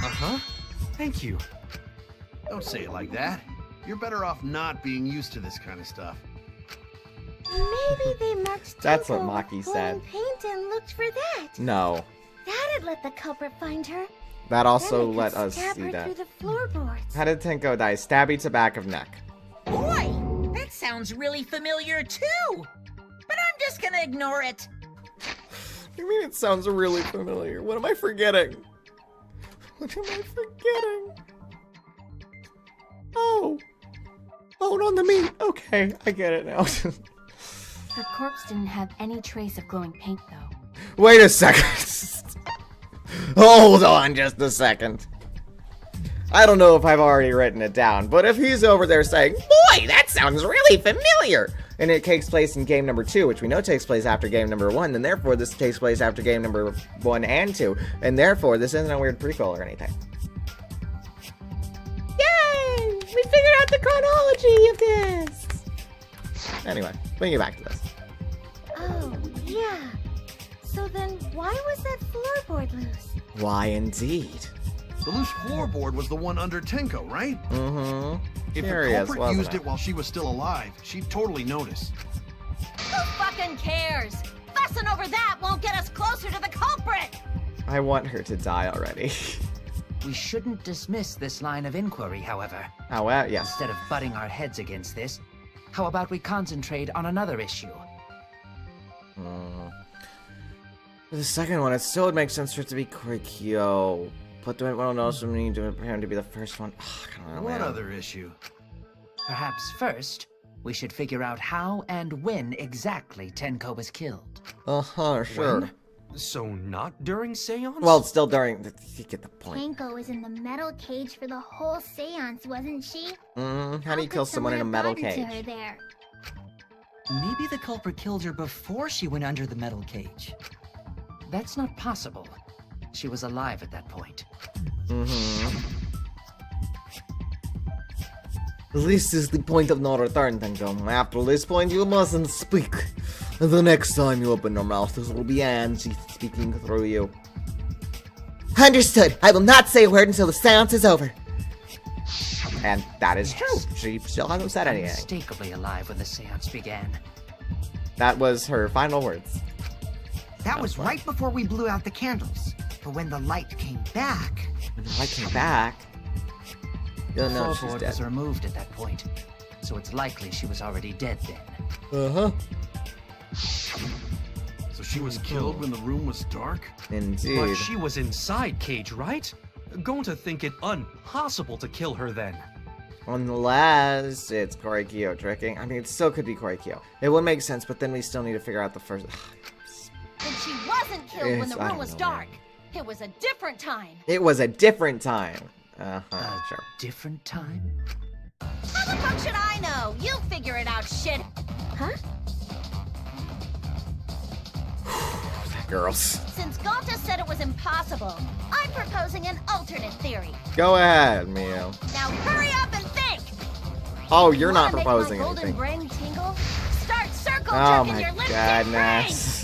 Uh-huh. Thank you. Don't say it like that. You're better off not being used to this kind of stuff. Maybe they marked That's what Tenko Maki with said. blue paint and looked for that. No. That'd let the culprit find her. That also Then they let could us stab see her that. through the floorboards. How did Tenko die? Stabby to back of neck. Boy, that sounds really familiar too. But I'm just gonna ignore it. You mean it sounds really familiar? What am I forgetting? What am I forgetting? Oh. Oh, on the meat. Okay, I get it now. The corpse didn't have any trace of glowing paint, though. Wait a second. Hold on just a second. I don't know if I've already written it down, but if he's over there saying, boy, that sounds really familiar, and it takes place in game number 2, which we know takes place after game number 1, then therefore this takes place after game number 1 and 2, and therefore this isn't a weird prequel or anything. Yay! We figured out the chronology of this! Anyway, bringing it back to this. Oh, yeah. So then why was that floorboard loose? Why indeed? The loose floorboard was the one under Tenko, right? Mm-hmm. If Curious, the culprit wasn't used it while she was still alive, she'd totally notice. Who fucking cares? Fussing over that won't get us closer to the culprit! I want her to die already. We shouldn't dismiss this line of inquiry, however. Oh, well, yes. Instead of butting our heads against this, how about we concentrate on another issue? For the second one, it still would make sense for it to be Korikyo. But do anyone else need to prepare him to be the first one? Ugh, I don't know, What man. other issue? Perhaps first, we should figure out how and when exactly Tenko was killed. Uh-huh, sure. When? So not during seance? Well, it's still during... You get the point. Tenko was in the metal cage for the whole seance, wasn't she? How do you kill someone in a metal To her cage? there. Maybe the culprit killed her before she went under the metal cage. That's not possible. She was alive at that point. This is the point of no return, Tenko. After this point, you mustn't speak. The next time you open your mouth, this will be Angie speaking through you. Understood. I will not say a word until the seance is over. And that is true. She still hasn't said anything. Unmistakably alive when the seance began. That was her final words. That was right before we blew out the candles. But when the light came back... When the light came back... You'll know The she's floorboard dead. was removed at that point, so it's likely she was already dead then. Uh-huh. So she was killed when the room was dark? Indeed. But she was inside Cage, right? Going to think it impossible to kill her then. Unless it's Korekiyo tricking. I mean, it still could be Korekiyo. It would make sense, but then we still need to figure out the first... And she wasn't killed when the I room don't was know, dark. It was a different time. It was a different time. Sure. Different time? How the fuck should I know? You figure it out, shit. Huh? Girls. Since Galta said it was impossible, I'm proposing an alternate theory. Go ahead, Mio. Now hurry up and think! Oh, you're not Wanna proposing make my golden anything. brain tingle? Start circle Oh jerking my your lipstick goodness.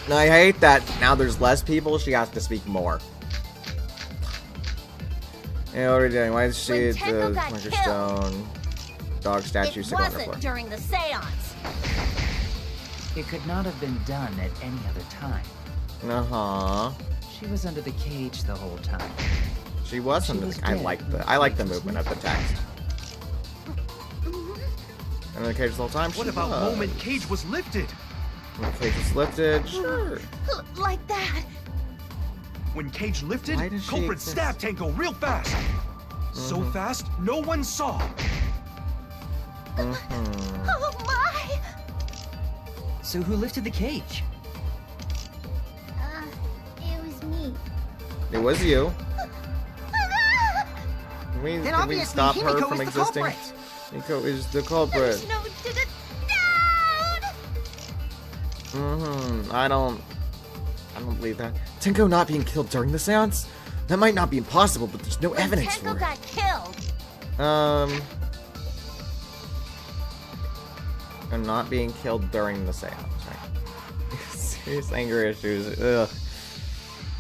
No, I hate that now there's less people, she has to speak more. Yeah, what are we doing? Why is she When at Tenko the got Marker killed, Stone dog statue It sitting on the wasn't floor? during the seance. It could not have been done at any other time. Uh-huh. She was under the cage the whole time. She was She under was the I dead like when the the I like the cage was movement of the text. And the cage the whole time? What She about was. moment Cage was lifted? When the cage was lifted? Sure. Like that. When Cage lifted, Why does she culprit exist? stabbed Tenko real fast. So fast, no one saw. Oh my! So who lifted the cage? It was me. It was you. Can we, Then can we obviously stop her Himiko from is the existing? culprit. Himiko is the culprit. There's no doubt! I don't believe that. Tenko not being killed during the seance? That might not be impossible, but there's no When evidence Tenko for it. got killed, And not being killed during the seance, right? Serious anger issues. Ugh.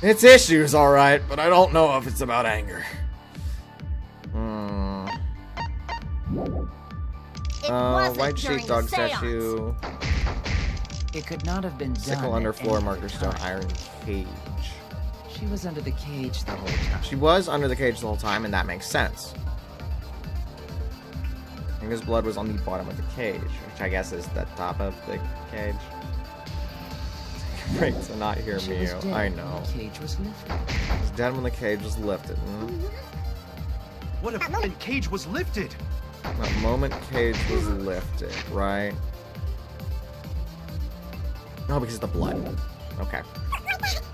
It's issues, alright, but I don't know if it's about anger. it wasn't White during sheepdog the seance. statue. It could not have been done. Sickle at underfloor, any other marker stone, time. iron cage. She was under the cage the whole time. She was under the cage the whole time, and that makes sense. Inga's blood was on the bottom of the cage, which I guess is the top of the cage. Great to not hear She me. was dead I when know. the cage was lifted. She was dead when the cage was lifted. What if when Cage was lifted? That moment cage was lifted, right? No, because of the blood. Okay.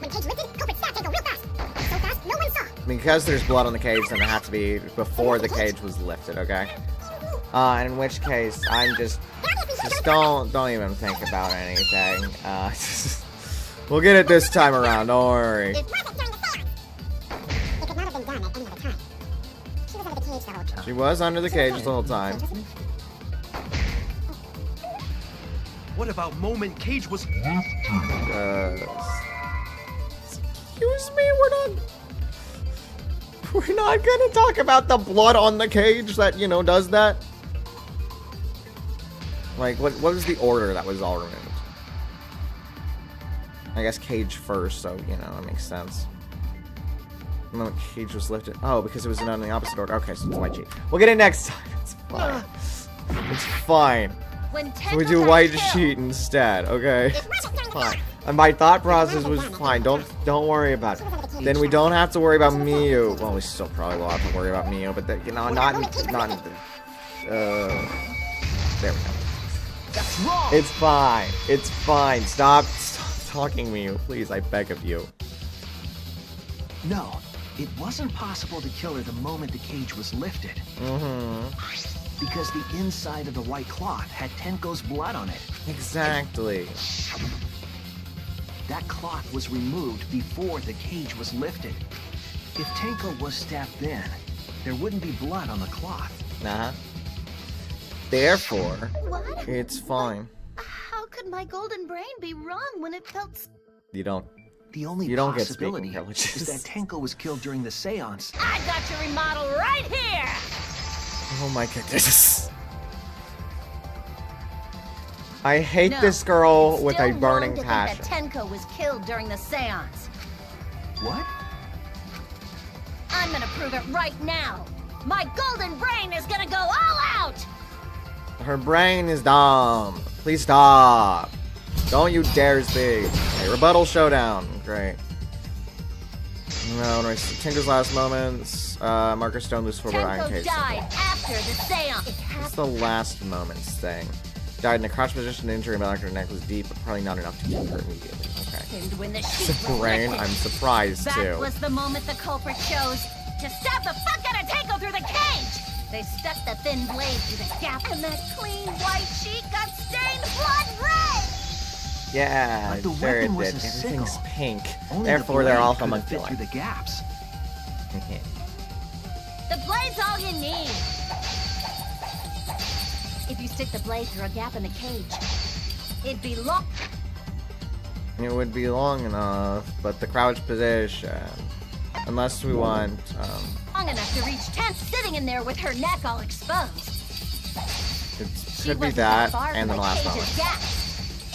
When Cage lifted, culprit stabbed Tenko real fast. So fast, no one saw. Because there's blood on the cage, then it has to be before the cage was lifted, okay? And in which case, I'm just don't even think about anything. We'll get it this time around, don't worry. It wasn't during the seance. It could not have been done at any other time. She was under the cage the whole time. She was under the cage the whole time. What about moment Cage was... Excuse me, we're not gonna talk about the blood on the cage that, you know, does that. Like, what was the order that was all removed? I guess cage first, so, you know, that makes sense. And then the cage was lifted. Oh, because it was done in the opposite order. Okay, so it's white sheet. We'll get it next time. It's fine. It's fine. When So we Tenko do got white killed, sheet instead, okay? It's fine. And my thought process was fine. Don't worry about it. Then we don't have to worry about Miyu. Well, we still probably will have to worry about Miyu, but you know, not. There we go. That's wrong! It's fine. It's fine. Stop talking, Miyu, please. I beg of you. No, it wasn't possible to kill her the moment the cage was lifted. Because the inside of the white cloth had Tenko's blood on it. Exactly. That cloth was removed before the cage was lifted. If Tenko was stabbed then, there wouldn't be blood on the cloth. Uh-huh. Therefore, What? it's fine. How could my golden brain be wrong when it felt... You don't. The only You don't get possibility speaking privileges. is that Tenko was killed during the seance. I got your remodel right here! Oh my goodness. I hate No, this girl it's with still a burning wrong to passion. think that Tenko was killed during the seance. What? I'm gonna prove it right now. My golden brain is gonna go all out! Her brain is dumb. Please stop. Don't you dare speak. A rebuttal showdown. Great. No, Tinker's last moments. Marker Stone lose forward iron Tenko cage. died after the seance. What's the last moments thing? Died in a crouch position, injury in the back of her neck was deep, but probably not enough to kill her immediately. Okay. And when the sheet was Brain, lifted, I'm surprised that too. was the moment the culprit chose to stab the fuck out of Tenko through the cage! They stuck the thin blade through the gap, and that clean white sheet got stained blood red! Yeah, But the sure it weapon was did. a Everything's sickle. pink. Only Therefore, the they're blade all could from a have fit through the gaps. The blade's all you need! If you stick the blade through a gap in the cage, it'd be long. It would be long enough, but the crouch position. Unless we want, Long enough to reach Tenth sitting in there with her neck all exposed. it She could be wasn't that, far and from the last cage's moment. gaps.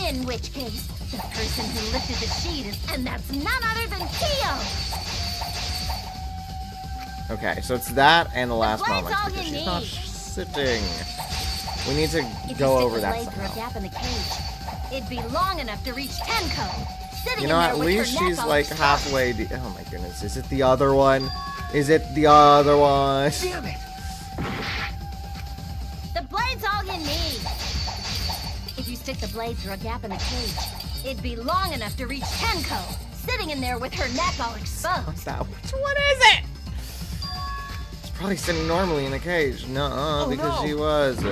In which case, the person who lifted the sheet is, and that's none other than Kyo! Okay, so it's that and the last blade's moment. all Because you she's not need. sitting. We need to If go you over stick the that blade through a somehow. gap in the cage, it'd be long enough to reach Tenko, sitting You know, in there at with least her neck she's all like exposed. halfway. Oh my goodness, is it the other one? Is it the other one? Damn it! The blade's all you need. If you stick the blade through a gap in the cage, it'd be long enough to reach Tenko, sitting in there with her neck all exposed. What's that? Which one is it? It's probably sitting normally in a cage. Nuh-uh, because no. she was.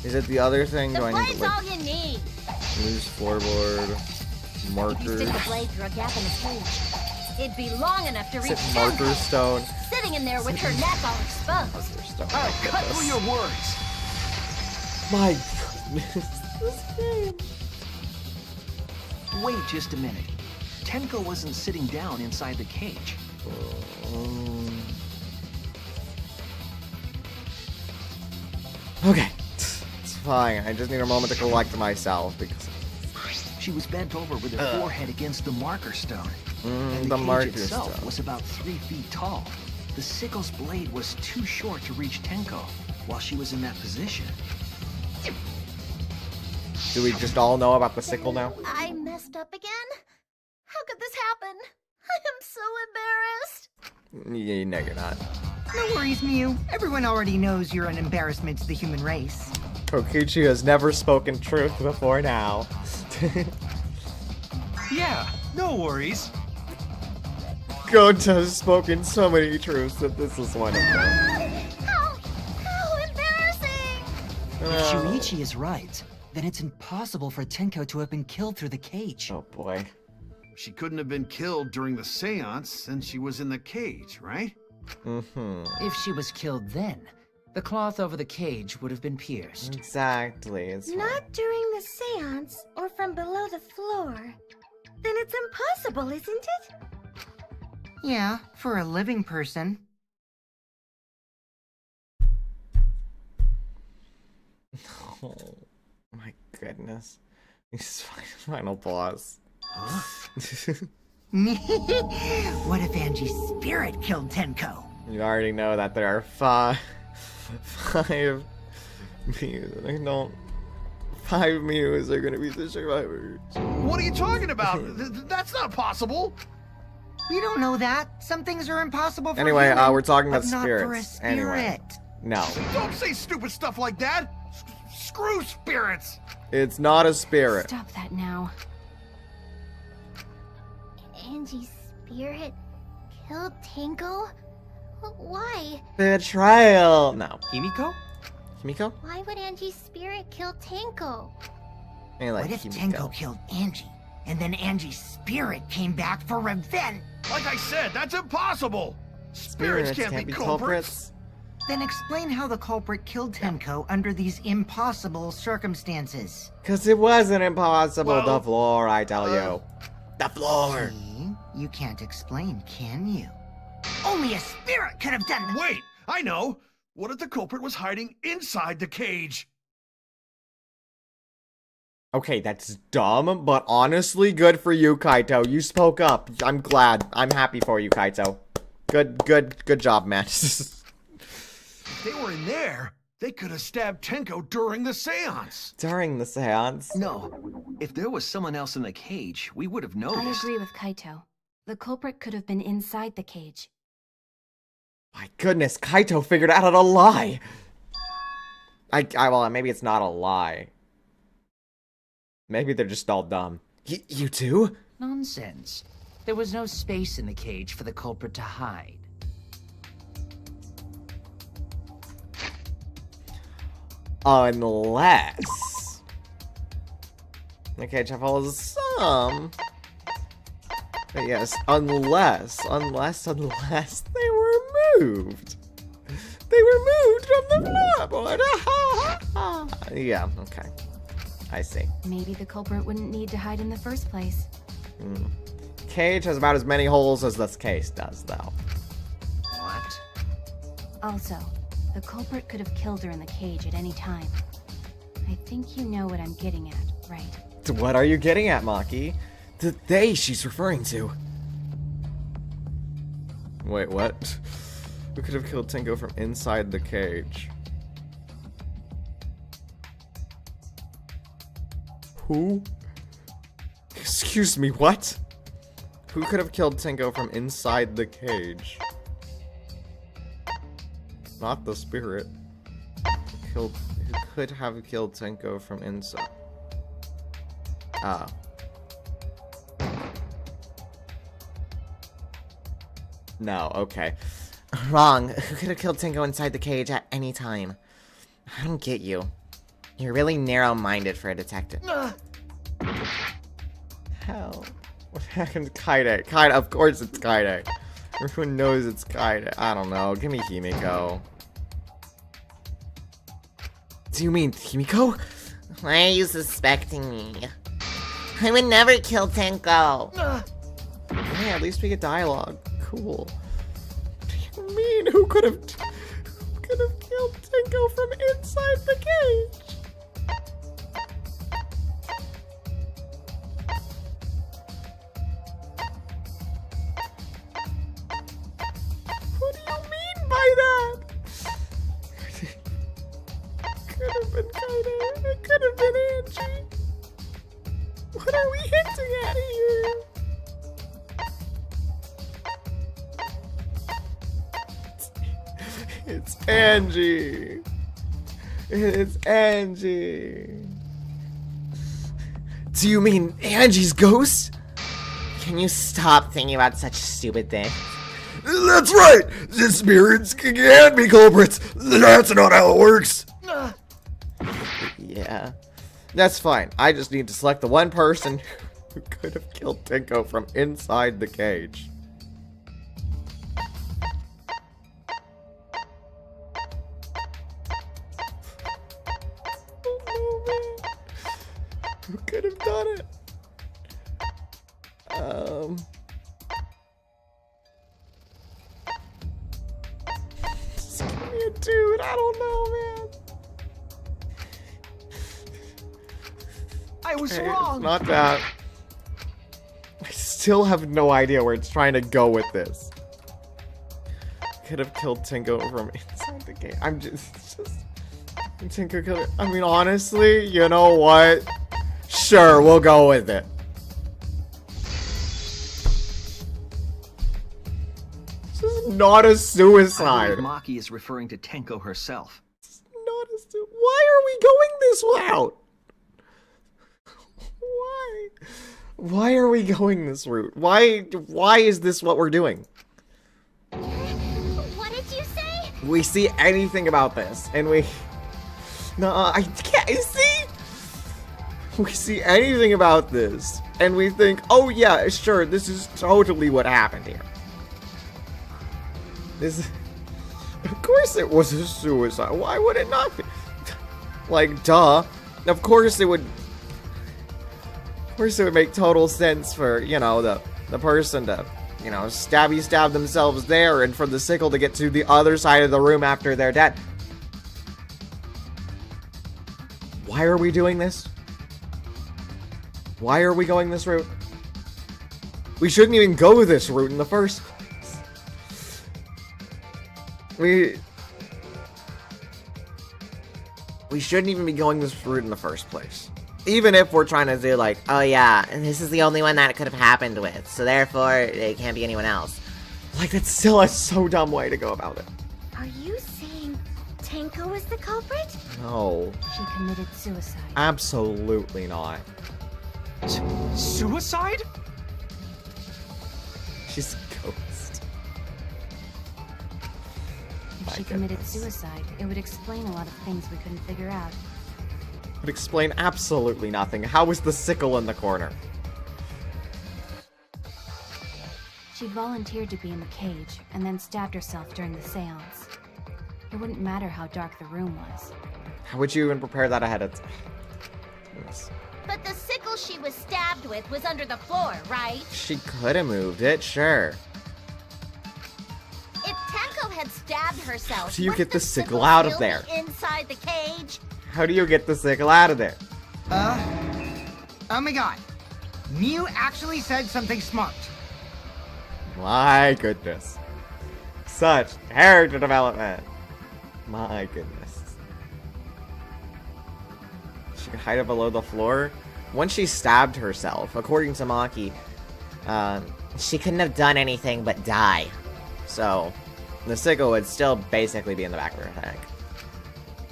Is it the other thing? The Do I need blade's to like all you need. loose floorboard If you markers? stick the blade through a gap in the cage, it'd be long enough to Is reach it marker Tenko, stone? sitting in there with her neck all exposed. Marker stone. All right, Oh, cut goodness. through your words. My goodness, this game. Wait just a minute. Tenko wasn't sitting down inside the cage. Okay, it's fine. I just need a moment to collect myself because She was bent over with her forehead against the marker stone. And the the cage marker itself stone. was about 3 feet tall. The sickle's blade was too short to reach Tenko while she was in that position. Do we just all know about the sickle now? I messed up again? How could this happen? I am so embarrassed. Yeah, no, you're not. No worries, Mew. Everyone already knows you're an embarrassment to the human race. Kokichi has never spoken truth before now. Yeah, no worries. Gota has spoken so many truths that this is one of them. How embarrassing! If Shuichi is right, then it's impossible for Tenko to have been killed through the cage. Oh boy. She couldn't have been killed during the seance since she was in the cage, right? Mm-hmm. If she was killed then, the cloth over the cage would have been pierced. Exactly. It's fine. Not during the seance or from below the floor. Then it's impossible, isn't it? Yeah, for a living person. Oh my goodness. His final boss. What if Angie's spirit killed Tenko? You already know that there are five Mews. I don't. 5 Mews are gonna be the survivors. What are you talking about? That's not possible. We don't know that. Some things are impossible for Anyway, human, we're talking but about not for a spirits. spirit. Anyway. No. Don't say stupid stuff like that. Screw spirits. It's not a spirit. Stop that now. Angie's spirit killed Tenko? Why? Betrayal. No. Himiko? Kimiko? Why would Angie's spirit kill Tenko? I like What if Kimiko. Tenko killed Angie, and then Angie's spirit came back for revenge? Like I said, that's impossible! Spirits can't be culprits. Then explain how the culprit killed Tenko under these impossible circumstances. Because it wasn't impossible. Well, the floor, I tell you. The floor. See? You can't explain, can you? Only a spirit could have done that. Wait, I know! What if the culprit was hiding inside the cage? Okay, that's dumb, but honestly, good for you, Kaito. You spoke up. I'm glad. I'm happy for you, Kaito. Good job, man. If they were in there, they could have stabbed Tenko during the seance. During the seance? No. If there was someone else in the cage, we would have I noticed. agree with Kaito. The culprit could have been inside the cage. My goodness, Kaito figured out how to lie. Well, maybe it's not a lie. Maybe they're just all dumb. You too? Nonsense. There was no space in the cage for the culprit to hide. Unless the cage follows some. But yes, unless they were moved. They were moved from the floorboard. Yeah, okay. I see. Maybe the culprit wouldn't need to hide in the first place. Cage has about as many holes as this case does, though. What? Also, the culprit could have killed her in the cage at any time. I think you know what I'm getting at, right? What are you getting at, Maki? The they she's referring to. Wait, what? We could have killed Tenko from inside the cage. Who? Excuse me, what? Who could have killed Tenko from inside the cage? Not the spirit. Who could have killed Tenko from inside? Ah. No, okay. Wrong. Who could have killed Tenko inside the cage at any time? I don't get you. You're really narrow-minded for a detective. Hell. What happened to Kaide? Kaide, of course it's Kaide. Everyone knows it's Kaide. I don't know. Give me Himiko. Do you mean Himiko? Why are you suspecting me? I would never kill Tenko. Hey, at least we get dialogue. Cool. What do you mean? Who could have killed Tenko from inside the cage? What do you mean by that? Could have been Kaide. It could have been Angie. What are we hinting at here? It's Angie. It's Angie. Do you mean Angie's ghost? Can you stop thinking about such stupid things? That's right! The spirits can be culprits! That's not how it works! Yeah. That's fine. I just need to select the one person who could have killed Tenko from inside the cage. Oh, man. Who could have done it? Dude, I don't know, man. I was Okay, wrong. It's not that. I still have no idea where it's trying to go with this. Could have killed Tenko from inside the game. I'm just Tenko killed it. I mean, honestly, you know what? Sure, we'll go with it. This is not a I suicide. believe Maki is referring to Tenko herself. Not a Why are we going this route? Why? Why are we going this route? Why is this what we're doing? What did you say? We see anything about this, and we No, I can't. You see? We see anything about this, and we think, oh yeah, sure, this is totally what happened here. This, of course it was a suicide. Why would it not be? Like, duh. Of course it would. Of course it would make total sense for, you know, the person to, you know, stab themselves there, and for the sickle to get to the other side of the room after they're dead. Why are we doing this? Why are we going this route? We shouldn't even go this route in the first place. We shouldn't even be going this route in the first place. Even if we're trying to do like, Oh yeah, and this is the only one that it could have happened with, so therefore it can't be anyone else. like, that's still a so dumb way to go about it. Are you saying Tenko is the culprit? No. She committed suicide. Absolutely not. Suicide? She's a ghost. If she committed suicide, it would explain a lot of things we couldn't figure out. Would explain absolutely nothing. How was the sickle in the corner? She volunteered to be in the cage, and then stabbed herself during the seance. It wouldn't matter how dark the room was. How would you even prepare that ahead of time? Yes. But the sickle she was stabbed with was under the floor, right? She could have moved it, sure. If Tenko had stabbed herself, How do you wouldn't get the the sickle out of still there? be inside the cage? How do you get the sickle out of there? Oh my god. Mew actually said something smart. My goodness. Such character development. My goodness. She could hide it below the floor. Once she stabbed herself, according to Maki, She couldn't have done anything but die. so the sickle would still basically be in the back of her head.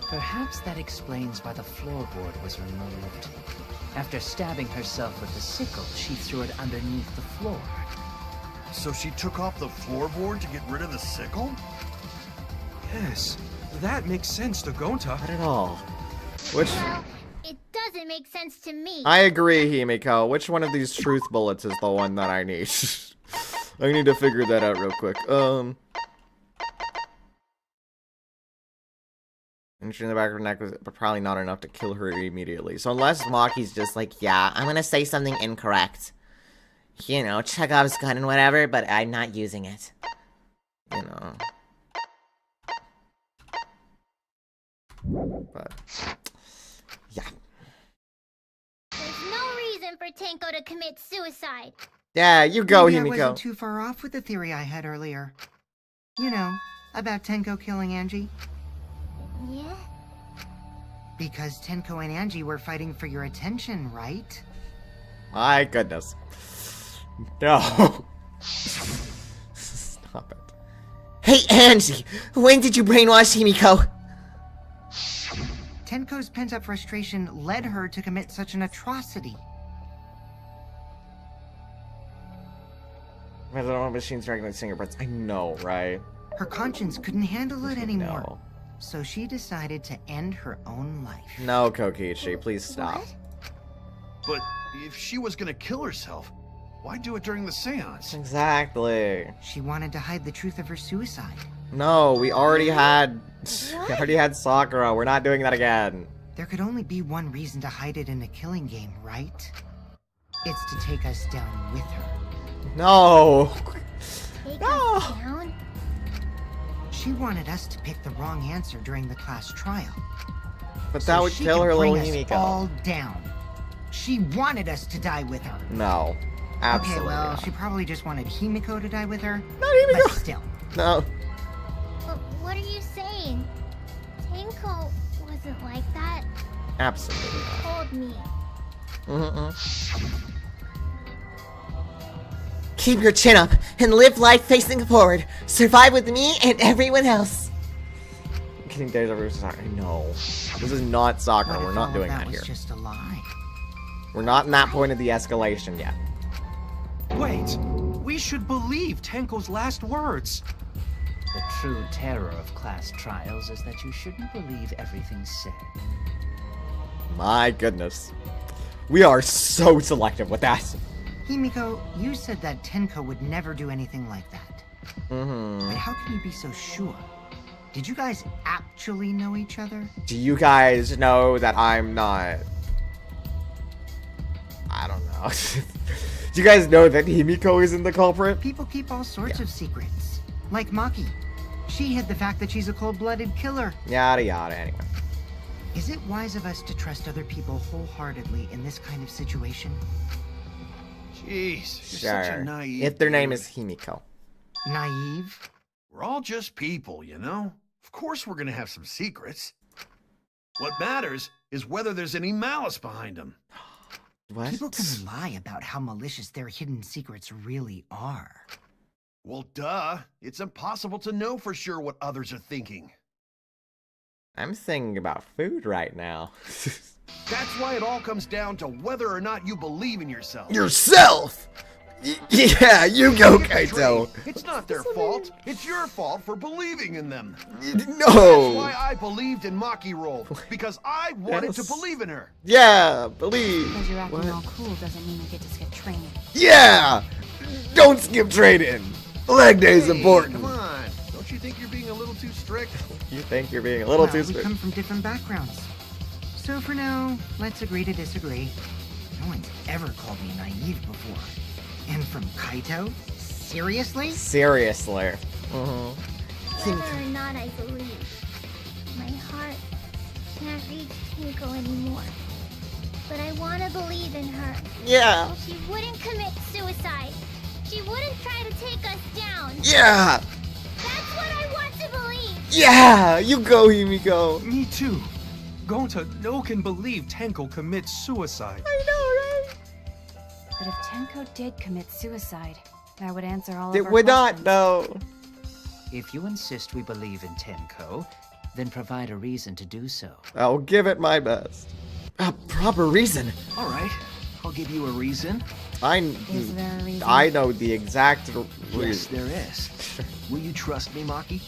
Perhaps that explains why the floorboard was removed. After stabbing herself with the sickle, she threw it underneath the floor. So she took off the floorboard to get rid of the sickle? Yes, that makes sense to Gonta. Not at all. Which... Well, it doesn't make sense to me. I agree, Himiko. Which one of these truth bullets is the one that I need? I need to figure that out real quick. Injury in the back of her neck was probably not enough to kill her immediately. So unless Maki's just like, Yeah, I'm gonna say something incorrect. You know, Chekhov's gun and whatever, but I'm not using it. you know. But, yeah. There's no reason for Tenko to commit suicide. Yeah, you go, Maybe I Himiko. wasn't too far off with the theory I had earlier. You know, about Tenko killing Angie. Yeah? Because Tenko and Angie were fighting for your attention, right? My goodness. No. Stop it. Hey, Angie! When did you brainwash Himiko? Tenko's pent-up frustration led her to commit such an atrocity. I don't know machines regulate fingerprints. I know, right? Her conscience couldn't handle it anymore. No. So she decided to end her own life. No, Kokichi, please stop. But if she was gonna kill herself, why do it during the seance? Exactly. She wanted to hide the truth of her suicide. No, we already had Sakura. We're not doing that again. There could only be one reason to hide it in a killing game, right? It's to take us down with her. No. Take No. us down? She wanted us to pick the wrong answer during the class trial. But so that would she kill could her little bring us Himiko. all down. She wanted us to die with her. No. Absolutely. Okay, well, not. she probably just wanted Himiko to die with her. Not Himiko. But still. No. But what are you saying? Tenko wasn't like that. Absolutely He not. told me. Keep your chin up and live life facing forward. Survive with me and everyone else. Getting deja vu Sakura. No. This is not Sakura. What We're if not all doing of that was here. just a lie? We're not in that point of the escalation yet. Wait, we should believe Tenko's last words. The true terror of class trials is that you shouldn't believe everything said. My goodness. We are so selective with that. Himiko, you said that Tenko would never do anything like that. Mm-hmm. But how can you be so sure? Did you guys actually know each other? Do you guys know that I'm not... I don't know. Do you guys know that Himiko isn't the culprit? People keep all sorts of secrets. Like Maki. She hid the fact that she's a cold-blooded killer. Yada yada, anyway. Is it wise of us to trust other people wholeheartedly in this kind of situation? Jeez, you're such a naive If their name dude. is Himiko. Naive? We're all just people, you know? Of course we're gonna have some secrets. What matters is whether there's any malice behind them. What? People can lie about how malicious their hidden secrets really are. Well, duh. It's impossible to know for sure what others are thinking. I'm thinking about food right now. That's why it all comes down to whether or not you believe in yourself. Yourself! Yeah, you go, Kaito. It's not their fault. It's your fault for believing in them. No. That's why I believed in Maki Roll, because I wanted to Yes. believe in her. Yeah, believe. Because you're acting What? all cool doesn't mean you get to skip training. Yeah! Don't skip training. Leg day is Hey, important. Come on. Don't you think you're being a little too strict? You think you're being a little Well, too we strict. come from different backgrounds. So for now, let's agree to disagree. No one's ever called me naive before. And from Kaito? Seriously? Seriously. Whether or not I believe, my heart can't reach Tenko anymore. But I want to believe in her. Yeah. She wouldn't commit suicide. She wouldn't try to take us down. Yeah! That's what I want to believe. Yeah! You go, Himiko. Me too. Gonta no can believe Tenko commits suicide. But if Tenko did commit suicide, that would answer all It of our would questions. not, no. If you insist we believe in Tenko, then provide a reason to do so. I'll give it my best. A proper reason. All right, I'll give you a reason. Is there a reason? I know the exact Yes, reason. there is. Will you trust me, Maki?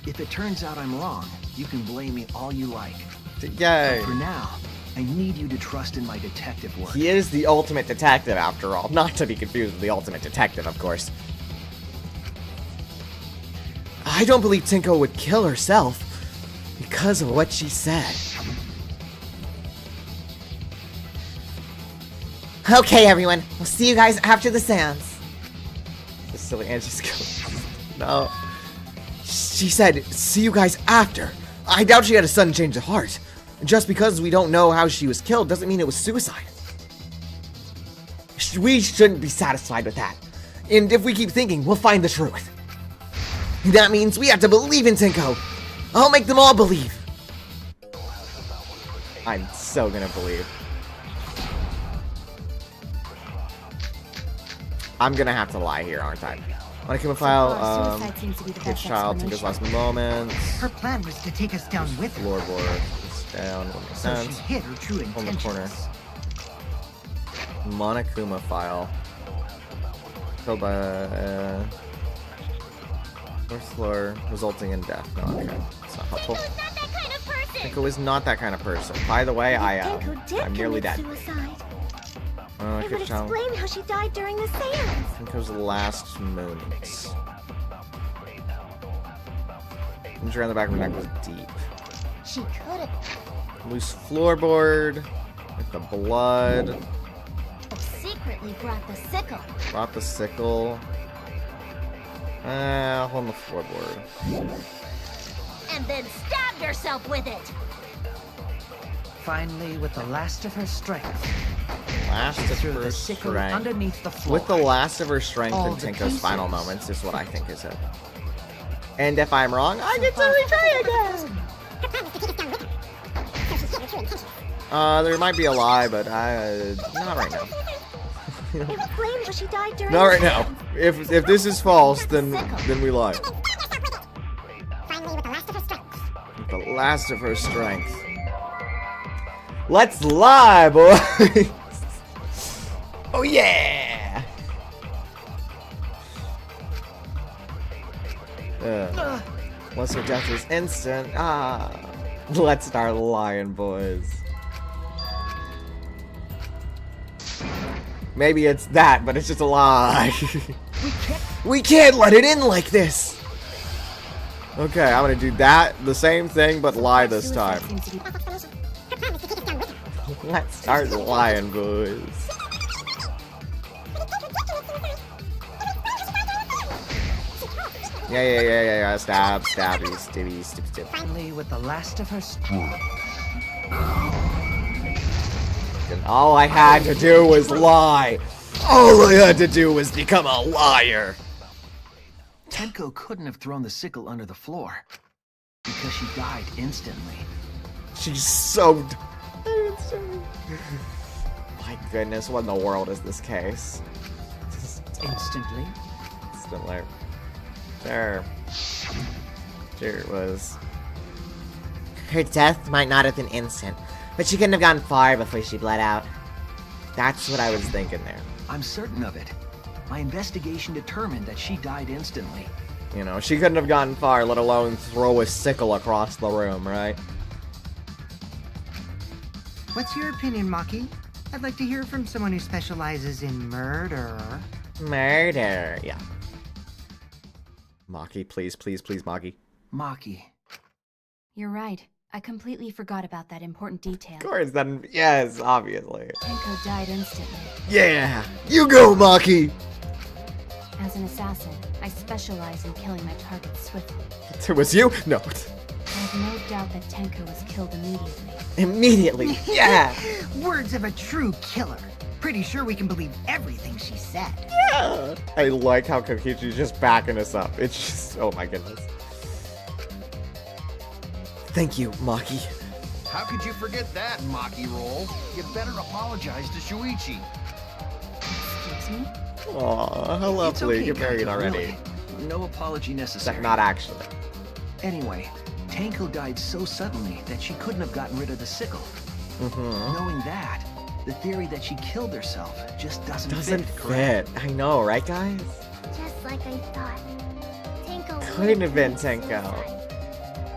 If it turns out I'm wrong, you can blame me all you like. Yay. For now, I need you to trust in my detective work. He is the ultimate detective, after all. Not to be confused with the ultimate detective, of course. I don't believe Tenko would kill herself because of what she said. Okay, everyone. We'll see you guys after the seance. The silly Angie's going. No. She said, see you guys after. I doubt she had a sudden change of heart. Just because we don't know how she was killed doesn't mean it was suicide. We shouldn't be satisfied with that. And if we keep thinking, we'll find the truth. That means we have to believe in Tenko. I'll make them all believe. I'm so gonna believe. I'm gonna have to lie here, aren't I? Monokuma file, Suicide seems to be the Kid's best child, Tenko's last moments. Her plan was to take us down with her. Floorboard. It's down. What makes So she sense? hid her true On the corner. intentions. Monokuma file. Killed by first floor, resulting in death. No, okay. It's not helpful. Tenko's not that kind of person. Tenko is not that kind of person. By the way, Tenko did I'm nearly commit dead. suicide. It would Kid's child. explain how she died during the seance. Tenko's last moments. Injury on the back of her neck was deep. She could have Loose floorboard. With the blood. secretly brought the sickle. Brought the sickle. Hold the floorboard. And then stabbed herself with it. Finally, with the last of her strength, Last she of threw her the sickle strength. underneath the floor. With the last of her strength All in the Tenko's final pieces. moments is what I think is it. And if I'm wrong, I get to retry again! There might be a lie, but not right now. It explains how she died during Not the right now. seance. If this is false, then we lie. Finally, with the last of her strength. With the last of her strength. Let's lie, boys! Oh yeah! Once her death was instant. Let's start lying, boys. Maybe it's that, but it's just a lie. We can't let it in like this. Okay, I'm gonna do that, the same thing, but lie this time. Let's start lying, boys. Yeah. Stab, stabby, stibby, stib. Finally, with the last of her. And all I had to do was lie. All I had to do was become a liar. Tenko couldn't have thrown the sickle under the floor because she died instantly. She's so. My goodness, what in the world is this case? Instantly. Instantly. Sure it was. Her death might not have been instant, but she couldn't have gone far before she bled out. That's what I was thinking there. I'm certain of it. My investigation determined that she died instantly. You know, she couldn't have gone far, let alone throw a sickle across the room, right? What's your opinion, Maki? I'd like to hear from someone who specializes in murder. Murder, yeah. Maki, please, Maki. Maki. You're right. I completely forgot about that important detail. Of course, then, yes, obviously. Tenko died instantly. Yeah, you go, Maki. As an assassin, I specialize in killing my targets swiftly. It was you? No. I have no doubt that Tenko was killed immediately. Immediately, yeah. Words of a true killer. Pretty sure we can believe everything she said. Yeah. I like how Kokichi's just backing us up. It's just, oh my goodness. Thank you, Maki. How could you forget that, Maki roll? You better apologize to Shuichi. Excuse me? Aw, how lovely. Okay, You're married Kaito, already. really. No apology necessary. Not actually. Anyway, Tenko died so suddenly that she couldn't have gotten rid of the sickle. Knowing that, the theory that she killed herself just doesn't fit. I know, right, guys? Just like I thought. Tenko Couldn't have been Tenko.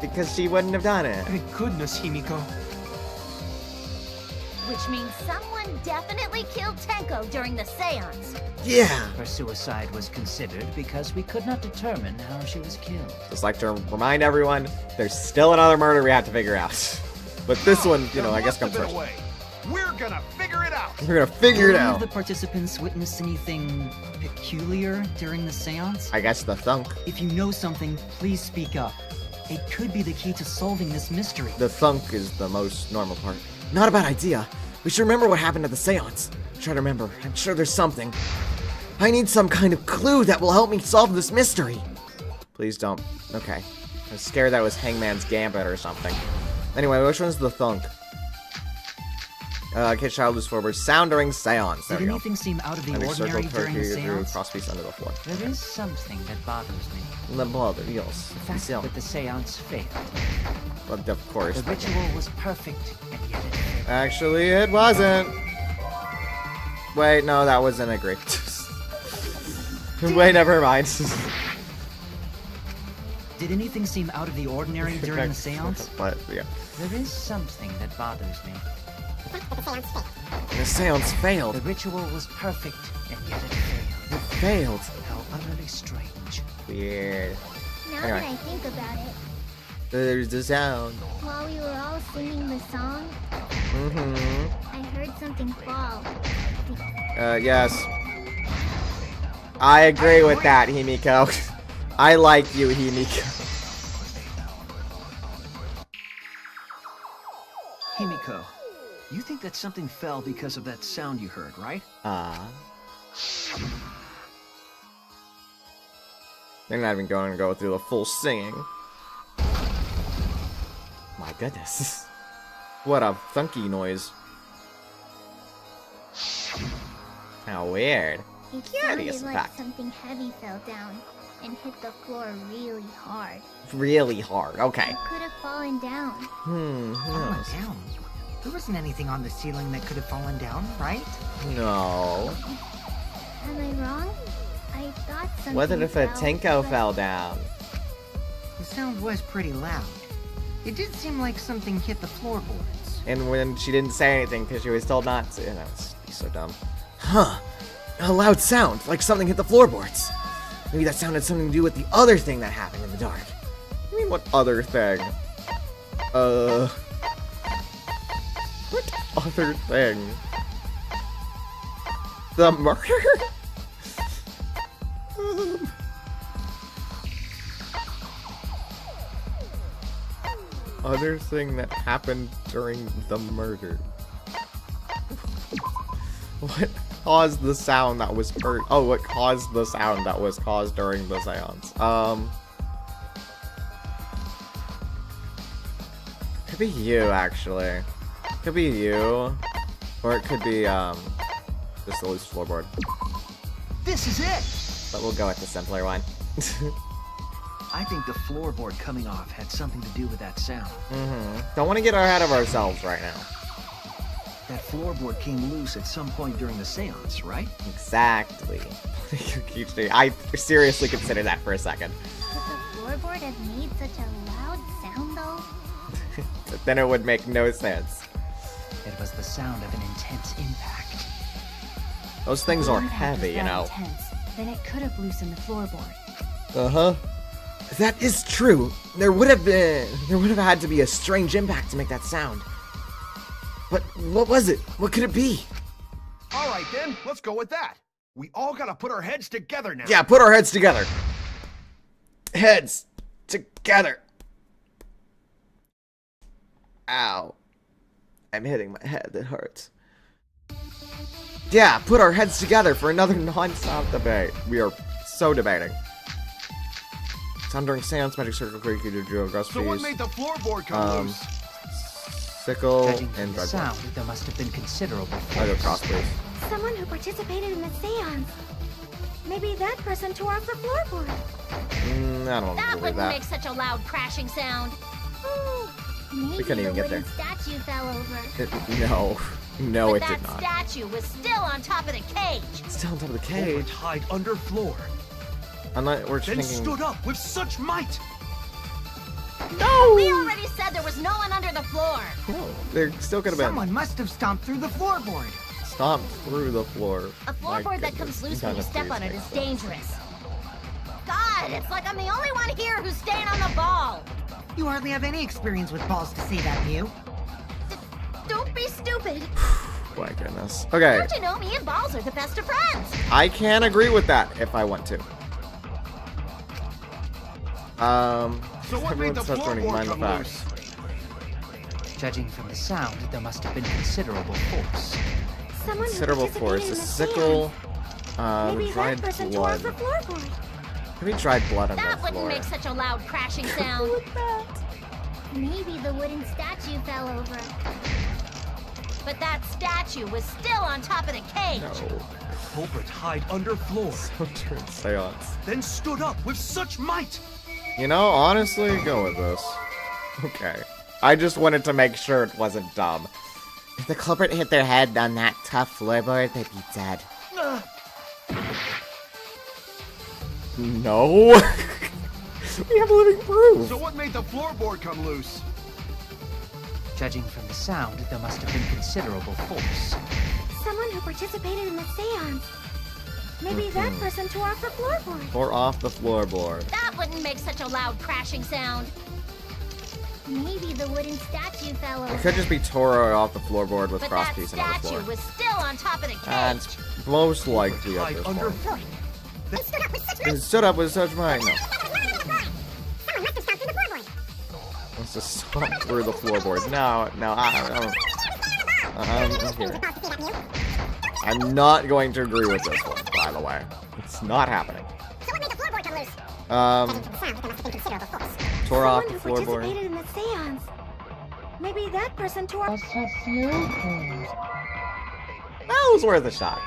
Because she wouldn't have done it. Thank goodness, Himiko. Which means someone definitely killed Tenko during the seance. Yeah. Her suicide was considered because we could not determine how she was killed. Just like to remind everyone, there's still another murder we have to figure out. But this one, you know, I guess comes first. We're gonna figure it out. We're gonna figure it Did any out. of the participants witness anything peculiar during the seance? I guess the thunk. If you know something, please speak up. It could be the key to solving this mystery. The thunk is the most normal part. Not a bad idea. We should remember what happened at the seance. Try to remember. I'm sure there's something. I need some kind of clue that will help me solve this mystery. Please don't. Okay. I was scared that was Hangman's Gambit or something. Anyway, which one's the thunk? Kid Child moves forward. Sound during seance. There Did we go. anything seem out of the Having ordinary circled during the turkey through seance? cross piece under the floor. There is something that bothers me. The bother, yes. The fact that the seance failed. But of course. The ritual was perfect, and yet it failed. Actually, it wasn't. Wait, no, that wasn't a great. Wait, never mind. Did anything seem out of the ordinary during the seance? But, yeah. There is something that bothers me. The seance failed. The ritual was perfect, and yet it failed. It failed. How utterly strange. Weird. Now Anyway. that I think about it, There's the sound. while we were all singing the song, I heard something fall. Yes. I agree with that, Himiko. I like you, Himiko. Himiko, you think that something fell because of that sound you heard, right? They're not even going to go through the full singing. My goodness. What a funky noise. How weird. It Curious sounded like fact. something heavy fell down and hit the floor really hard. Really hard. Okay. It could have fallen down. Who Fallen knows? down? There wasn't anything on the ceiling that could have fallen down, right? No. Am I wrong? I thought something What if a fell, Tenko but fell down? The sound was pretty loud. It did seem like something hit the floorboards. And when she didn't say anything because she was told not to. That was so dumb. Huh. A loud sound, like something hit the floorboards. Maybe that sound had something to do with the other thing that happened in the dark. I mean, what other thing? What other thing? The murder? Other thing that happened during the murder. What caused the sound that was heard? Oh, what caused the sound that was caused during the seance? Could be you, actually. Could be you. Or it could be, just the loose floorboard. This is it! But we'll go with the simpler one. I think the floorboard coming off had something to do with that sound. Don't want to get ahead of ourselves right now. That floorboard came loose at some point during the seance, right? Exactly. I seriously considered that for a second. Would the floorboard have made such a loud sound, though? But then it would make no sense. It was the sound of an intense impact. Those things are If the heavy, you know. impact was that intense, then it could have loosened the floorboard. Uh-huh. That is true. There would have had to be a strange impact to make that sound. But what was it? What could it be? All right, then. Let's go with that. We all gotta put our heads together now. Yeah, put our heads together. Heads together. Ow. I'm hitting my head. It hurts. Yeah, put our heads together for another non-stop debate. We are so debating. Sound during seance, magic circle, creaky to drill, recipes. So what made the floorboard come loose? Sickle Judging from and the red sound, there must have been considerable I go force. cross, please. Someone who participated in the seance. Maybe that person tore off the floorboard. I don't That believe wouldn't that. make such a loud crashing sound. Oh, maybe couldn't even the get there. wooden statue fell over. No, But it that did not. statue was still on top of the cage. It's still on top of the Culprits cage. hide under floor, Unless we're then thinking. stood up with such might. No! We already said there was no one under the floor. No, there still could have been. Someone must have stomped through the floorboard. Stomped through the floor. A floorboard that comes loose when you step on it is dangerous. God, it's like I'm the only one here who's staying on the ball. You hardly have any experience with balls to say that, Mew. Don't be stupid. My goodness. Okay, Don't you know me and Balls are the best of friends? I can agree with that if I want to. So what made Everyone the starts learning floorboard mind come facts. loose? Judging from the sound, there must have been considerable force. Someone Considerable who force. participated A in the sickle. seance. Maybe Dried that person tore off blood. the floorboard. Maybe dried blood on That the wouldn't floor. make such a loud crashing sound. Maybe the wooden statue fell over. But that statue was still on top of the cage. No. Culprits hide under floor, So during seance. then stood up with such might. You know, honestly, go with this. Okay. I just wanted to make sure it wasn't dumb. If the culprit hit their head on that tough floorboard, they'd be dead. No. We have living proof. So what made the floorboard come loose? Judging from the sound, there must have been considerable force. Someone who participated in the seance. Maybe that person tore off the floorboard. Or off the floorboard. That wouldn't make such a loud crashing sound. Maybe the wooden statue fell over. It could just be tore off the floorboard with But cross that piece into the floor. statue was still on top of the cage. That's most likely at Hide this under point. floor. It stood up with such might. No. Someone must have stomped through the floorboard. Let's just stomp through the floorboards. No, I'm not going to agree with this one, by the way. It's not happening. So what made the floorboard come loose? Um, Judging from the sound, there must have been considerable force. tore off Someone the who floorboard. participated in the seance. Maybe that person tore off. That was worth a shot.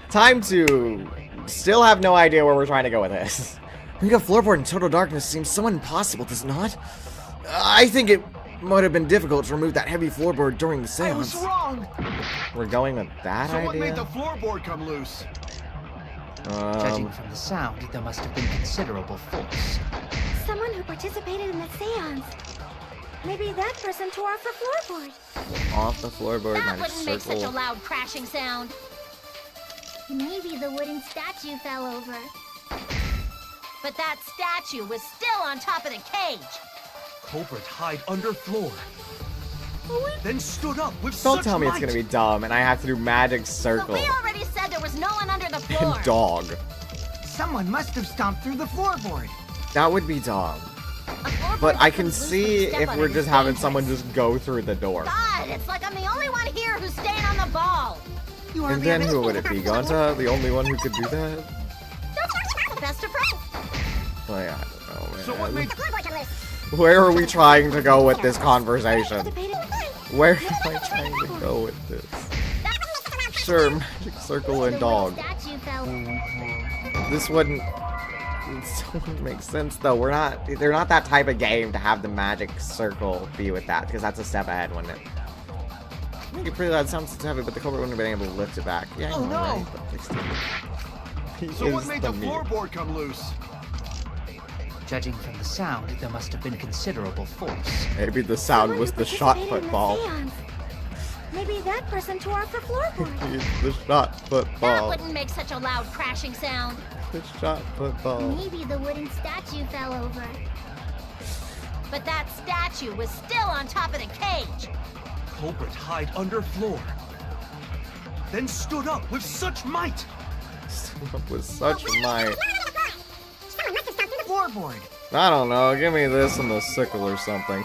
Time to still have no idea where we're trying to go with this. Being a floorboard in total darkness seems so impossible, does it not? I think it might have been difficult to remove that heavy floorboard during the I was seance. wrong. We're going with that So what made idea? the floorboard come loose? Judging from the sound, there must have been considerable force. Someone who participated in the seance. Maybe that person tore off the floorboard. Off the floorboard, That magic wouldn't make such a circle. loud crashing sound. Maybe the wooden statue fell over. But that statue was still on top of the cage. Culprit hide under floor. Then stood up with Don't such tell me it's might. gonna be dumb and I have to do magic But circle. we already said there was no one under the floor. And dog. Someone must have stomped through the floorboard. That would be dumb. A floorboard But I that can comes loose when you see step if on we're it is just having dangerous. someone just go through the door. God, it's like I'm the only one here who's staying on the ball. You And hardly then have who any- would it be? Gonta? The only one who could do that? Best of friends. Well, yeah, I don't know, So what man. made Where are we trying to go with this conversation? Where am I trying to go with this? Sure, magic circle and dog. Statue fell. This wouldn't make sense though. They're not that type of game to have the magic circle be with that, because that's a step ahead, wouldn't it? Make it pretty loud, sounds heavy, but the culprit wouldn't have been able to lift it back. Yeah, Oh, I know, no. right? But it's still- he So what is made the meme. floorboard come loose? Judging from the sound, there must have been considerable force. Maybe the sound Someone was who the shot participated put in the ball. seance. Maybe that person tore off the floorboard. It's the shot put That ball. wouldn't make such a loud crashing sound. The shot put ball. Maybe the wooden statue fell over. But that statue was still on top of the cage. culprit hide under floor? Then stood up with such might. With such might. Floorboard. I don't know. Give me this and the sickle or something.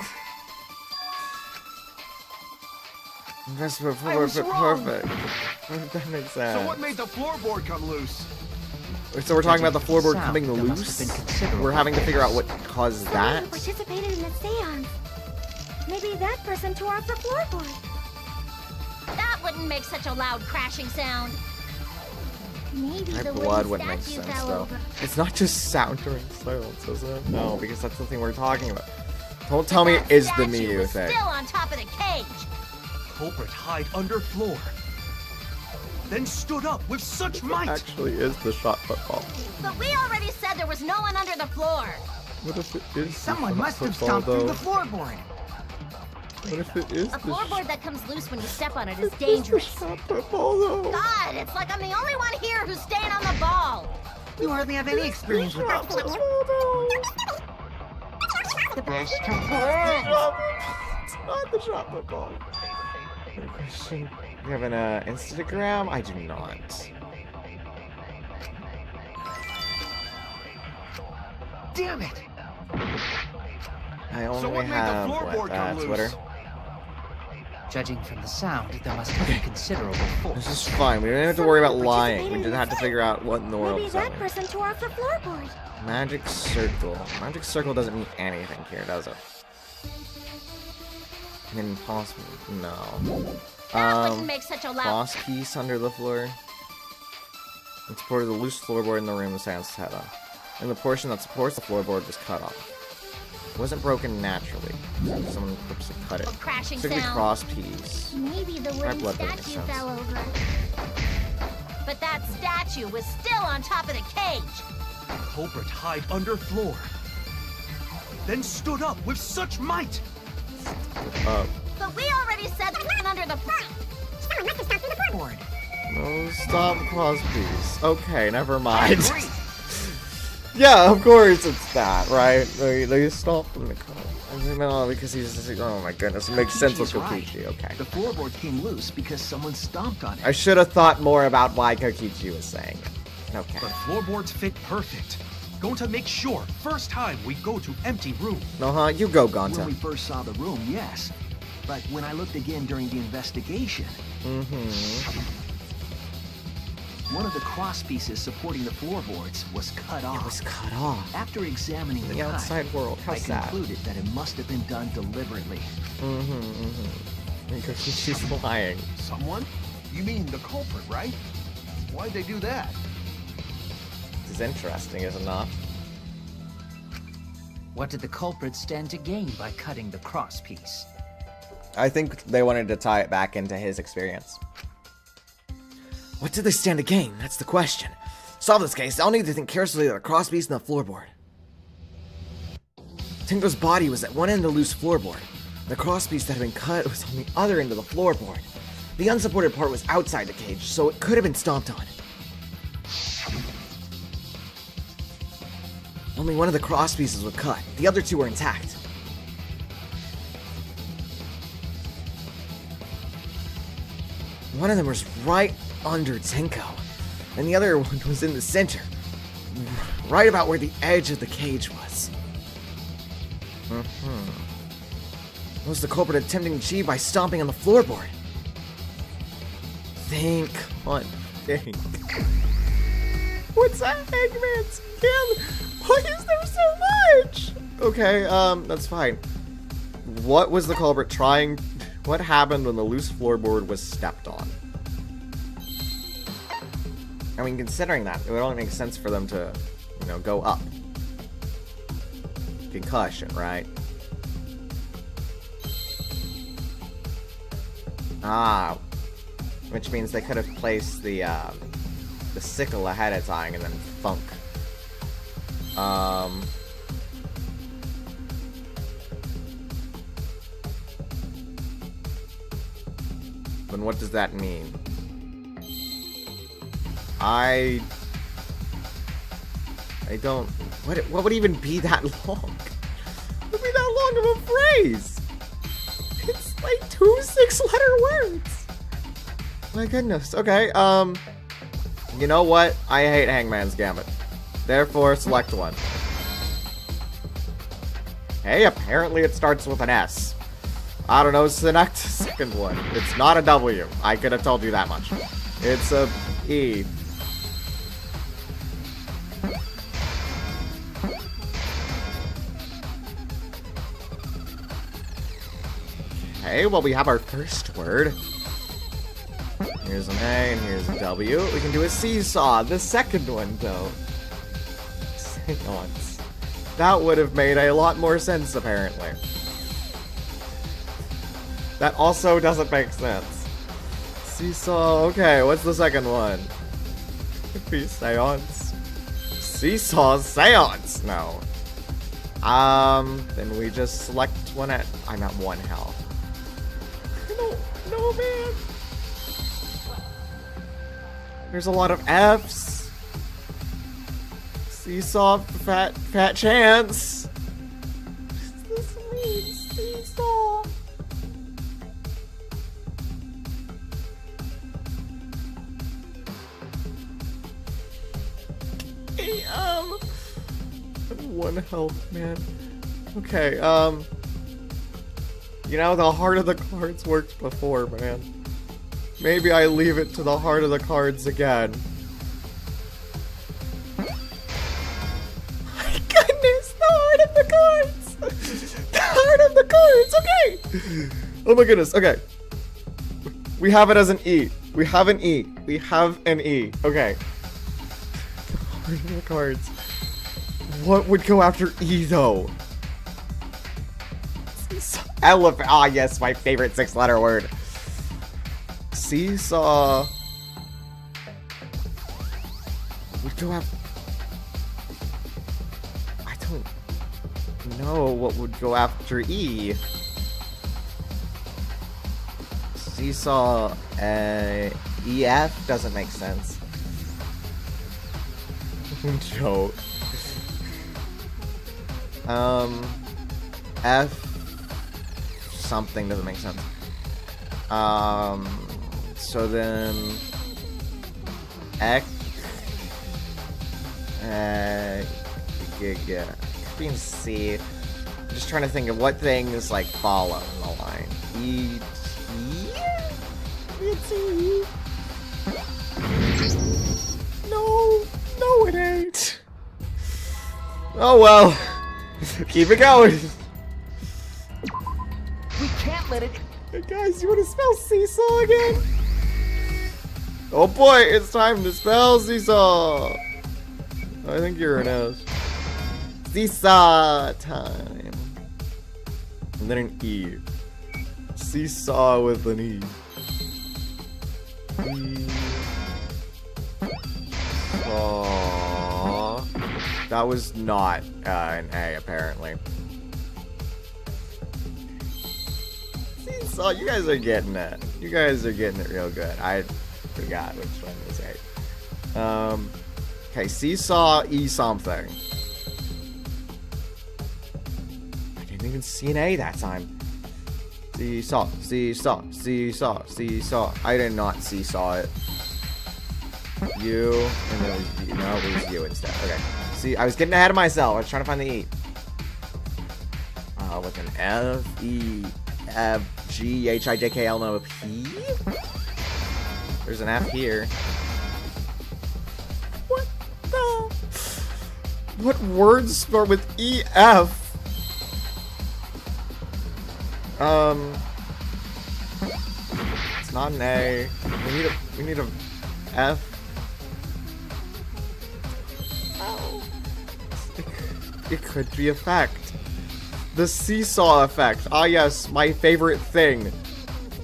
That's perfect. That makes sense. So what made the floorboard come loose? So we're talking about the floorboard Sound, coming there must have been loose? considerable We're having to figure out what caused Someone that? who participated in the seance. Maybe that person tore off the floorboard. That wouldn't make such a loud crashing sound. Maybe My the blood wooden would make statue sense, fell though. over. It's not just sound during silence, is it? No, because that's the thing we're talking about. Don't tell me it is the Statue Miyu was thing. still on top of the cage. Culprit hide under floor. Then stood up with such might. Actually is the shot football. But we already said there was no one under the floor. What if it is the Someone shot must have football, stomped through though? the floorboard. What if it is A the floorboard that comes loose when you step on it is dangerous. shot football, though? God, it's like I'm the only one here who's staying on the ball. You hardly have any experience with that. The best It's not the shot football. Good question. You have an Instagram? I do not. Damn it! I So only what made the have floorboard come Twitter. loose? Judging from the sound, there must have been considerable force. This is fine. We don't have to worry about lying. We just have to figure out what in the world Maybe is that happening. person tore off the floorboard. Magic circle. Magic circle doesn't mean anything here, does it? Impossible. No. That wouldn't make such a loud. Boss piece under the floor. It's part of the loose floorboard in the room of Sans Seto. And the portion that supports the floorboard was cut off. It wasn't broken naturally. Someone purposely cut it. A crashing It's like a sound. cross piece. Maybe the My wooden blood doesn't make statue sense. fell over. But that statue was still on top of the cage. Culprit hide under floor. Then stood up with such might. But we already said there was no one under the floor. Someone must have stomped through the floorboard. No, stop cross piece. Okay, never mind. Yeah, of course it's that, right? They stopped him because he's just, oh my goodness, it makes sense with She's right. Kokichi, okay. The floorboard came loose because someone stomped on it. I should have thought more about why Kokichi was saying it. Okay. But floorboards fit perfect. Going to make sure first time we go to empty room. No, you go, When we Gonta. first saw the room, yes. But when I looked again during the investigation, one of the cross pieces supporting the floorboards was cut off. It was cut off. After examining the The cut, outside world, how I sad. concluded that it must have been done deliberately. Kokoshi's lying. Someone? You mean the culprit, right? Why'd they do that? This is interesting, is it not? What did the culprit stand to gain by cutting the cross piece? I think they wanted to tie it back into his experience. What did they stand to gain? That's the question. Solve this case, I'll need to think carefully of the cross piece and the floorboard. Tenko's body was at one end of the loose floorboard. The crosspiece that had been cut was on the other end of the floorboard. The unsupported part was outside the cage, so it could have been stomped on. Only one of the crosspieces was cut. The other two were intact. One of them was right under Tenko, and the other one was in the center, right about where the edge of the cage was. What was the culprit attempting to achieve by stomping on the floorboard? Think. What's that, Eggman's skin? Why is there so much? Okay, that's fine. What was the culprit trying? What happened when the loose floorboard was stepped on? I mean, considering that, it would only make sense for them to, you know, go up. Concussion, right? Ah, which means they could have placed the sickle ahead of time and then funk. Then what does that mean? I don't... What would even be that long? What would be that long of a phrase? It's like 2 6-letter words. My goodness. Okay, you know what? I hate Hangman's Gambit. Therefore, select one. Hey, apparently it starts with an S. I don't know, select the second one. It's not a W. I could have told you that much. It's a E. Okay, well, we have our first word. Here's an A and here's a W. We can do a seesaw. The second one, though. Seance. That would have made a lot more sense, apparently. That also doesn't make sense. Seesaw. Okay, what's the second one? Could be seance. Seesaw seance. No. Then we just select one at... I'm at 1 health. No, man. There's a lot of F's. Seesaw, fat chance. What does this mean? Seesaw. Hey, 1 health, man. Okay, you know, the heart of the cards worked before, man. Maybe I leave it to the heart of the cards again. My goodness, the heart of the cards! The heart of the cards, okay! Oh my goodness, okay. We have it as an E. We have an E. We have an E. Okay. The heart of the cards. What would go after E, though? Elephant. Ah, yes, my favorite 6-letter word. Seesaw. Would go after... I don't know what would go after E. Seesaw. EF doesn't make sense. Joke. F something doesn't make sense. So then X being C. I'm just trying to think of what things like follow in the line. E. It's E. No, it ain't. Oh well. Keep it going. We can't let it... Hey guys, you want to spell seesaw again? Oh boy, it's time to spell seesaw. I think you're an S. Seesaw time. And then an E. Seesaw with an E. Seesaw. That was not an A, apparently. Seesaw, you guys are getting it. You guys are getting it real good. I forgot which one was right. Okay, Seesaw, E something. I didn't even see an A that time. Seesaw, Seesaw, Seesaw, Seesaw. I did not Seesaw it. You, and then it was you. No, it was you instead. Okay. See, I was getting ahead of myself. I was trying to find the E. With an F, E, F, G, H, I, J, K, L, no, P? There's an F here. What the? What words start with E, F? It's not an A. We need a F. It could be a fact. The seesaw effect. Ah yes, my favorite thing.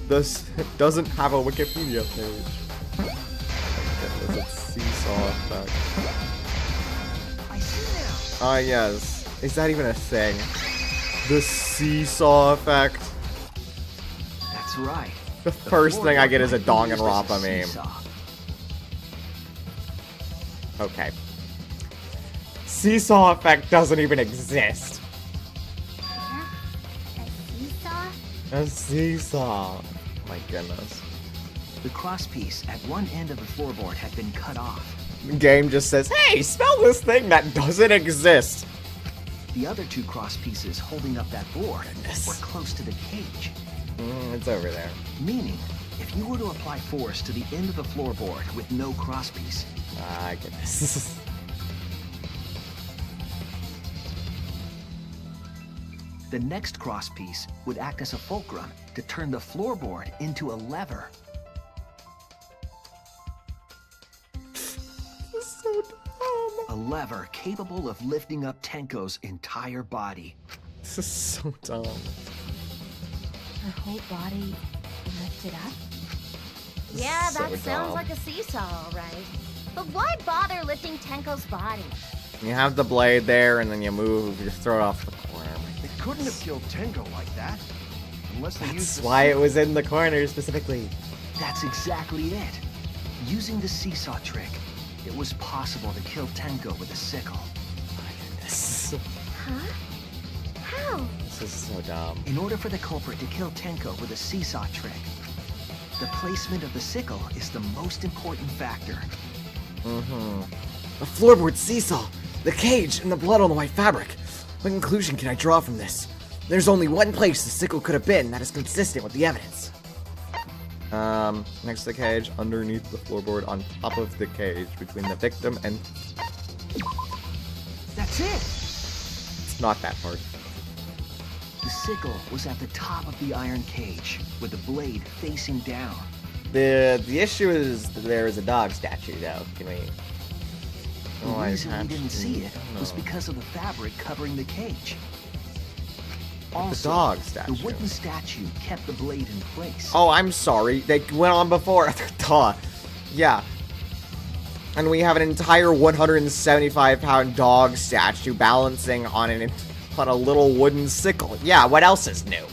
This doesn't have a Wikipedia page. It's seesaw effect. I see now. Ah yes. Is that even a thing? The seesaw effect. That's right. The first thing I get is a Danganronpa meme. Okay. Seesaw effect doesn't even exist. A seesaw. Oh my goodness. The crosspiece at one end of the floorboard had been cut off. The game just says, hey, spell this thing that doesn't exist. The other two crosspieces holding up that board were close to the cage. It's over there. Meaning, if you were to apply force to the end of the floorboard with no crosspiece. Ah, goodness. The next crosspiece would act as a fulcrum to turn the floorboard into a lever. This is so dumb. A lever capable of lifting up Tenko's entire body. This is so dumb. Her whole body lifted up? Yeah, So that sounds dumb. like a seesaw, all right. But why bother lifting Tenko's body? You have the blade there, and then you move, you throw it off the corner. They couldn't have killed Tenko like that. Unless they used That's the why it was in the corner specifically. That's exactly it. Using the seesaw trick, it was possible to kill Tenko with a sickle. This Huh? How? is so dumb. In order for the culprit to kill Tenko with a seesaw trick, the placement of the sickle is the most important factor. The floorboard seesaw, the cage, and the blood on the white fabric. What conclusion can I draw from this? There's only one place the sickle could have been that is consistent with the evidence. Next to the cage, underneath the floorboard, on top of the cage, between the victim and... That's it! It's not that hard. The sickle was at the top of the iron cage, with the blade facing down. The issue is that there is a dog statue, though. Can we... The reason we didn't see it was because of the fabric covering the cage. Also, the dog statue. The wooden statue kept the blade in place. Oh, I'm sorry. They went on before. Duh. Yeah. And we have an entire 175-pound dog statue balancing on a little wooden sickle. Yeah, what else is new?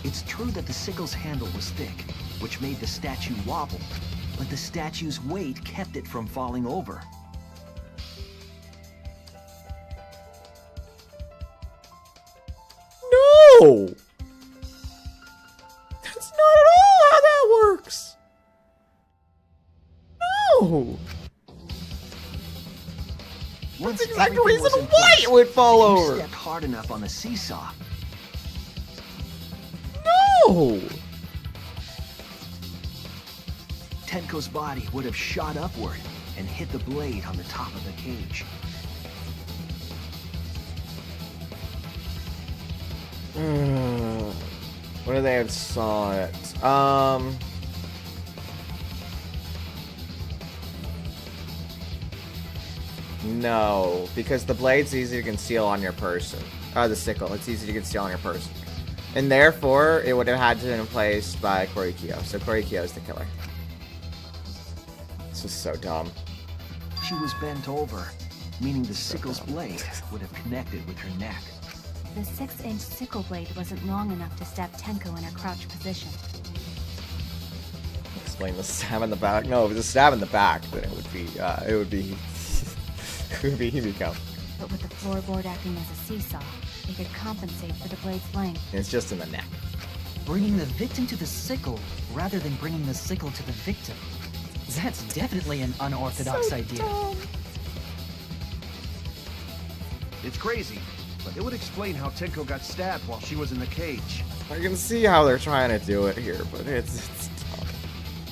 It's true that the sickle's handle was thick, which made the statue wobble, but the statue's weight kept it from falling over. No! That's not at all how that works! No! Once That's exactly the everything reason was in why place, it would fall if you over! stepped hard enough on the seesaw, No! Tenko's body would have shot upward and hit the blade on the top of the cage. What do they have saw it? No, because the blade's easy to conceal on your person. The sickle, it's easy to conceal on your person. And therefore, it would have had to have been placed by Korikyo. So Korikyo is the killer. This is so dumb. She was bent over, meaning the sickle's blade would have connected with her neck. The 6-inch sickle blade wasn't long enough to stab Tenko in her crouch position. Explain the stab in the back. No, if it was a stab in the back, then it would be it would be Himiko. But with the floorboard acting as a seesaw, it could compensate for the blade's length. And it's just in the neck. Bringing the victim to the sickle rather than bringing the sickle to the victim. That's definitely an unorthodox idea. It's crazy, but it would explain how Tenko got stabbed while she was in the cage. I can see how they're trying to do it here, but it's tough.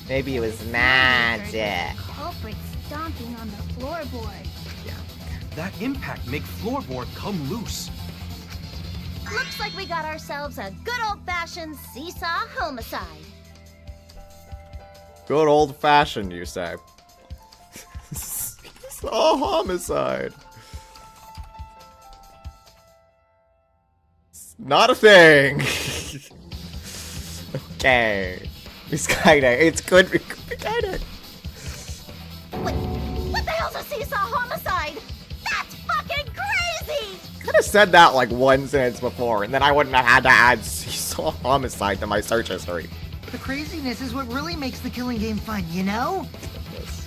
Maybe it was magic. Culprit stomping on the floorboard. That impact make floorboard come loose. Looks like we got ourselves a good old-fashioned seesaw homicide. Good old-fashioned, you say. Seesaw homicide. It's not a thing. Okay. It's good mechanic. What the hell's a seesaw homicide? That's fucking crazy! Could have said that like one sentence before, and then I wouldn't have had to add seesaw homicide to my search history. The craziness is what really makes the killing game fun, you know? Yes.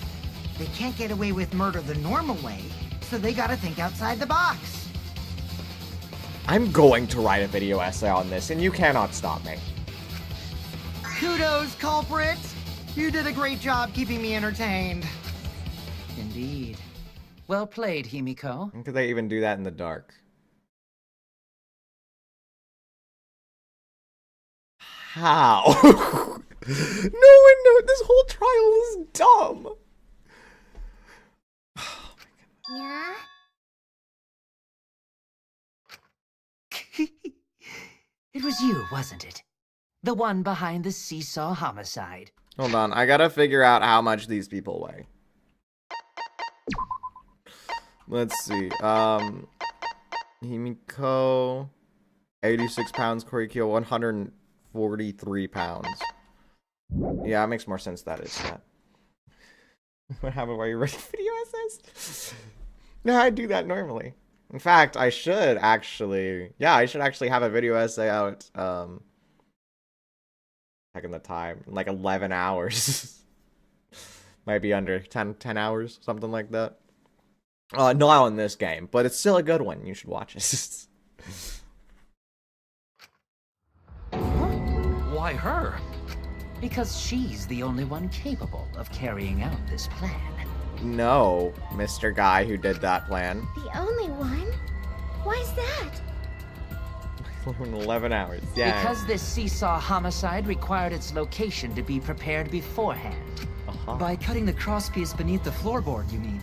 They can't get away with murder the normal way, so they gotta think outside the box. I'm going to write a video essay on this, and you cannot stop me. Kudos, culprit! You did a great job keeping me entertained. Indeed. Well played, Himiko. How could they even do that in the dark? How? No one knows. This whole trial is dumb. Yeah? It was you, wasn't it? The one behind the seesaw homicide. Hold on, I gotta figure out how much these people weigh. Let's see. Himiko, 86 pounds. Korikyo, 143 pounds. Yeah, it makes more sense that is that. What happened while you writing video essays? No, I do that normally. In fact, I should actually. Yeah, I should actually have a video essay out. Checking the time, like 11 hours. Might be under 10 hours, something like that. Not on this game, but it's still a good one. You should watch it. Why her? Because she's the only one capable of carrying out this plan. No, Mr. Guy who did that plan. The only one? Why's that? 11 hours, yeah. Because this seesaw homicide required its location to be prepared beforehand. By cutting the crosspiece beneath the floorboard, you mean?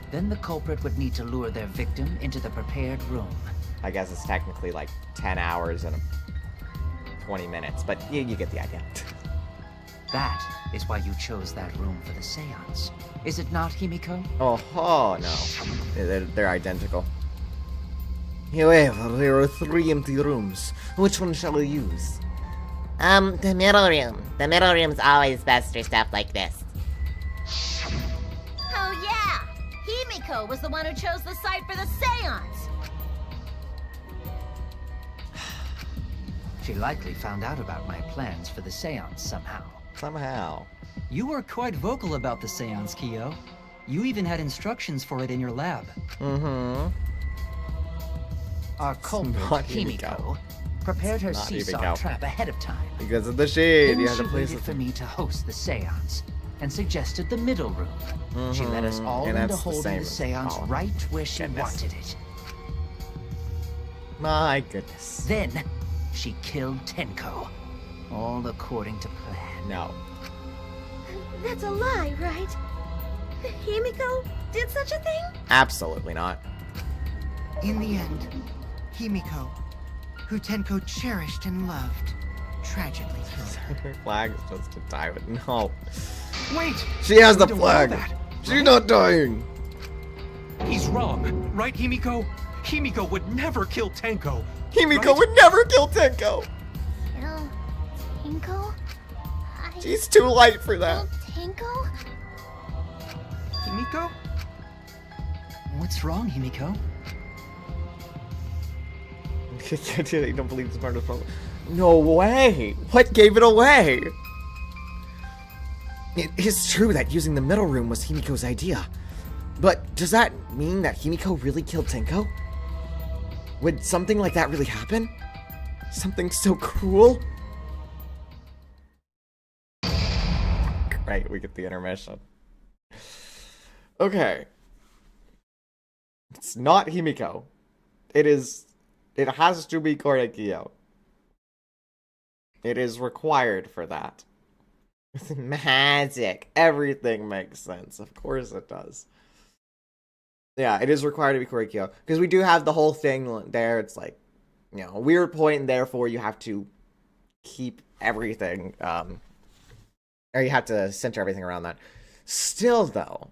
Then the culprit would need to lure their victim into the prepared room. I guess it's technically like 10 hours and 20 minutes, but you get the idea. That is why you chose that room for the seance. Is it not, Himiko? Oh no. They're identical. However, there are 3 empty rooms. Which one shall we use? The middle room. The middle room's always best for stuff like this. Oh yeah! Himiko was the one who chose the site for the seance! She likely found out about my plans for the seance somehow. Somehow. You were quite vocal about the seance, Kyo. You even had instructions for it in your lab. Mm-hmm. Our culprit, Himiko, prepared her seesaw trap ahead of time. Because of the shade, Then you had she to place waited it. for me to host the seance, and suggested the middle room. She let us all And into that's the holding same the as seance Colin. right where she Goodness. wanted it. My goodness. Then, she killed Tenko. All according to plan. No. That's a lie, right? Himiko did such a thing? Absolutely not. In the end, Himiko, who Tenko cherished and loved, tragically killed her. Her flag is just to die with. No. Wait! She has the You don't know flag. that, She's not dying. He's wrong, right, Himiko? Himiko would never kill Tenko. Himiko right? would never kill Tenko. Kill Tenko? She's too light for that. Tenko? Himiko? What's wrong, Himiko? You don't believe the smartest problem? No way! What gave it away? It is true that using the middle room was Himiko's idea. But does that mean that Himiko really killed Tenko? Would something like that really happen? Something so cruel? Right, we get the intermission. Okay. It's not Himiko. It has to be Korekiyo. It is required for that. Magic. Everything makes sense. Of course it does. Yeah, it is required to be Korekiyo. Because we do have the whole thing there. It's like, you know, a weird point, and therefore you have to keep everything, or you have to center everything around that. Still, though,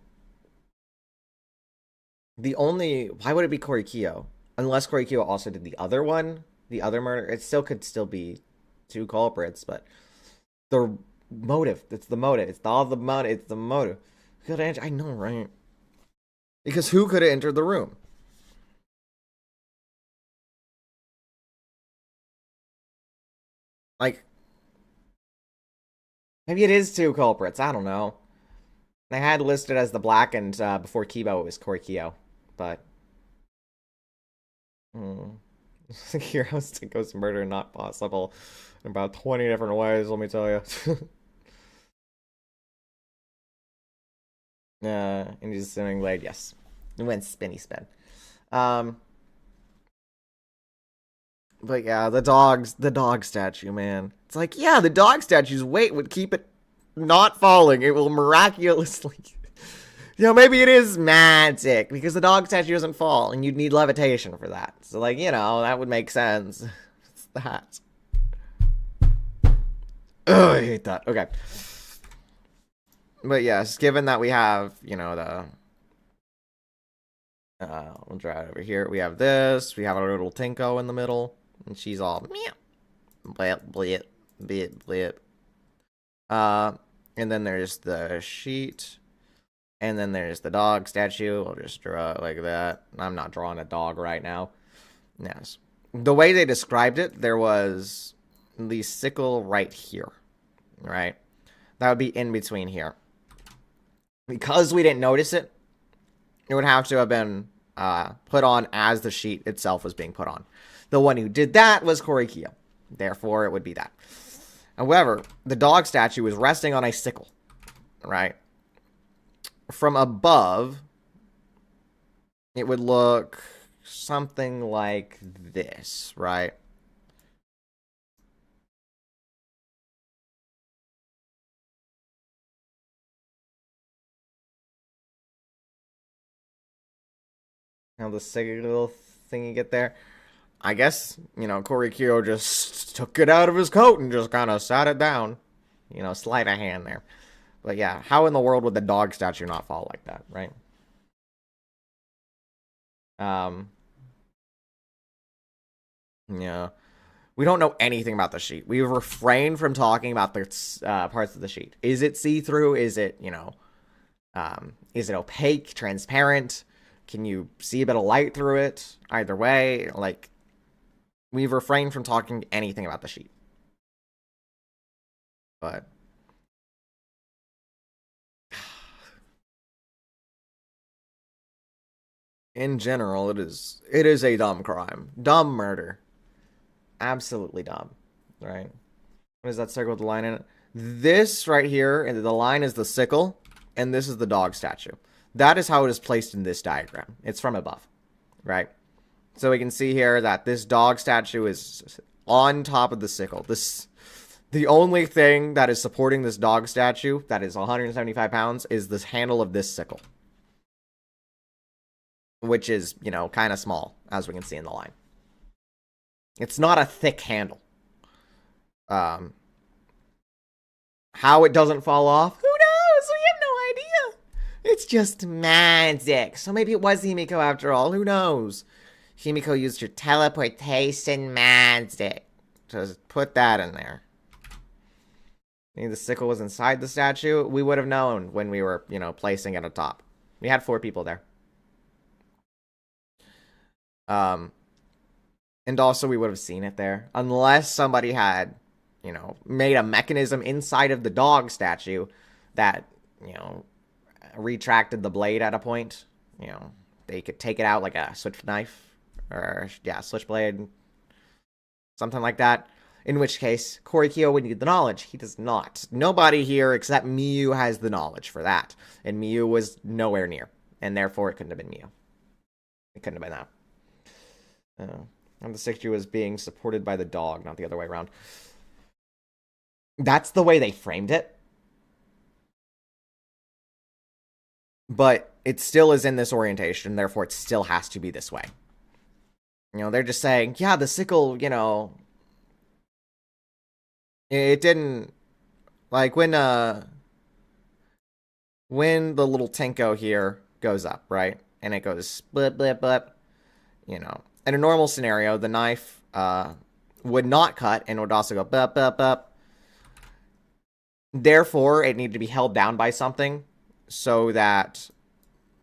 why would it be Korekiyo? Unless Korekiyo also did the other one, the other murder. It still could be two culprits, but the motive, it's the motive. It's all the motive. It's the motive. I know, right? Because who could have entered the room? Like, maybe it is two culprits. I don't know. I had listed as the black, and before Kibo it was Korekiyo, but Heroes to Ghost murder not possible in about 20 different ways. Let me tell you. And he's swimming blade. Yes, it went spinny spin. But yeah, the dog statue, man. It's like, yeah, the dog statue's weight would keep it not falling. It will miraculously, you know, maybe it is magic because the dog statue doesn't fall, and you'd need levitation for that. So, like, you know, that would make sense. It's that. Oh, I hate that. Okay. But yes, given that we have, you know, we'll draw it over here. We have this. We have our little Tenko in the middle, and she's all meow, blip, blip, blip, blip. And then there's the sheet, and then there's the dog statue. I'll just draw it like that. I'm not drawing a dog right now. Yes, the way they described it, there was the sickle right here, right? That would be in between here. Because we didn't notice it, it would have to have been put on as the sheet itself was being put on. The one who did that was Korekiyo. Therefore, it would be that. However, the dog statue was resting on a sickle, right? From above, it would look something like this, right? How the sickle thing you get there? I guess, you know, Korekiyo just took it out of his coat and just kind of sat it down. You know, sleight of hand there. But yeah, how in the world would the dog statue not fall like that, right? Yeah. We don't know anything about the sheet. We've refrained from talking about the parts of the sheet. Is it see-through? Is it, you know, is it opaque, transparent? Can you see a bit of light through it? Either way, like, we've refrained from talking anything about the sheet. But in general, it is a dumb crime. Dumb murder. Absolutely dumb. Right? What is that circle with the line in it? This right here, and the line is the sickle, and this is the dog statue. That is how it is placed in this diagram. It's from above, right? So we can see here that this dog statue is on top of the sickle. The only thing that is supporting this dog statue that is 175 pounds is this handle of this sickle, which is, you know, kind of small, as we can see in the line. It's not a thick handle. How it doesn't fall off, who knows? We have no idea. It's just magic. So maybe it was Himiko after all. Who knows? Himiko used her teleportation magic to put that in there. Maybe the sickle was inside the statue. We would have known when we were, you know, placing it atop. We had 4 people there. And also, we would have seen it there. Unless somebody had, you know, made a mechanism inside of the dog statue that, you know, retracted the blade at a point. You know, they could take it out like a switch knife. Or, yeah, switchblade. Something like that. In which case, Korikyo would need the knowledge. He does not. Nobody here except Miyu has the knowledge for that. And Miyu was nowhere near. And therefore, it couldn't have been Miyu. It couldn't have been that. And the statue was being supported by the dog, not the other way around. That's the way they framed it. But it still is in this orientation, therefore it still has to be this way. You know, they're just saying, yeah, the sickle, you know, it didn't, like, when the little Tenko here goes up, right? And it goes blip, blip, blip, you know. In a normal scenario, the knife would not cut and would also go blip, blip, blip. Therefore, it needed to be held down by something so that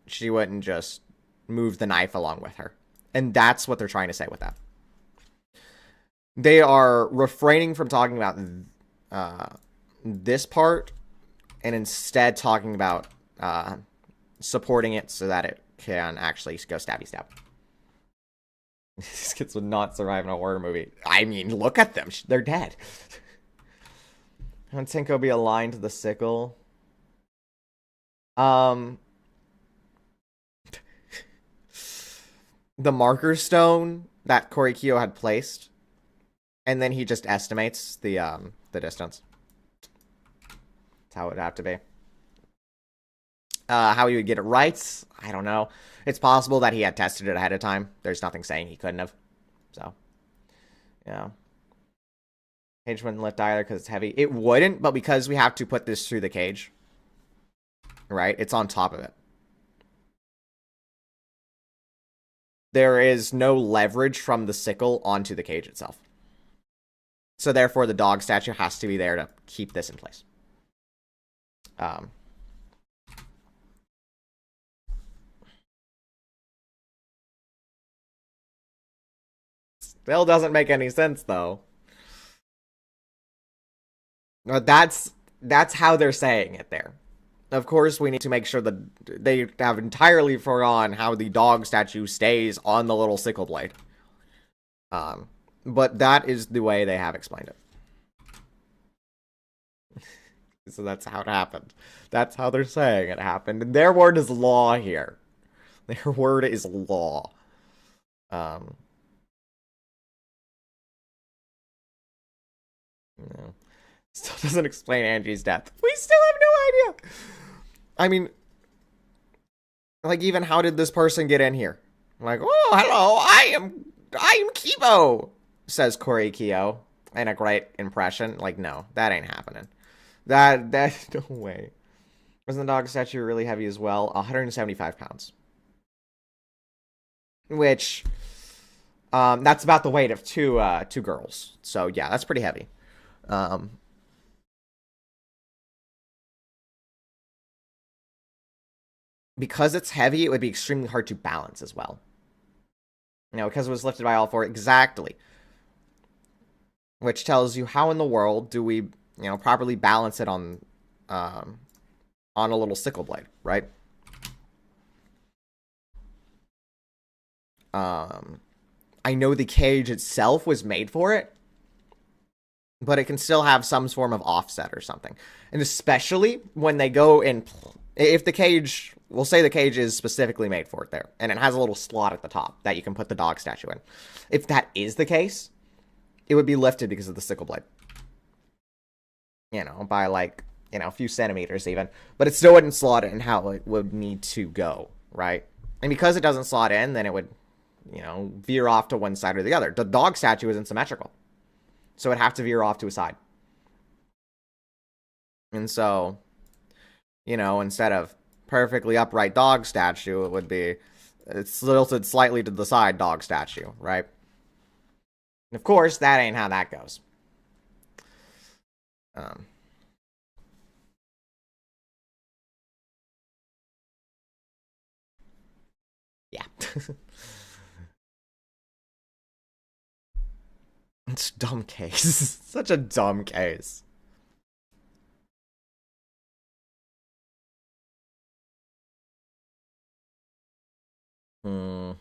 she wouldn't just move the knife along with her. And that's what they're trying to say with that. They are refraining from talking about this part and instead talking about supporting it so that it can actually go stabby stab. These kids would not survive in a horror movie. I mean, look at them. They're dead. Can Tenko be aligned to the sickle? The marker stone that Korikyo had placed, and then he just estimates the distance. That's how it would have to be. How he would get it right, I don't know. It's possible that he had tested it ahead of time. There's nothing saying he couldn't have. So, yeah. Cage wouldn't lift either because it's heavy. It wouldn't, but because we have to put this through the cage, right? It's on top of it. There is no leverage from the sickle onto the cage itself. So therefore, the dog statue has to be there to keep this in place. Still doesn't make any sense, though. But that's how they're saying it there. Of course, we need to make sure that they have entirely forgotten how the dog statue stays on the little sickle blade. But that is the way they have explained it. So that's how it happened. That's how they're saying it happened. And their word is law here. Their word is law. No. Still doesn't explain Angie's death. We still have no idea. I mean, like, even how did this person get in here? Like, oh, hello, I am Kibo, says Korikyo in a great impression. Like, no, that ain't happening. That no way. Wasn't the dog statue really heavy as well? 175 pounds. Which, that's about the weight of two girls. So yeah, that's pretty heavy. Because it's heavy, it would be extremely hard to balance as well. You know, because it was lifted by all four. Exactly. Which tells you how in the world do we, you know, properly balance it on a little sickle blade, right? I know the cage itself was made for it, but it can still have some form of offset or something. And especially when they go in, if the cage, we'll say the cage is specifically made for it there, and it has a little slot at the top that you can put the dog statue in. If that is the case, it would be lifted because of the sickle blade. You know, by like, you know, a few centimeters even. But it still wouldn't slot in how it would need to go, right? And because it doesn't slot in, then it would, you know, veer off to one side or the other. The dog statue isn't symmetrical. So it'd have to veer off to a side. And so, you know, instead of perfectly upright dog statue, it would be it's tilted slightly to the side dog statue, right? And of course, that ain't how that goes. Yeah. It's a dumb case. Such a dumb case. Hmm.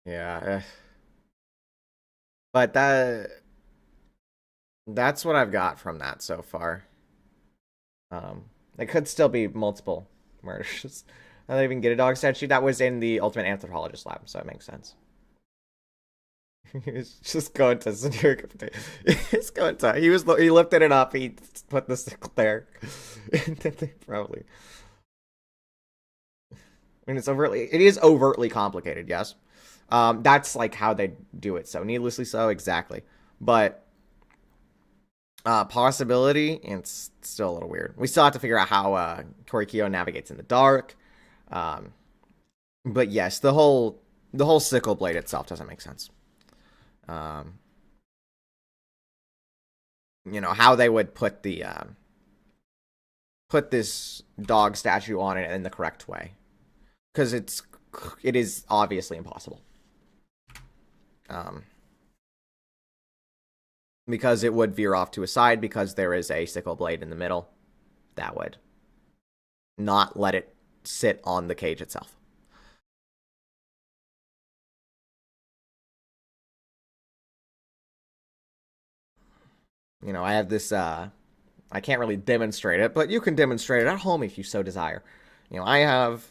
Yeah. But that's what I've got from that so far. It could still be multiple murders. I don't even get a dog statue. That was in the Ultimate Anthropologist lab, so it makes sense. He was just going to He's going to. He lifted it up. He put the sickle there, and then they probably. I mean, it is overtly complicated. Yes, that's like how they do it. So needlessly so, exactly. But possibility, it's still a little weird. We still have to figure out how Korikyo navigates in the dark. But yes, the whole sickle blade itself doesn't make sense. You know, how they would put the put this dog statue on it in the correct way, because it is obviously impossible. Because it would veer off to a side because there is a sickle blade in the middle that would not let it sit on the cage itself. You know, I have this, I can't really demonstrate it, but you can demonstrate it at home if you so desire. You know, I have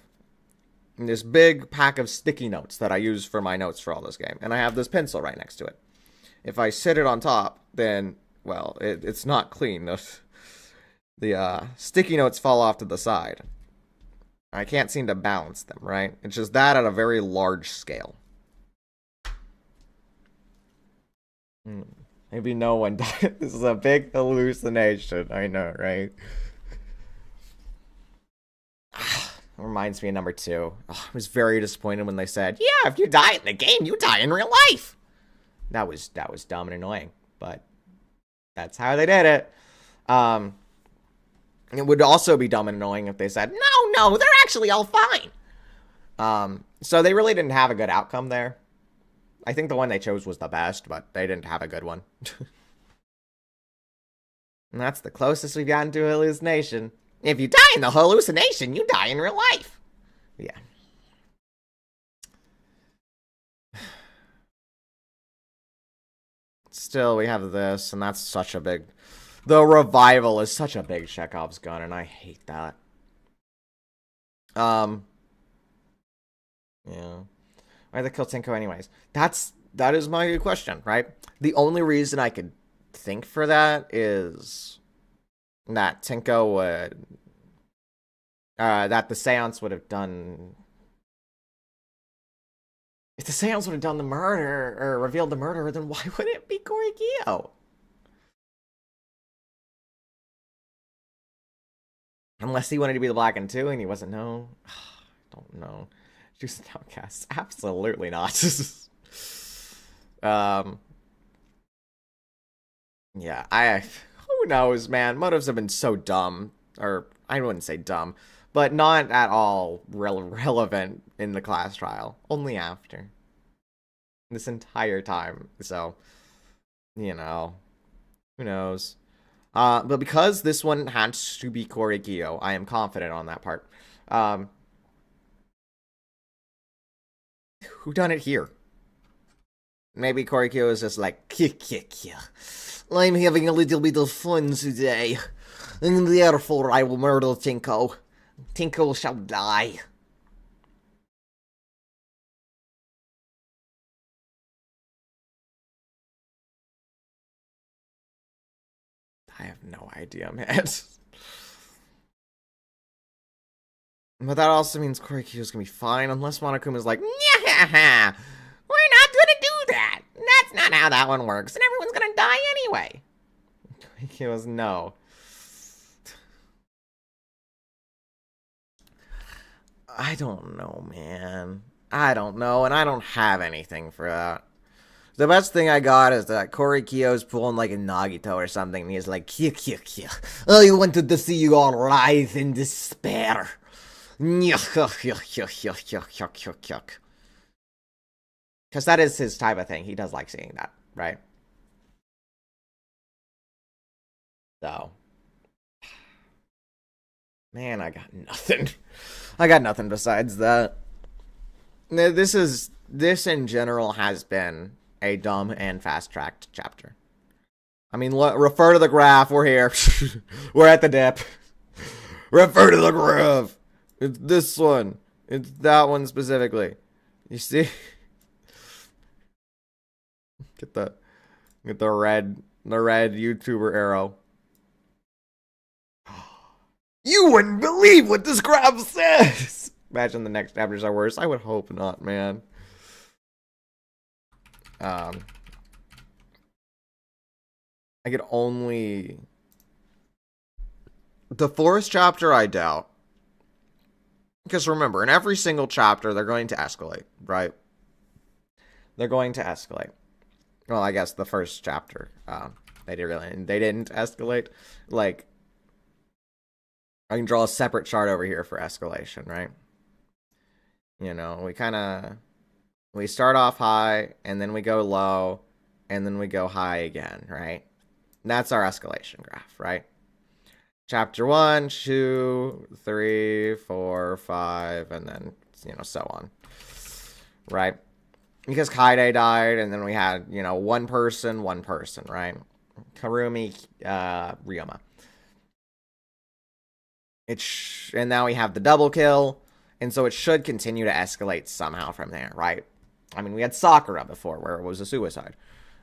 this big pack of sticky notes that I use for my notes for all this game, and I have this pencil right next to it. If I sit it on top, then, well, it's not clean. The sticky notes fall off to the side. I can't seem to balance them, right? It's just that at a very large scale. Maybe no one died. This is a big hallucination. I know, right? Reminds me of number 2. Oh, I was very disappointed when they said, yeah, if you die in the game, you die in real life. That was dumb and annoying, but that's how they did it. It would also be dumb and annoying if they said, no, they're actually all fine. So they really didn't have a good outcome there. I think the one they chose was the best, but they didn't have a good one. And that's the closest we've gotten to a hallucination. If you die in the hallucination, you die in real life. Yeah. Still, we have this, and that's such a big... The revival is such a big Chekhov's gun, and I hate that. Yeah. Why they kill Tenko anyways? That is my question, right? The only reason I could think for that is that Tenko would... that the seance would have done... If the seance would have done the murder, or revealed the murder, then why would it be Korikyo? Unless he wanted to be the Black and 2 and he wasn't known. I don't know. Juice and Outcast. Absolutely not. Yeah, who knows, man? Motives have been so dumb. Or, I wouldn't say dumb, but not at all relevant in the class trial. Only after. This entire time. So, you know, who knows? But because this one had to be Korikyo, I am confident on that part. Who done it here? Maybe Korikyo is just like, I'm having a little bit of fun today, and therefore I will murder Tenko. Tenko shall die. I have no idea, man. But that also means Korikyo's gonna be fine, unless Monokuma's like, yeah, we're not gonna do that. That's not how that one works, and everyone's gonna die anyway. Korikyo's no. I don't know, man. I don't know, and I don't have anything for that. The best thing I got is that Corey Kyo's pulling like a Nagito or something, and he's like, Kyo. I wanted to see you all writhe in despair. Because that is his type of thing. He does like seeing that, right? So, man, I got nothing. I got nothing besides that. This in general has been a dumb and fast-tracked chapter. I mean, refer to the graph. We're here. We're at the dip. Refer to the graph. It's this one. It's that one specifically. You see? Get the red YouTuber arrow. You wouldn't believe what this graph says. Imagine the next chapters are worse. I would hope not, man. I could only... The fourth chapter, I doubt. Because remember, in every single chapter, they're going to escalate, right? They're going to escalate. Well, I guess the first chapter, they didn't escalate. Like, I can draw a separate chart over here for escalation, right? You know, we start off high, and then we go low, and then we go high again, right? And that's our escalation graph, right? Chapter 1, 2, 3, 4, 5, and then, you know, so on. Right? Because Kaide died, and then we had, you know, one person, right? Karumi, Ryoma. And now we have the double kill, and so it should continue to escalate somehow from there, right? I mean, we had Sakura before, where it was a suicide.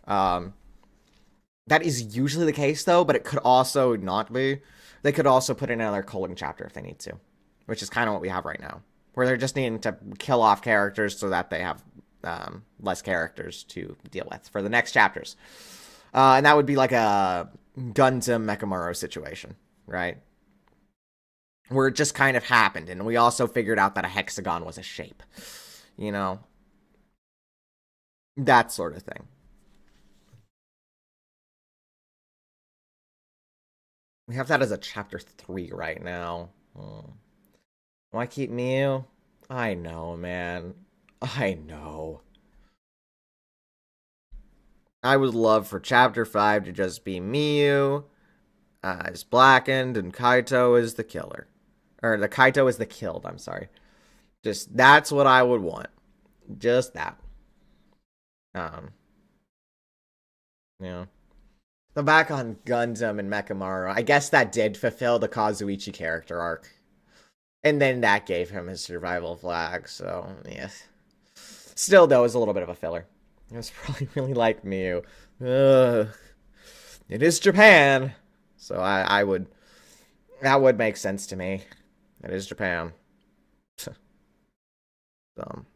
That is usually the case, though, but it could also not be. They could also put in another culling chapter if they need to, which is kind of what we have right now, where they're just needing to kill off characters so that they have less characters to deal with for the next chapters. And that would be like a Gundam Mechamaru situation, right? Where it just kind of happened, and we also figured out that a hexagon was a shape. You know? That sort of thing. We have that as a chapter 3 right now. Why keep Miu? I know, man. I know. I would love for chapter 5 to just be Miu as Blackened and Kaito is the killer. Or the Kaito is the killed, I'm sorry. Just, that's what I would want. Just that. Yeah. So back on Gundam and Mechamaru, I guess that did fulfill the Kazuichi character arc. And then that gave him his survival flag, so, yes. Still, though, it was a little bit of a filler. It was probably really like Miu. It is Japan! So I would... That would make sense to me. It is Japan. Dumb.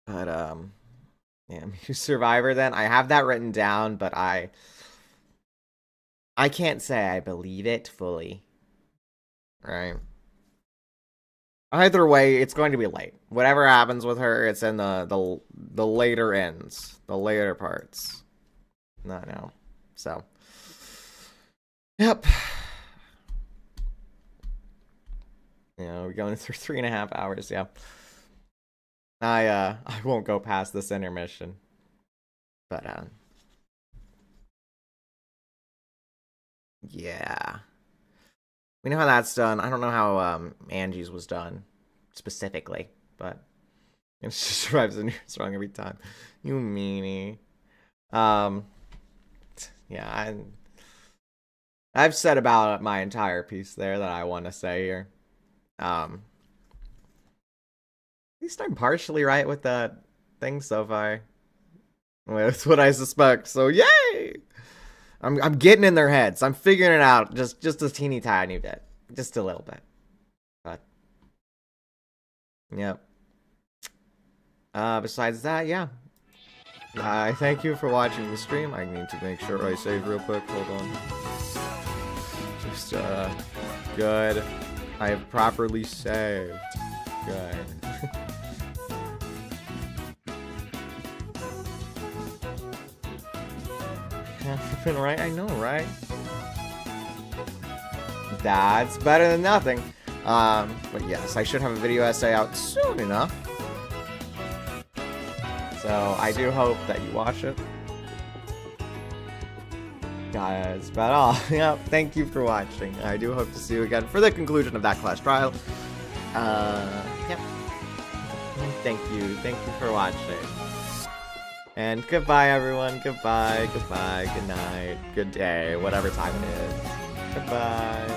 But, yeah, Survivor then. I have that written down, but I can't say I believe it fully. Right? Either way, it's going to be late. Whatever happens with her, it's in the later ends. The later parts. Not now. So. Yep. Yeah, we're going through 3.5 hours, yeah. I won't go past this intermission. But, yeah. We know how that's done. I don't know how, Angie's was done, specifically, but it just survives and it's wrong every time. You meanie. Yeah, I've said about my entire piece there that I want to say here. At least I'm partially right with that thing so far. Well, that's what I suspect, so yay! I'm getting in their heads. I'm figuring it out just a teeny tiny bit. Just a little bit. But, yep. Besides that, yeah. I thank you for watching the stream. I need to make sure I save real quick. Hold on. Just, Good. I have properly saved. Good. Right? I know, right? That's better than nothing. But yes, I should have a video essay out soon enough. So I do hope that you watch it. That's about all. Yep, thank you for watching. I do hope to see you again for the conclusion of that class trial. Yep. Thank you for watching. And goodbye, everyone. Goodbye, good night, good day, whatever time it is. Goodbye.